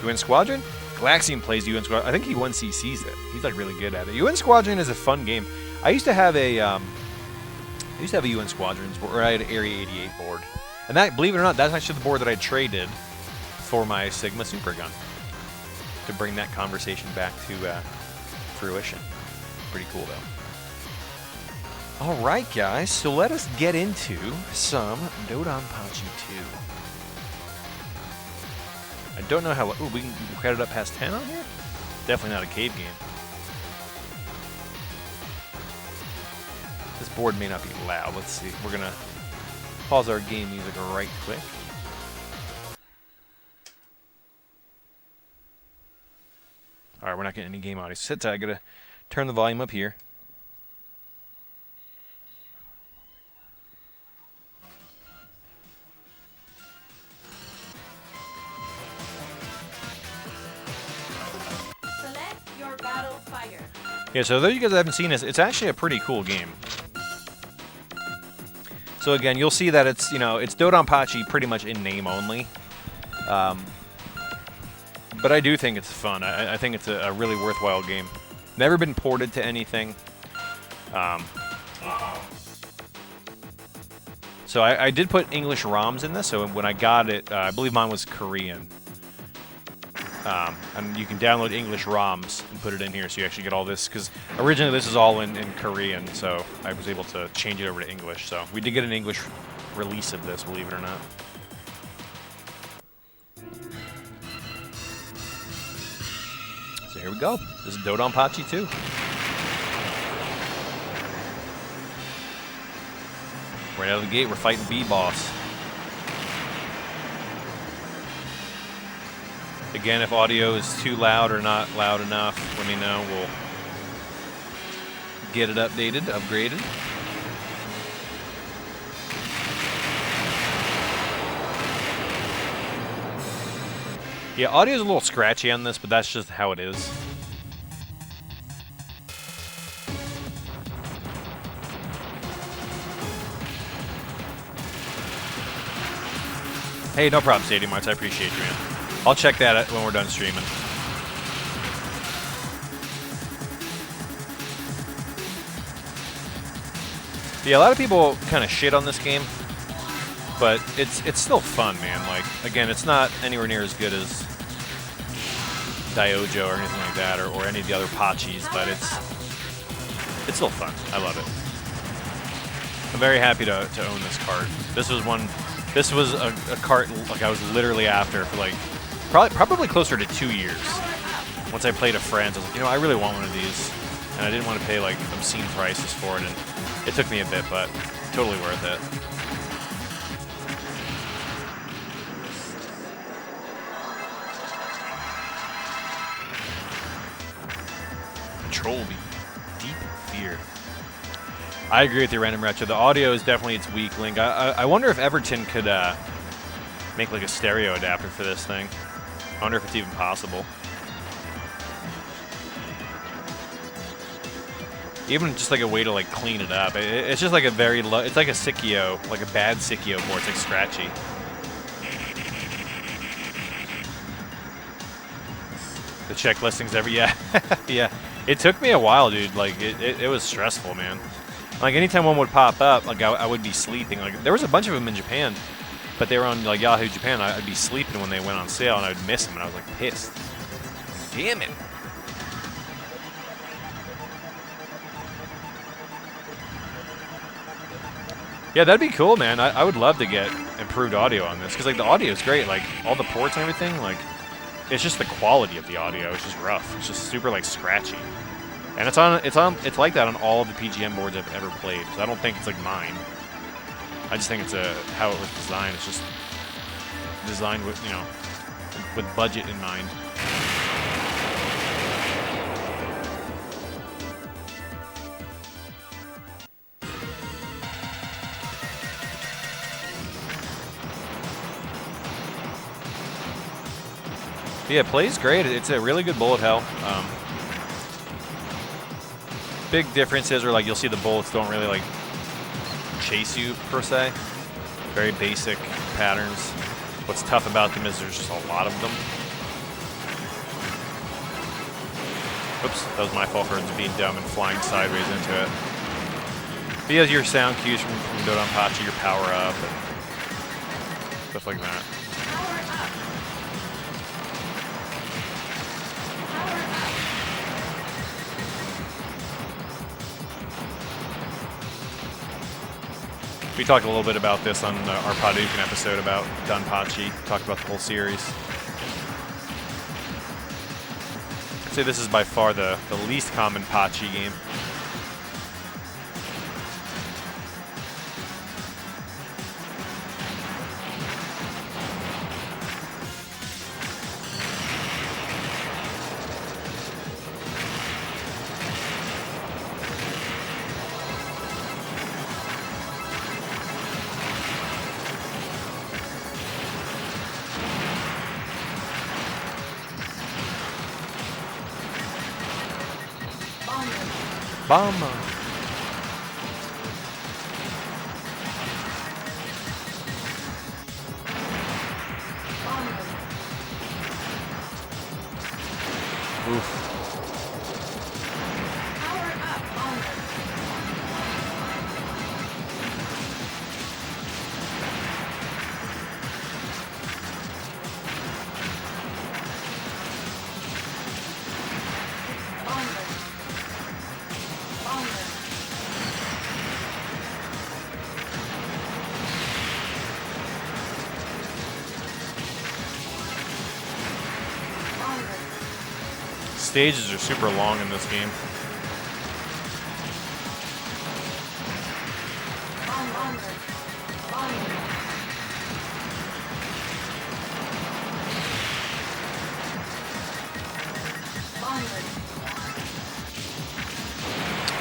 UN Squadron? Galaxian plays UN Squadron. I think he 1CCs it. He's like really good at it. UN Squadron is a fun game. I used to have a UN Squadrons where I had an Area 88 board, and that, believe it or not, that's actually the board that I traded for my Sigma Super Gun. To bring that conversation back to fruition. Pretty cool though. All right, guys. So let us get into some Dodonpachi 2. I don't know how... Ooh, we can credit up past 10 on here? Definitely not a cave game. This board may not be loud. Let's see. We're going to pause our game music right quick. Alright, we're not getting any game audio. Sit tight. I got to turn the volume up here. Yeah, so those of you guys that haven't seen this, it's actually a pretty cool game. So again, you'll see that it's, it's Dodonpachi pretty much in name only. But I do think it's fun. I think it's a really worthwhile game. Never been ported to anything. So I did put English ROMs in this, so when I got it, I believe mine was Korean. And you can download English ROMs and put it in here, so you actually get all this, because originally this is all in Korean, so I was able to change it over to English. So we did get an English release of this, believe it or not. So here we go. This is Dodonpachi 2. Right out of the gate, we're fighting B-Boss. Again, if audio is too loud or not loud enough, let me know. We'll get it updated, upgraded. Yeah, audio is a little scratchy on this, but that's just how it is. Hey, no problem, Stadium Arts. I appreciate you, man. I'll check that when we're done streaming. Yeah, a lot of people kind of shit on this game, but it's still fun, man. Like, again, it's not anywhere near as good as Diojo or anything like that, or any of the other Pachis, but it's still fun. I love it. I'm very happy to own this cart. This was a cart like I was literally after for like probably closer to 2 years. Once I played a friend, I was like, you know, I really want one of these, and I didn't want to pay like obscene prices for it, and it took me a bit, but totally worth it. Control B, Deep Fear. I agree with you, Random Retro. The audio is definitely its weak link. I wonder if Everton could make like a stereo adapter for this thing. I wonder if it's even possible. Even just like a way to like clean it up. It's just like a very low. It's like a Sikio, like a bad Sikio board. It's like scratchy. The check listings yeah. It took me a while, dude. Like it was stressful, man. Like anytime one would pop up, like I would be sleeping. Like there was a bunch of them in Japan, but they were on like Yahoo Japan. I'd be sleeping when they went on sale, and I'd miss them, and I was like pissed. Damn it! Yeah, that'd be cool, man. I would love to get improved audio on this, because like the audio is great. Like all the ports and everything. Like it's just the quality of the audio. It's just rough. It's just super like scratchy. And it's like that on all of the PGM boards I've ever played. So I don't think it's like mine. I just think it's how it was designed. It's just designed with, you know, with budget in mind. Yeah, it plays great. It's a really good bullet hell. Big differences are like you'll see the bullets don't really like chase you per se. Very basic patterns. What's tough about them is there's just a lot of them. Oops, that was my fault for being dumb and flying sideways into it. But you have your sound cues from Dodonpachi, your power up, and stuff like that. We talked a little bit about this on our Hadouken episode about Donpachi. Talked about the whole series. I'd say this is by far the least common Pachi game. Bomber. Oof. stages are super long in this game.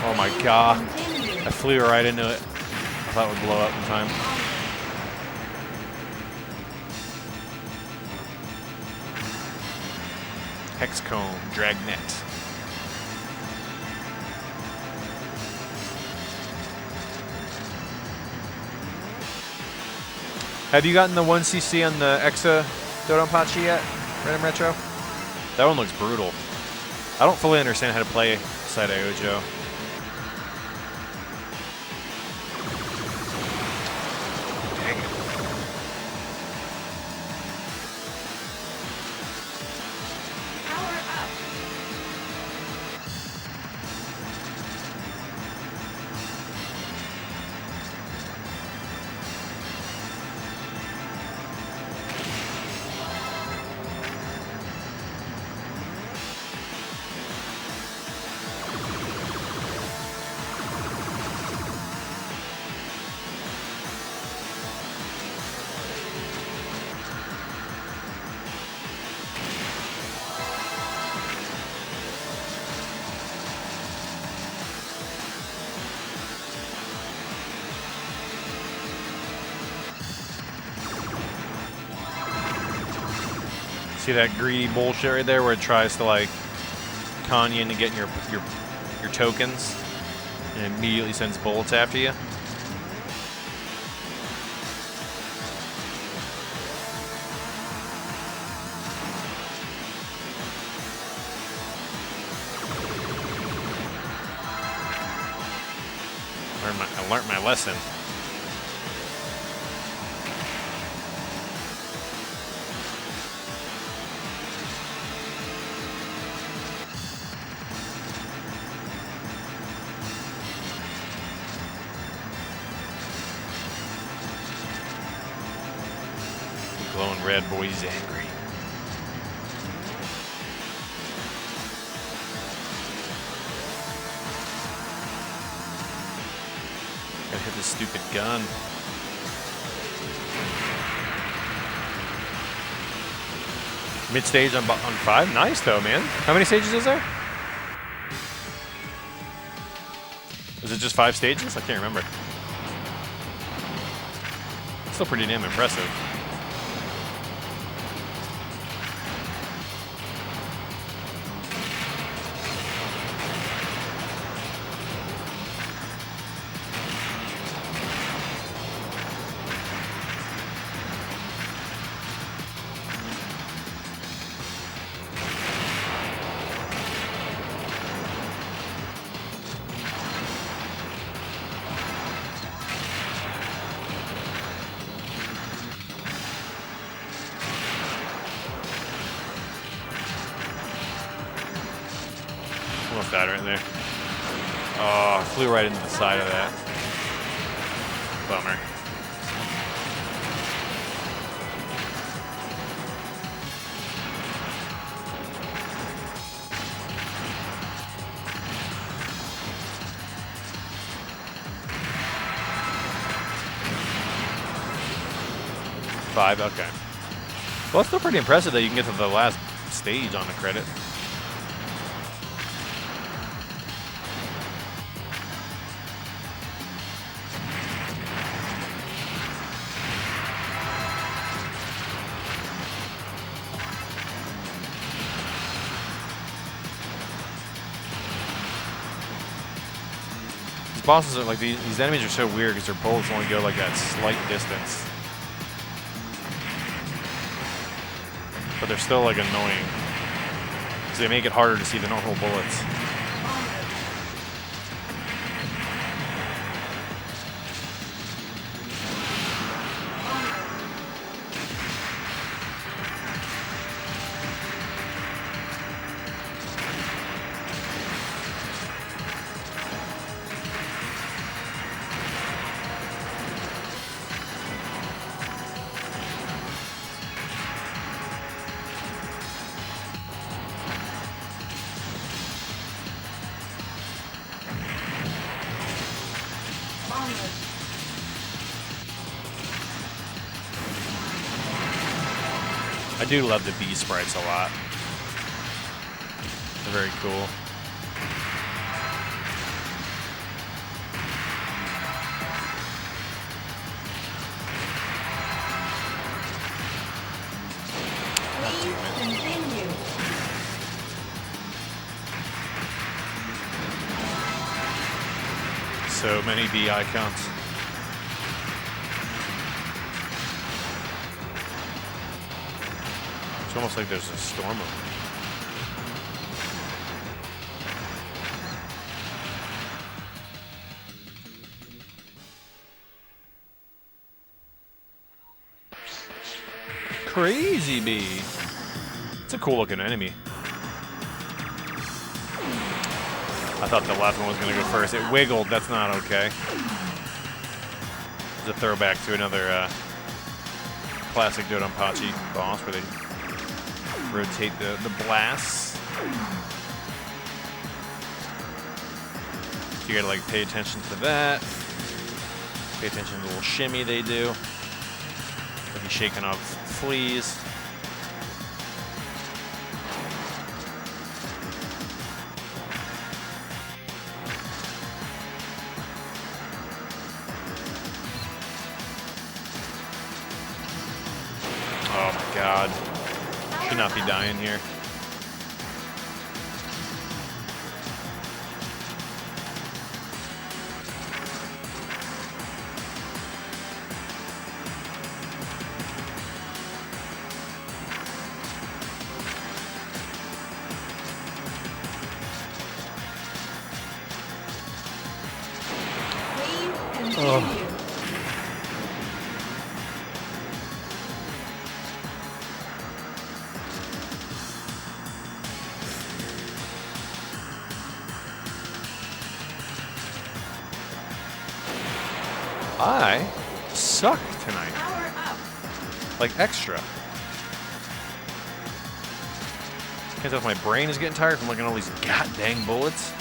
Oh my god. I flew right into it. I thought it would blow up in time. Hexcomb, Dragnet. Have you gotten the 1cc on the Exa Dodonpachi yet, Random Retro? That one looks brutal. I don't fully understand how to play Side Ojo. See that greedy bullshit right there where it tries to like con you into getting your tokens and immediately sends bullets after you? I learned my lesson. Glowing red boy's angry. Gotta hit this stupid gun. Mid stage on 5. Nice though, man. How many stages is there? Is it just 5 stages? I can't remember. Still pretty damn impressive. Almost died right there. Oh, flew right into the side of that. Bummer. Five, okay. Well, it's still pretty impressive that you can get to the last stage on the credit. These bosses are like, these enemies are so weird because their bullets only go like that slight distance. But they're still like annoying. So they make it harder to see the normal bullets. I do love the bee sprites a lot. They're very cool. So many bee icons. It's almost like there's a storm over me. Crazy bee. It's a cool looking enemy. I thought the left one was going to go first. It wiggled. That's not okay. It's a throwback to another classic Dodonpachi boss where they rotate the blasts. So you got to like pay attention to that. Pay attention to the little shimmy they do. Like he's shaking off fleas. Oh my god. Should not be dying here. Oh. I suck tonight. Like extra. Can't tell if my brain is getting tired from looking at all these goddamn bullets.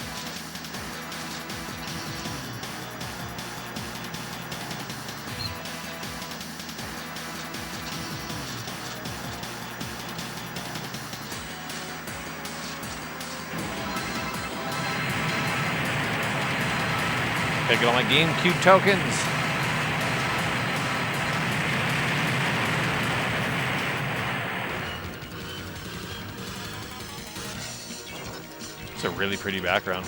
Gotta get all my GameCube tokens. It's a really pretty background.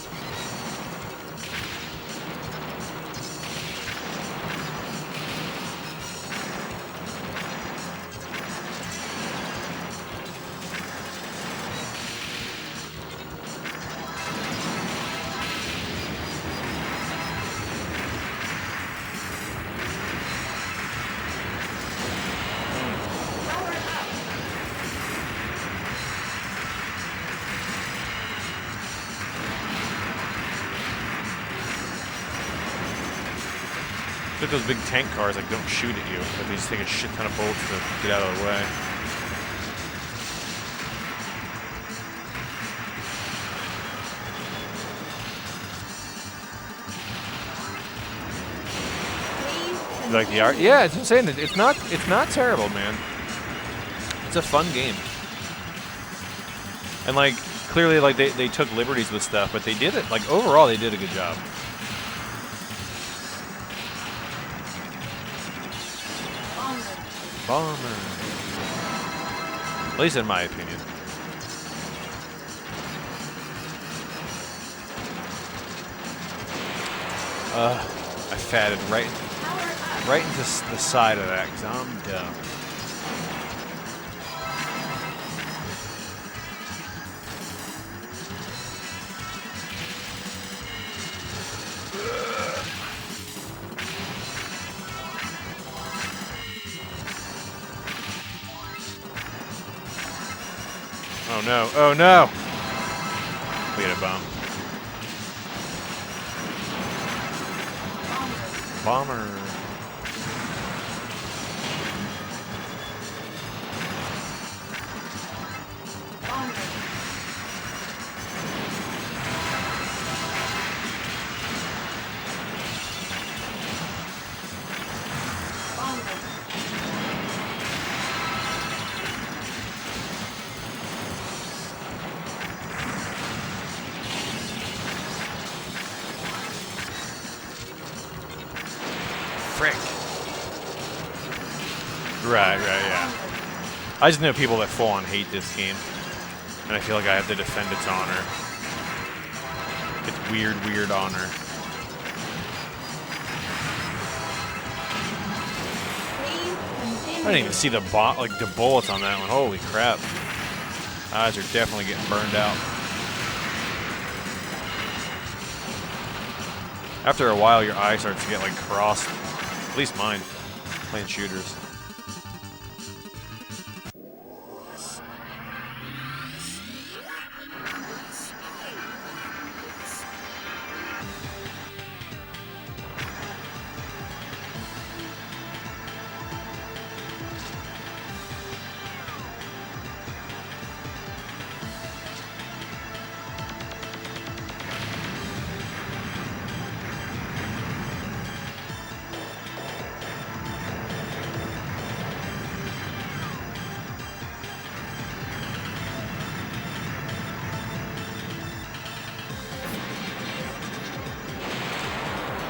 Like those big tank cars like don't shoot at you, but they just take a shit ton of bullets to get out of the way. You like the art? Yeah, it's insane. It's not terrible, man. It's a fun game. And like clearly like they took liberties with stuff, but they did it like overall they did a good job. Bomber. At least in my opinion. I fatted right into the side of that because I'm dumb. Oh no, oh no! We had a bomb. Bomber. Frick. Right, yeah. I just know people that full on hate this game. And I feel like I have to defend its honor. It's weird honor. I didn't even see the bullets on that one. Holy crap. Eyes are definitely getting burned out. After a while, your eye starts to get like crossed. At least mine, playing shooters.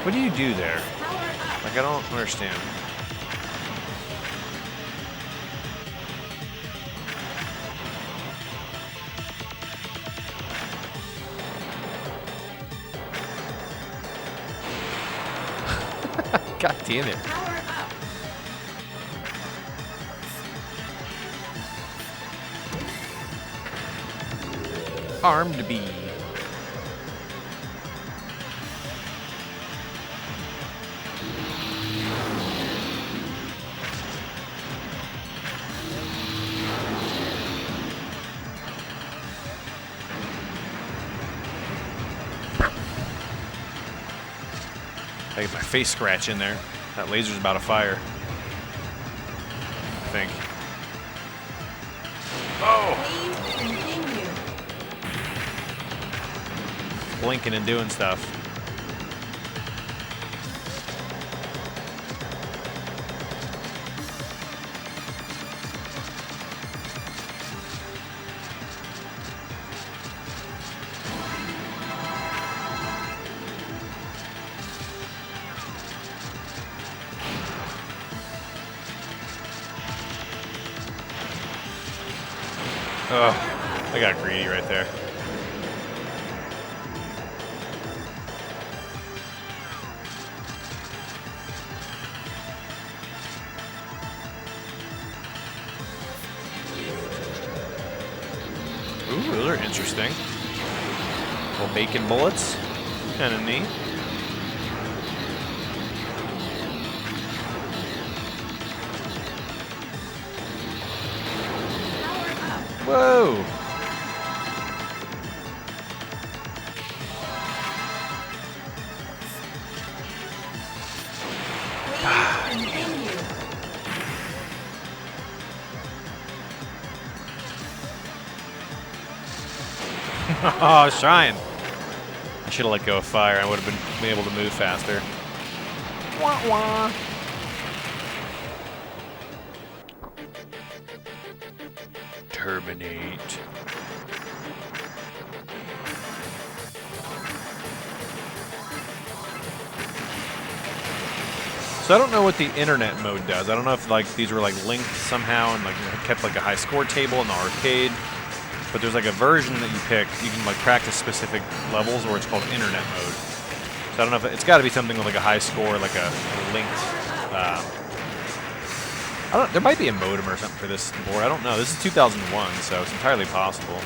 What do you do there? Like, I don't understand. God damn it. Armed bee. I get my face scratch in there. That laser's about to fire. I think. Oh! Blinking and doing stuff. Oh, I got greedy right there. Ooh, those are interesting. Little bacon bullets. Kind of neat. Whoa! Oh, I was trying. I should have let go of fire. I would have been able to move faster. Wah wah. Terminate. So I don't know what the internet mode does. I don't know if like these were like linked somehow and like kept like a high score table in the arcade. But there's like a version that you pick. You can like practice specific levels, or it's called internet mode. So I don't know if it's got to be something with like a high score, like a linked. I don't. There might be a modem or something for this board. I don't know. This is 2001, so it's entirely possible.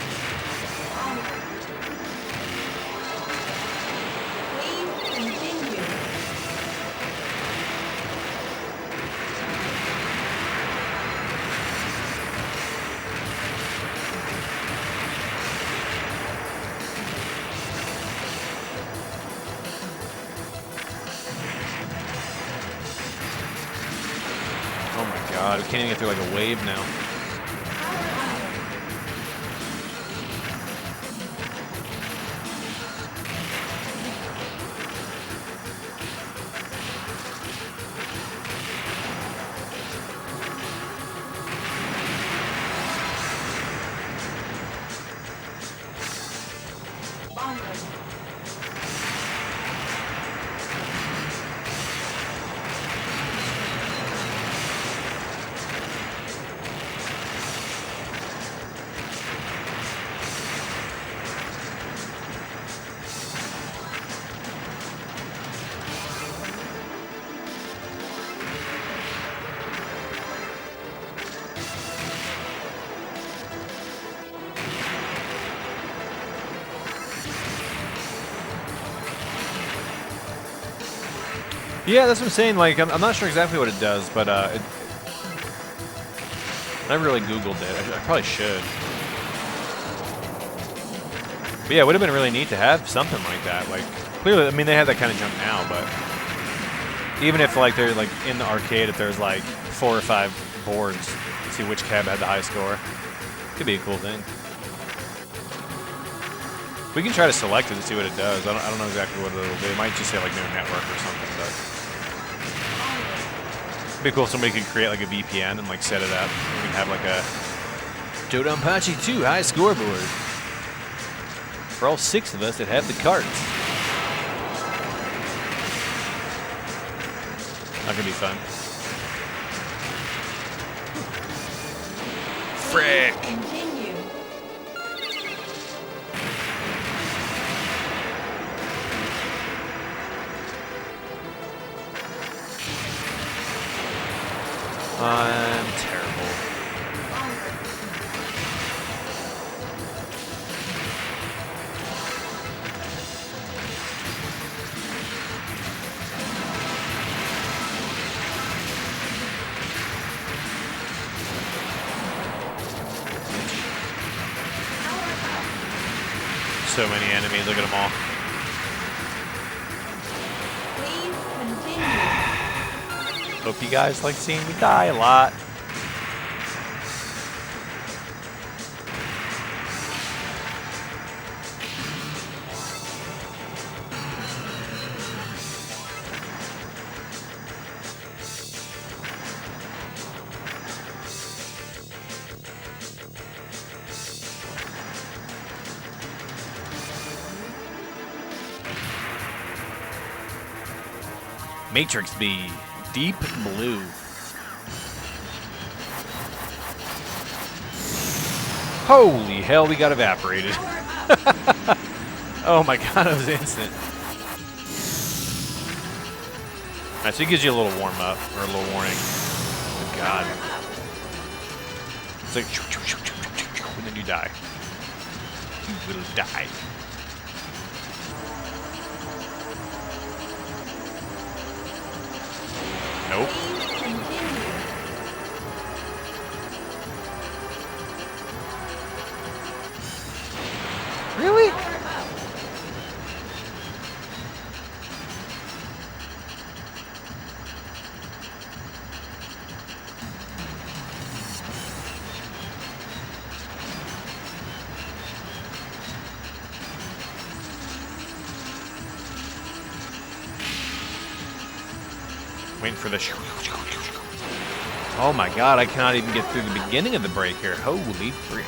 God, we can't even get through like a wave now. Yeah, that's what I'm saying. Like, I'm not sure exactly what it does, but I never really Googled it. I probably should. But yeah, it would have been really neat to have something like that. Like, clearly, I mean, they have that kind of junk now, but even if like they're like in the arcade, if there's like 4 or 5 boards, to see which cab had the high score, could be a cool thing. We can try to select it and see what it does. I don't know exactly what it'll do. It might just say like no network or something, but it'd be cool if somebody could create like a VPN and like set it up. We can have like a Dodonpachi 2 high scoreboard for all 6 of us that have the carts. Not gonna be fun. Frick! Continue. I'm terrible. So many enemies, look at them all. Please continue. Hope you guys like seeing me die a lot. Matrix B, Deep Blue. Holy hell, we got evaporated. Oh my god, it was instant. Alright, so it gives you a little warm up, or a little warning. Good god. It's like, and then you die. You will die. Nope. Really? Waiting for the oh my god, I cannot even get through the beginning of the break here. Holy freak.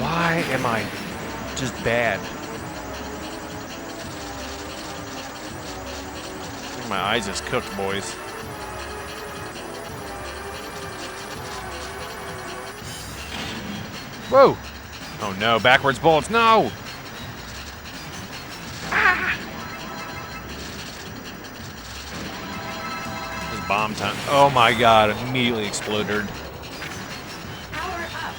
Why am I just bad? I think my eyes is cooked, boys. Whoa! Oh no, backwards bullets, no! Bomb time. Oh my god, immediately exploded. Power up.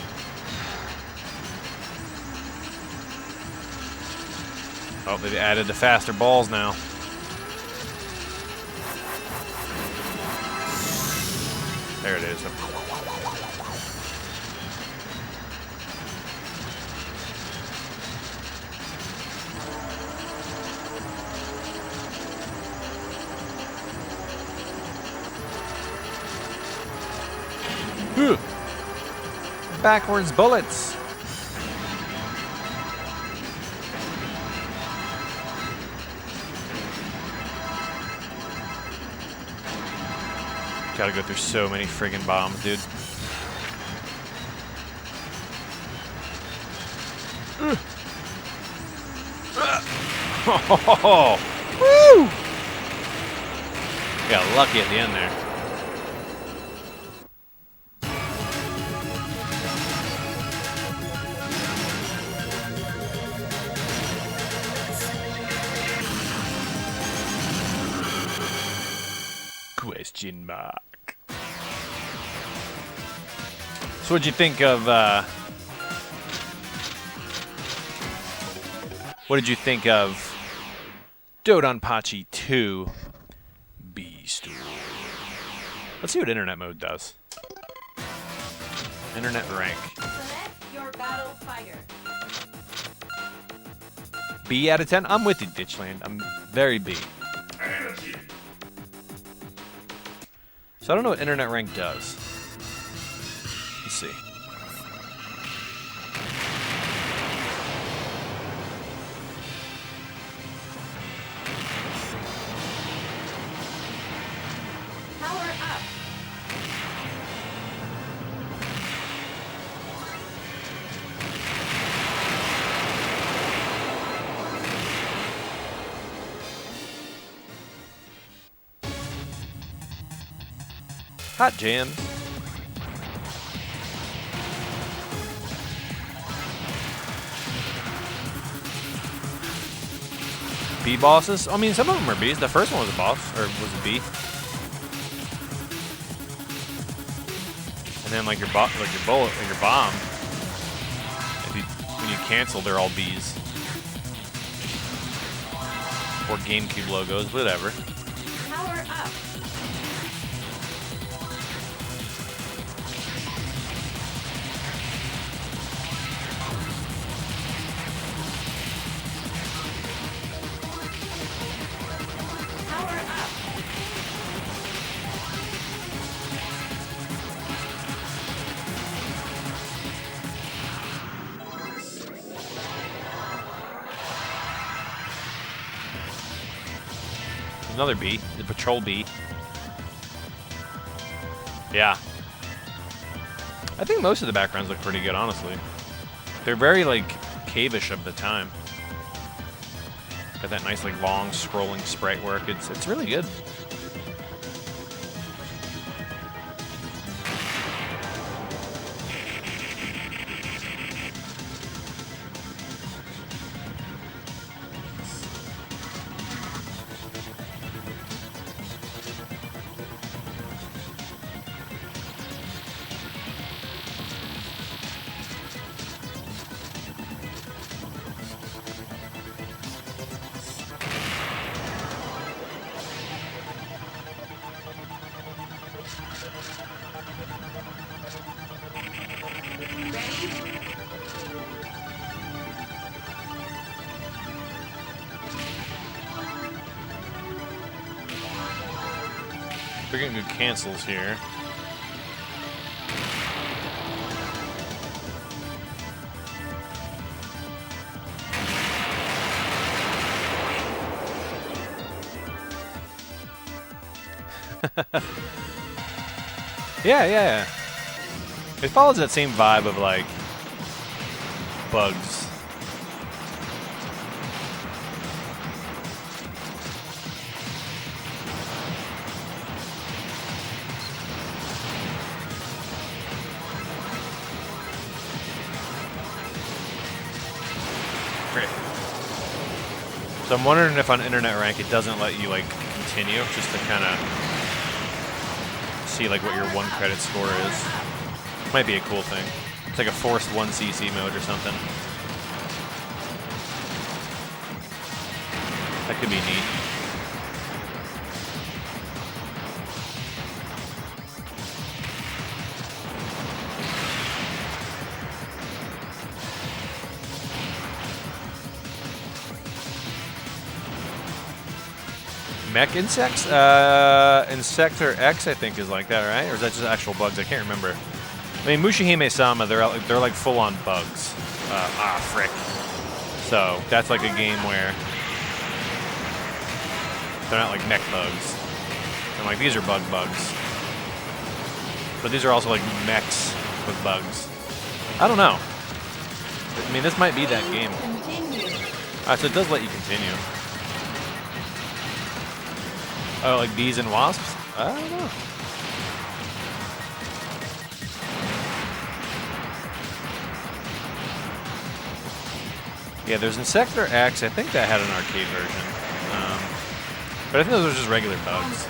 Oh, they've added the faster balls now. There it is. Backwards bullets. Gotta go through so many friggin' bombs, dude. Oh, woo! Got lucky at the end there. Question mark. So what'd you think of What did you think of Dodonpachi 2 B-Store? Let's see what internet mode does. Internet rank. Select your battle fighter. B out of 10? I'm with you, Ditchland. I'm very B. So I don't know what internet rank does. Let's see. Power up. Hot jam. B bosses? I mean, some of them are Bs. The first one was a boss, or was a B. And then like your bullet, like your bomb. When you cancel, they're all Bs. Or GameCube logos, whatever. Power up. Power up. Another B, the Patrol B. Yeah. I think most of the backgrounds look pretty good, honestly. They're very, like, cave-ish of the time. Got that nice, like, long, scrolling sprite work. It's really good. We're getting good cancels here. Yeah. It follows that same vibe of like bugs. Great. So I'm wondering if on internet rank it doesn't let you like continue, just to kind of see like what your 1 credit score is. Might be a cool thing. It's like a forced 1cc mode or something. That could be neat. Mech insects? Insector X, I think, is like that, right? Or is that just actual bugs? I can't remember. I mean, Mushihime-sama, they're like full-on bugs. Frick. So that's like a game where they're not like mech bugs. And like these are bugs. But these are also like mechs with bugs. I don't know. I mean, this might be that game. So it does let you continue. Oh, like bees and wasps? I don't know. Yeah, there's Insector X. I think that had an arcade version. But I think those are just regular bugs.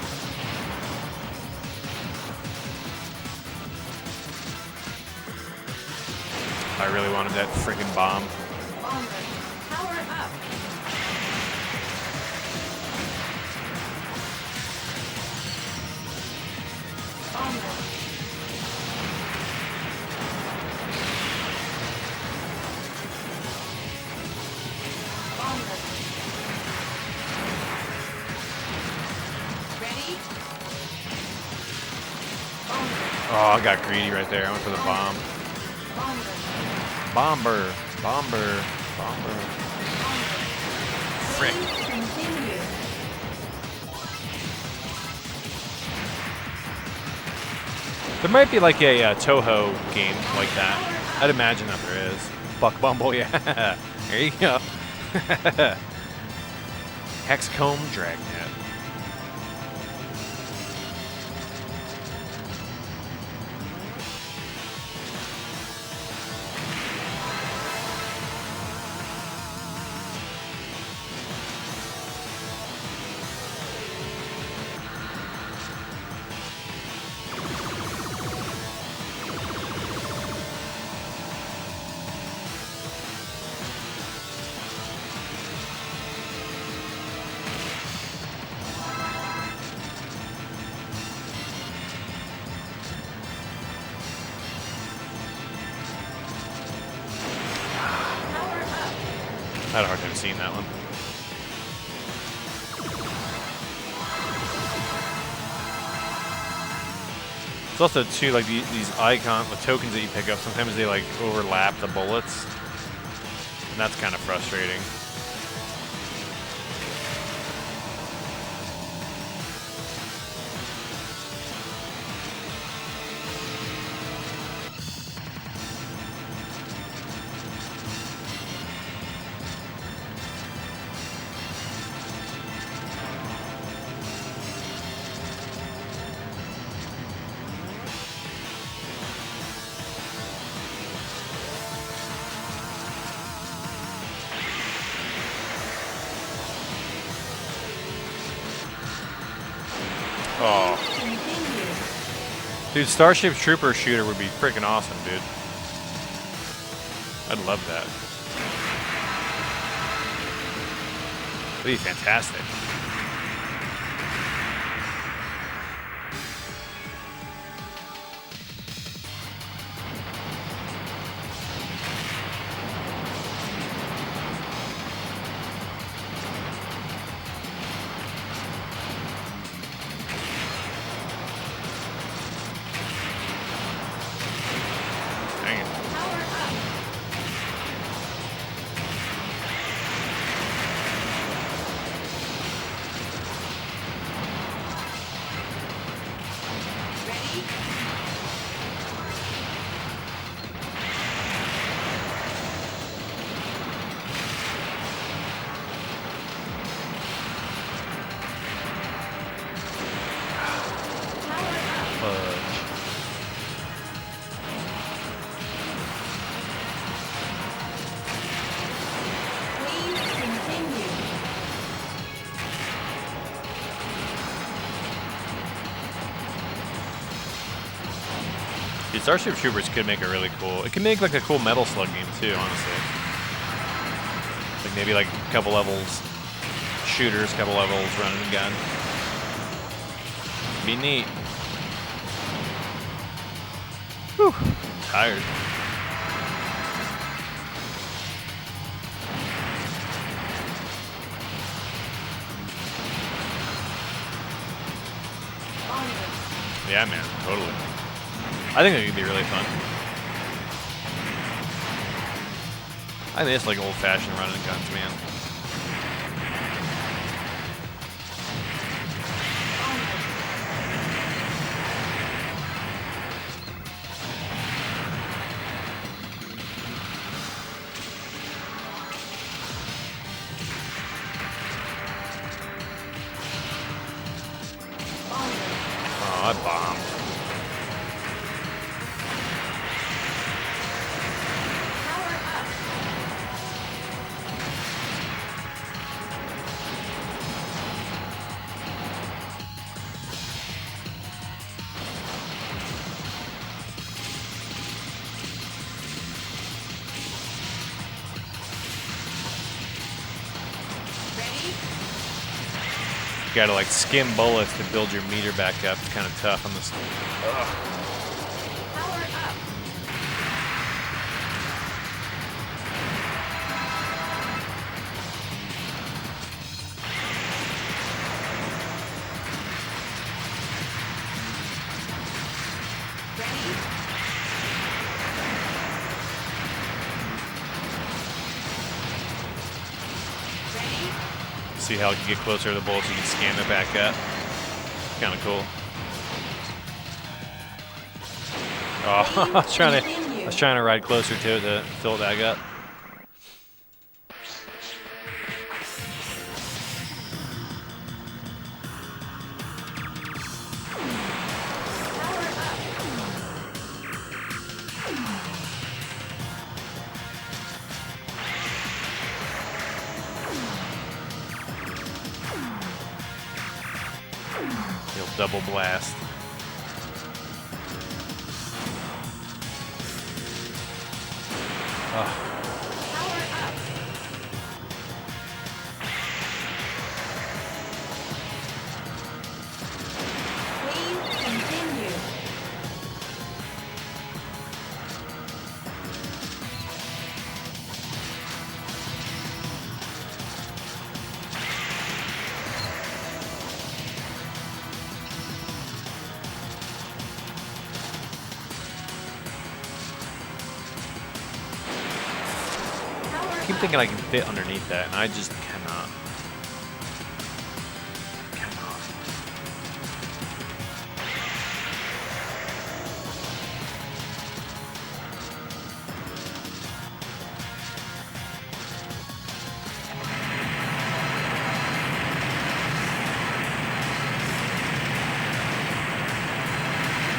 I really wanted that freaking bomb. Power up. Oh, I got greedy right there. I went for the bomb. Bomber. Bomber. Bomber. Frick. There might be like a Toho game like that. I'd imagine that there is. Buck Bumble, yeah. There you go. Hexcomb Dragnet. I had a hard time seeing that one. It's also too like these the tokens that you pick up. Sometimes they like overlap the bullets, and that's kind of frustrating. Oh. Dude, Starship Trooper shooter would be freaking awesome, dude. I'd love that. That'd be fantastic. Dude, Starship Troopers could make a really cool... It could make like a cool Metal Slug game too, honestly. Like maybe like a couple levels shooters, couple levels running and gun. Be neat. Whew, I'm tired. Yeah, man, totally. I think it could be really fun. I think it's like old-fashioned running guns, man. Oh, I bombed. You gotta like skim bullets to build your meter back up. It's kind of tough on this. Power up. Ready? Ready? See how you get closer to the bullets, you can scan it back up. Kind of cool. Oh, I was trying to ride closer to it to fill it back up. He'll double blast. Power up. Please continue. I keep thinking I can fit underneath that, and I just cannot.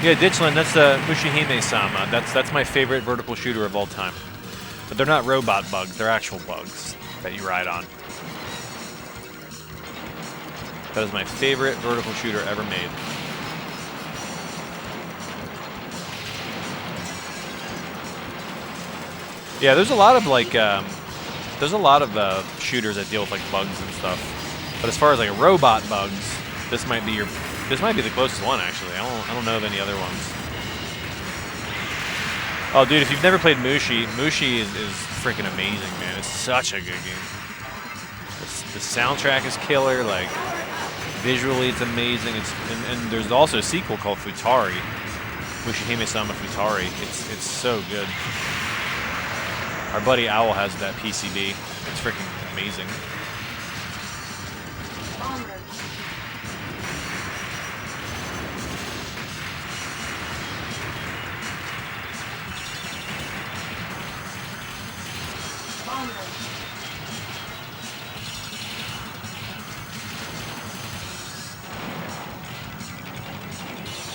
Yeah, Ditchland, that's Mushihime-sama. That's my favorite vertical shooter of all time. But they're not robot bugs, they're actual bugs that you ride on. That is my favorite vertical shooter ever made. Yeah, there's a lot of like, shooters that deal with like bugs and stuff. But as far as like robot bugs, this might be the closest one actually. I don't know of any other ones. Oh, dude, if you've never played Mushi is freaking amazing, man. It's such a good game. The soundtrack is killer. Like, visually, it's amazing. And there's also a sequel called Futari, Mushihime-sama Futari. It's so good. Our buddy Owl has that PCB. It's freaking amazing.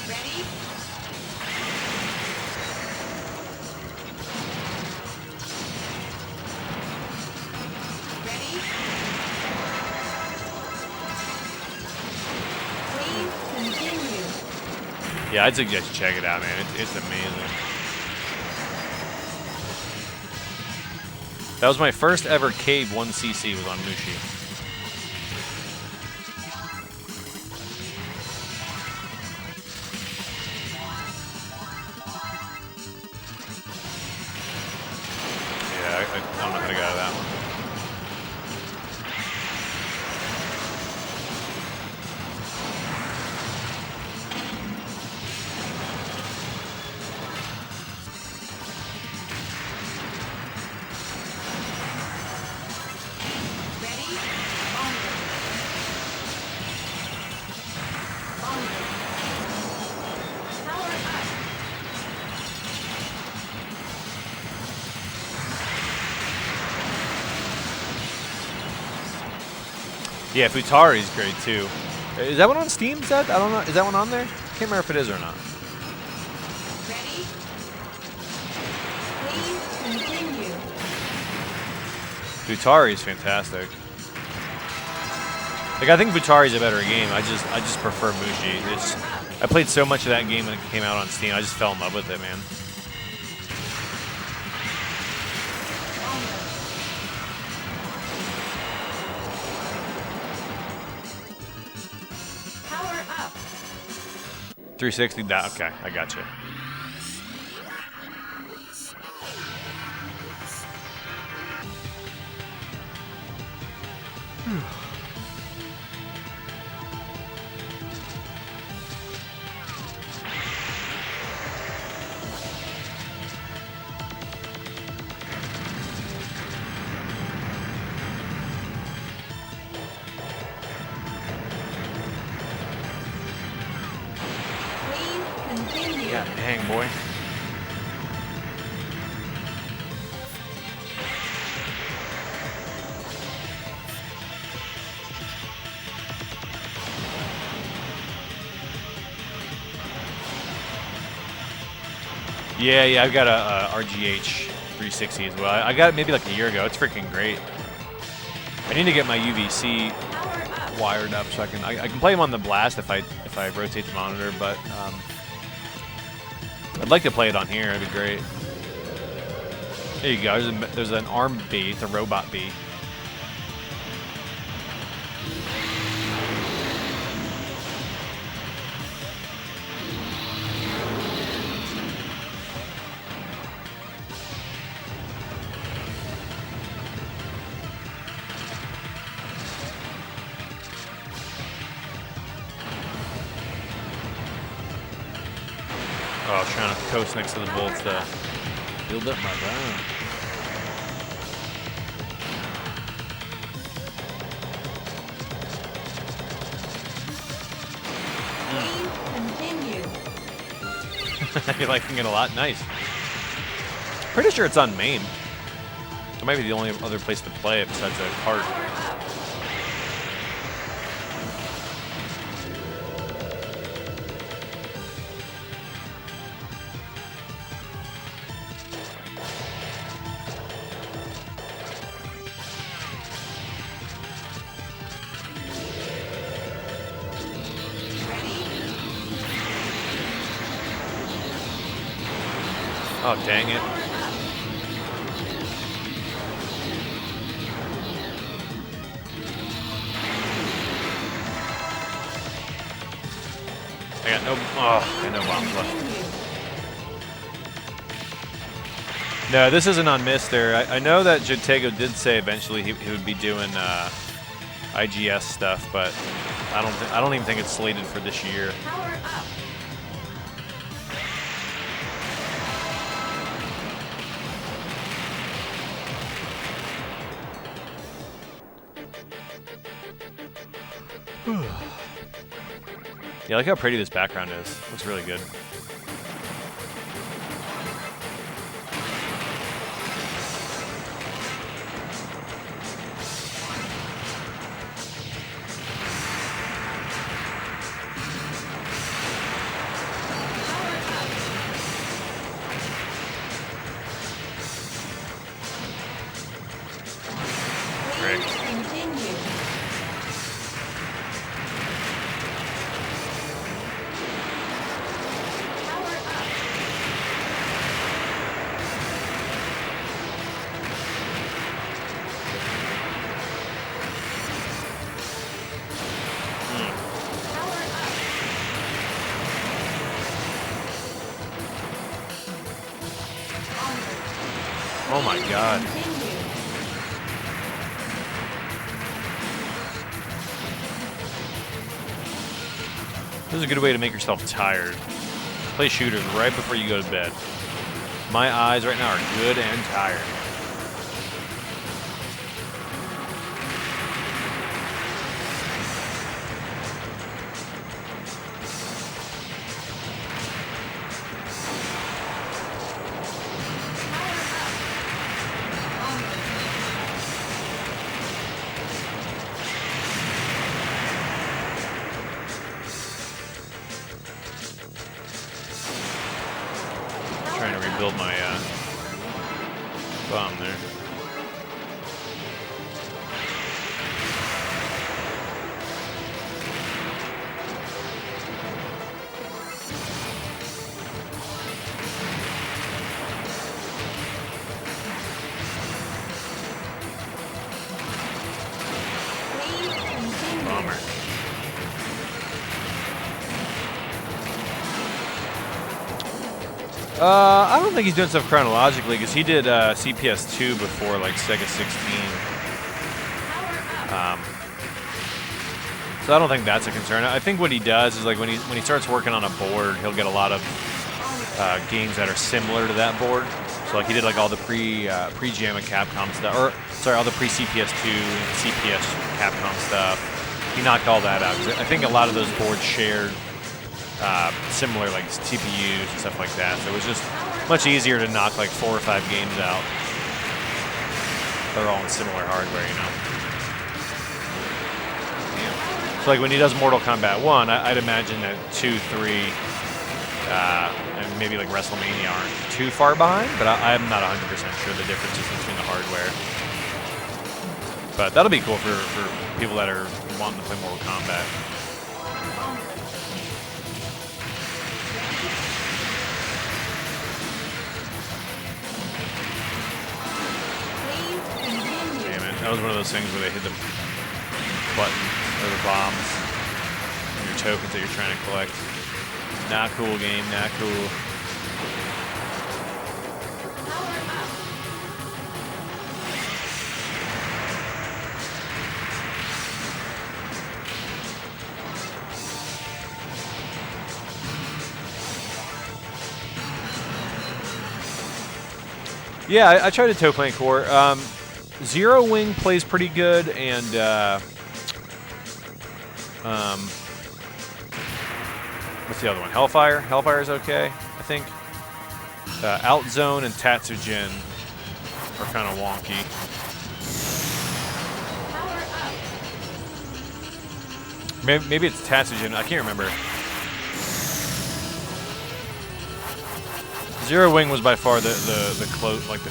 Ready? Ready? Please continue. Yeah, I'd suggest you check it out, man. It's amazing. That was my first ever Cave 1cc was on Mushi. Yeah, I don't know how to get out of that one. Ready? Onward. Onward. Power up. Yeah, Futari's great too. Is that one on Steam? Is that? I don't know. Is that one on there? Can't remember if it is or not. Ready? Please continue. Futari's fantastic. Like, I think Futari's a better game. I just prefer Mushi. I played so much of that game when it came out on Steam. I just fell in love with it, man. 360. That okay? I got you. God dang, boy. Yeah, I've got a RGH 360 as well. I got it maybe like a year ago. It's freaking great. I need to get my UVC wired up so I can play them on the blast if I rotate the monitor, but I'd like to play it on here. It'd be great. There you go. There's an arm bee. It's a robot bee. Oh, trying to coast next to the bullets to build up my bone. You're liking it a lot? Nice. Pretty sure it's on main. It might be the only other place to play it besides a cart. Oh, dang it. I got no bombs left. No, this isn't on Mister. I know that Jatego did say eventually he would be doing IGS stuff, but I don't even think it's slated for this year. Yeah, look how pretty this background is. Looks really good. Oh my god. This is a good way to make yourself tired. Play shooters right before you go to bed. My eyes right now are good and tired. Trying to rebuild my bomb there. Bomber. I don't think he's doing stuff chronologically because he did CPS 2 before like Sega 16. So I don't think that's a concern. I think what he does is like when he starts working on a board, he'll get a lot of games that are similar to that board. So like he did like all the pre-JAMA Capcom stuff, or sorry, all the pre-CPS2 and CPS Capcom stuff. He knocked all that out. I think a lot of those boards shared similar like TPUs and stuff like that. So it was just much easier to knock like 4 or 5 games out. They're all in similar hardware, you know. So like when he does Mortal Kombat 1, I'd imagine that 2, 3, and maybe like WrestleMania aren't too far behind, but I'm not 100% sure the differences between the hardware. But that'll be cool for people that are wanting to play Mortal Kombat. Damn it, that was one of those things where they hit the button or the bombs and your tokens that you're trying to collect. Not cool game, not cool. Yeah, I tried to toe plant core. Zero Wing plays pretty good, and what's the other one? Hellfire. Hellfire's okay, I think. Outzone and Tatsujin are kind of wonky. Maybe it's Tatsujin. I can't remember. Zero Wing was by far the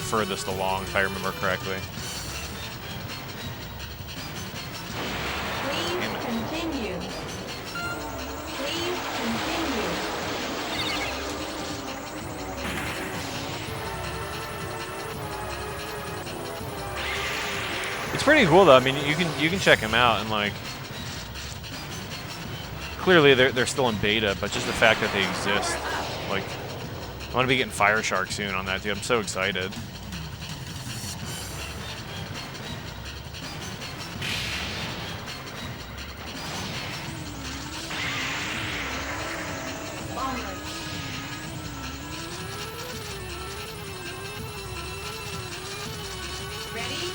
furthest along, if I remember correctly. Please continue. Please continue. It's pretty cool though. I mean, you can check them out and like clearly they're still in beta, but just the fact that they exist, like. I'm going to be getting Fire Shark soon on that, dude. I'm so excited. Ready?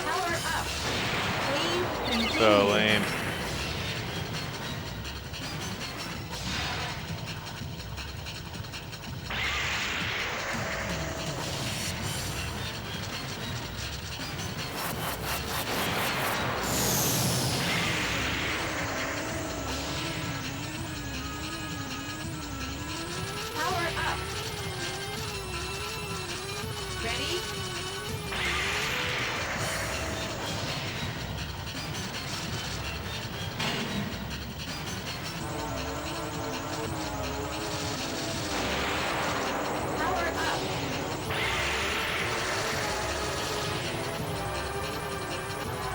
Power up. Please continue. So lame. Power up. Ready? Power up.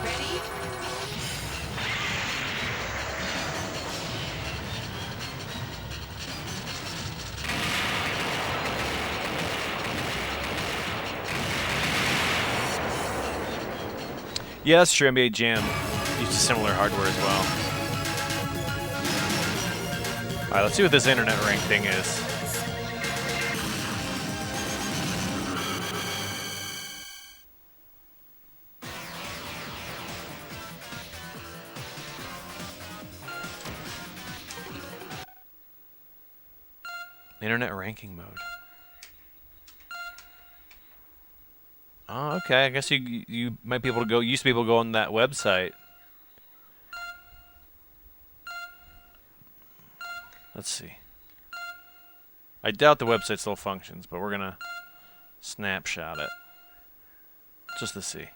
Ready? Yeah, that's true. NBA Jam uses similar hardware as well. All right, let's see what this internet rank thing is. Internet ranking mode. Oh, okay. I guess you might be able to go. Used to be able to go on that website. Let's see. I doubt the website still functions, but we're gonna snapshot it just to see.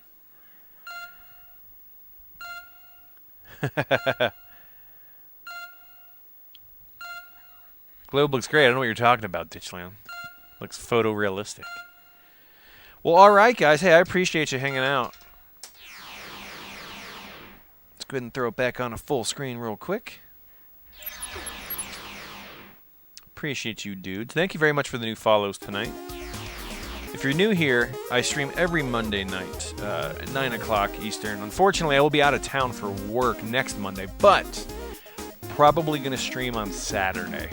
Globe looks great. I don't know what you're talking about, Ditchland. Looks photorealistic. Well, all right, guys. Hey, I appreciate you hanging out. Let's go ahead and throw it back on a full screen real quick. Appreciate you, dudes. Thank you very much for the new follows tonight. If you're new here, I stream every Monday night at 9 o'clock Eastern. Unfortunately, I will be out of town for work next Monday, but probably going to stream on Saturday.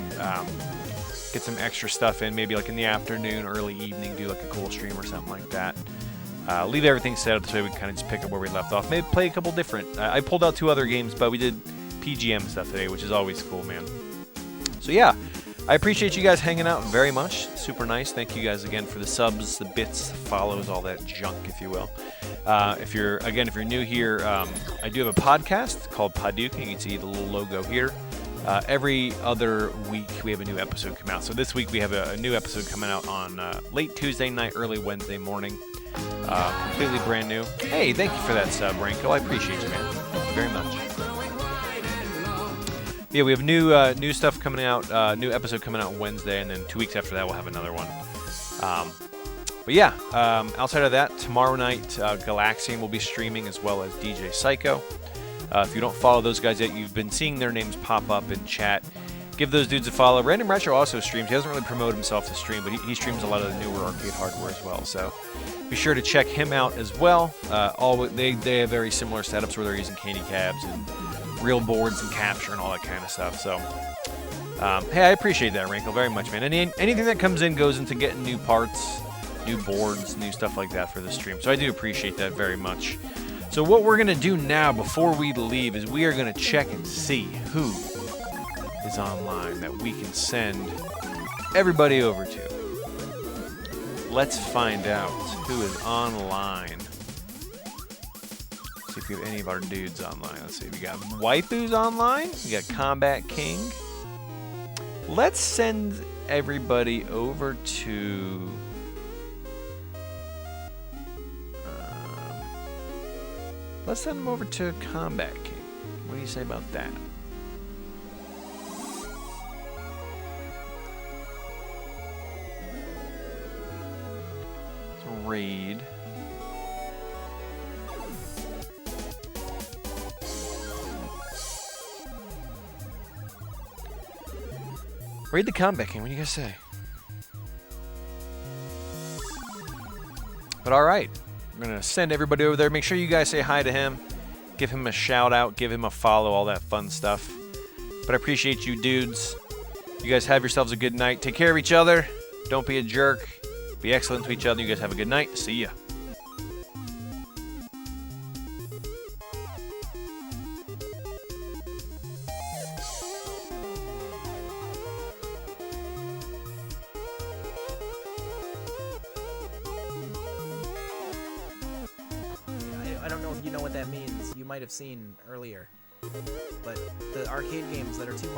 Get some extra stuff in, maybe like in the afternoon, early evening, do like a cool stream or something like that. Leave everything set up this way we can kind of just pick up where we left off. Maybe play a couple different. I pulled out 2 other games, but we did PGM stuff today, which is always cool, man. So yeah, I appreciate you guys hanging out very much. Super nice. Thank you guys again for the subs, the bits, the follows, all that junk, if you will. If you're new here, I do have a podcast called Paducah. You can see the little logo here. Every other week we have a new episode come out. So this week we have a new episode coming out on late Tuesday night, early Wednesday morning. Completely brand new. Hey, thank you for that sub, Ranko. I appreciate you, man. Thank you very much. Yeah, we have new stuff coming out, new episode coming out Wednesday, and then 2 weeks after that we'll have another one. But yeah, outside of that, tomorrow night Galaxian will be streaming as well as DJ Psycho. If you don't follow those guys yet, you've been seeing their names pop up in chat. Give those dudes a follow. Random Retro also streams. He doesn't really promote himself to stream, but he streams a lot of the newer arcade hardware as well. So be sure to check him out as well. They have very similar setups where they're using candy cabs and real boards and capture and all that kind of stuff. So hey, I appreciate that, Wrinkle, very much, man. Anything that comes in goes into getting new parts, new boards, new stuff like that for the stream. So I do appreciate that very much. So what we're going to do now before we leave is we are going to check and see who is online that we can send everybody over to. Let's find out who is online. See if we have any of our dudes online. Let's see. We got Waifu's online. We got Combat King. Let's send everybody over to... let's send them over to Combat King. What do you say about that? Let's raid. Raid the Combat King. What do you guys say? But all right. I'm going to send everybody over there. Make sure you guys say hi to him. Give him a shout out. Give him a follow. All that fun stuff. But I appreciate you dudes. You guys have yourselves a good night. Take care of each other. Don't be a jerk. Be excellent to each other. You guys have a good night. See ya. I don't know if you know what that means. You might have seen earlier. But the arcade games that are too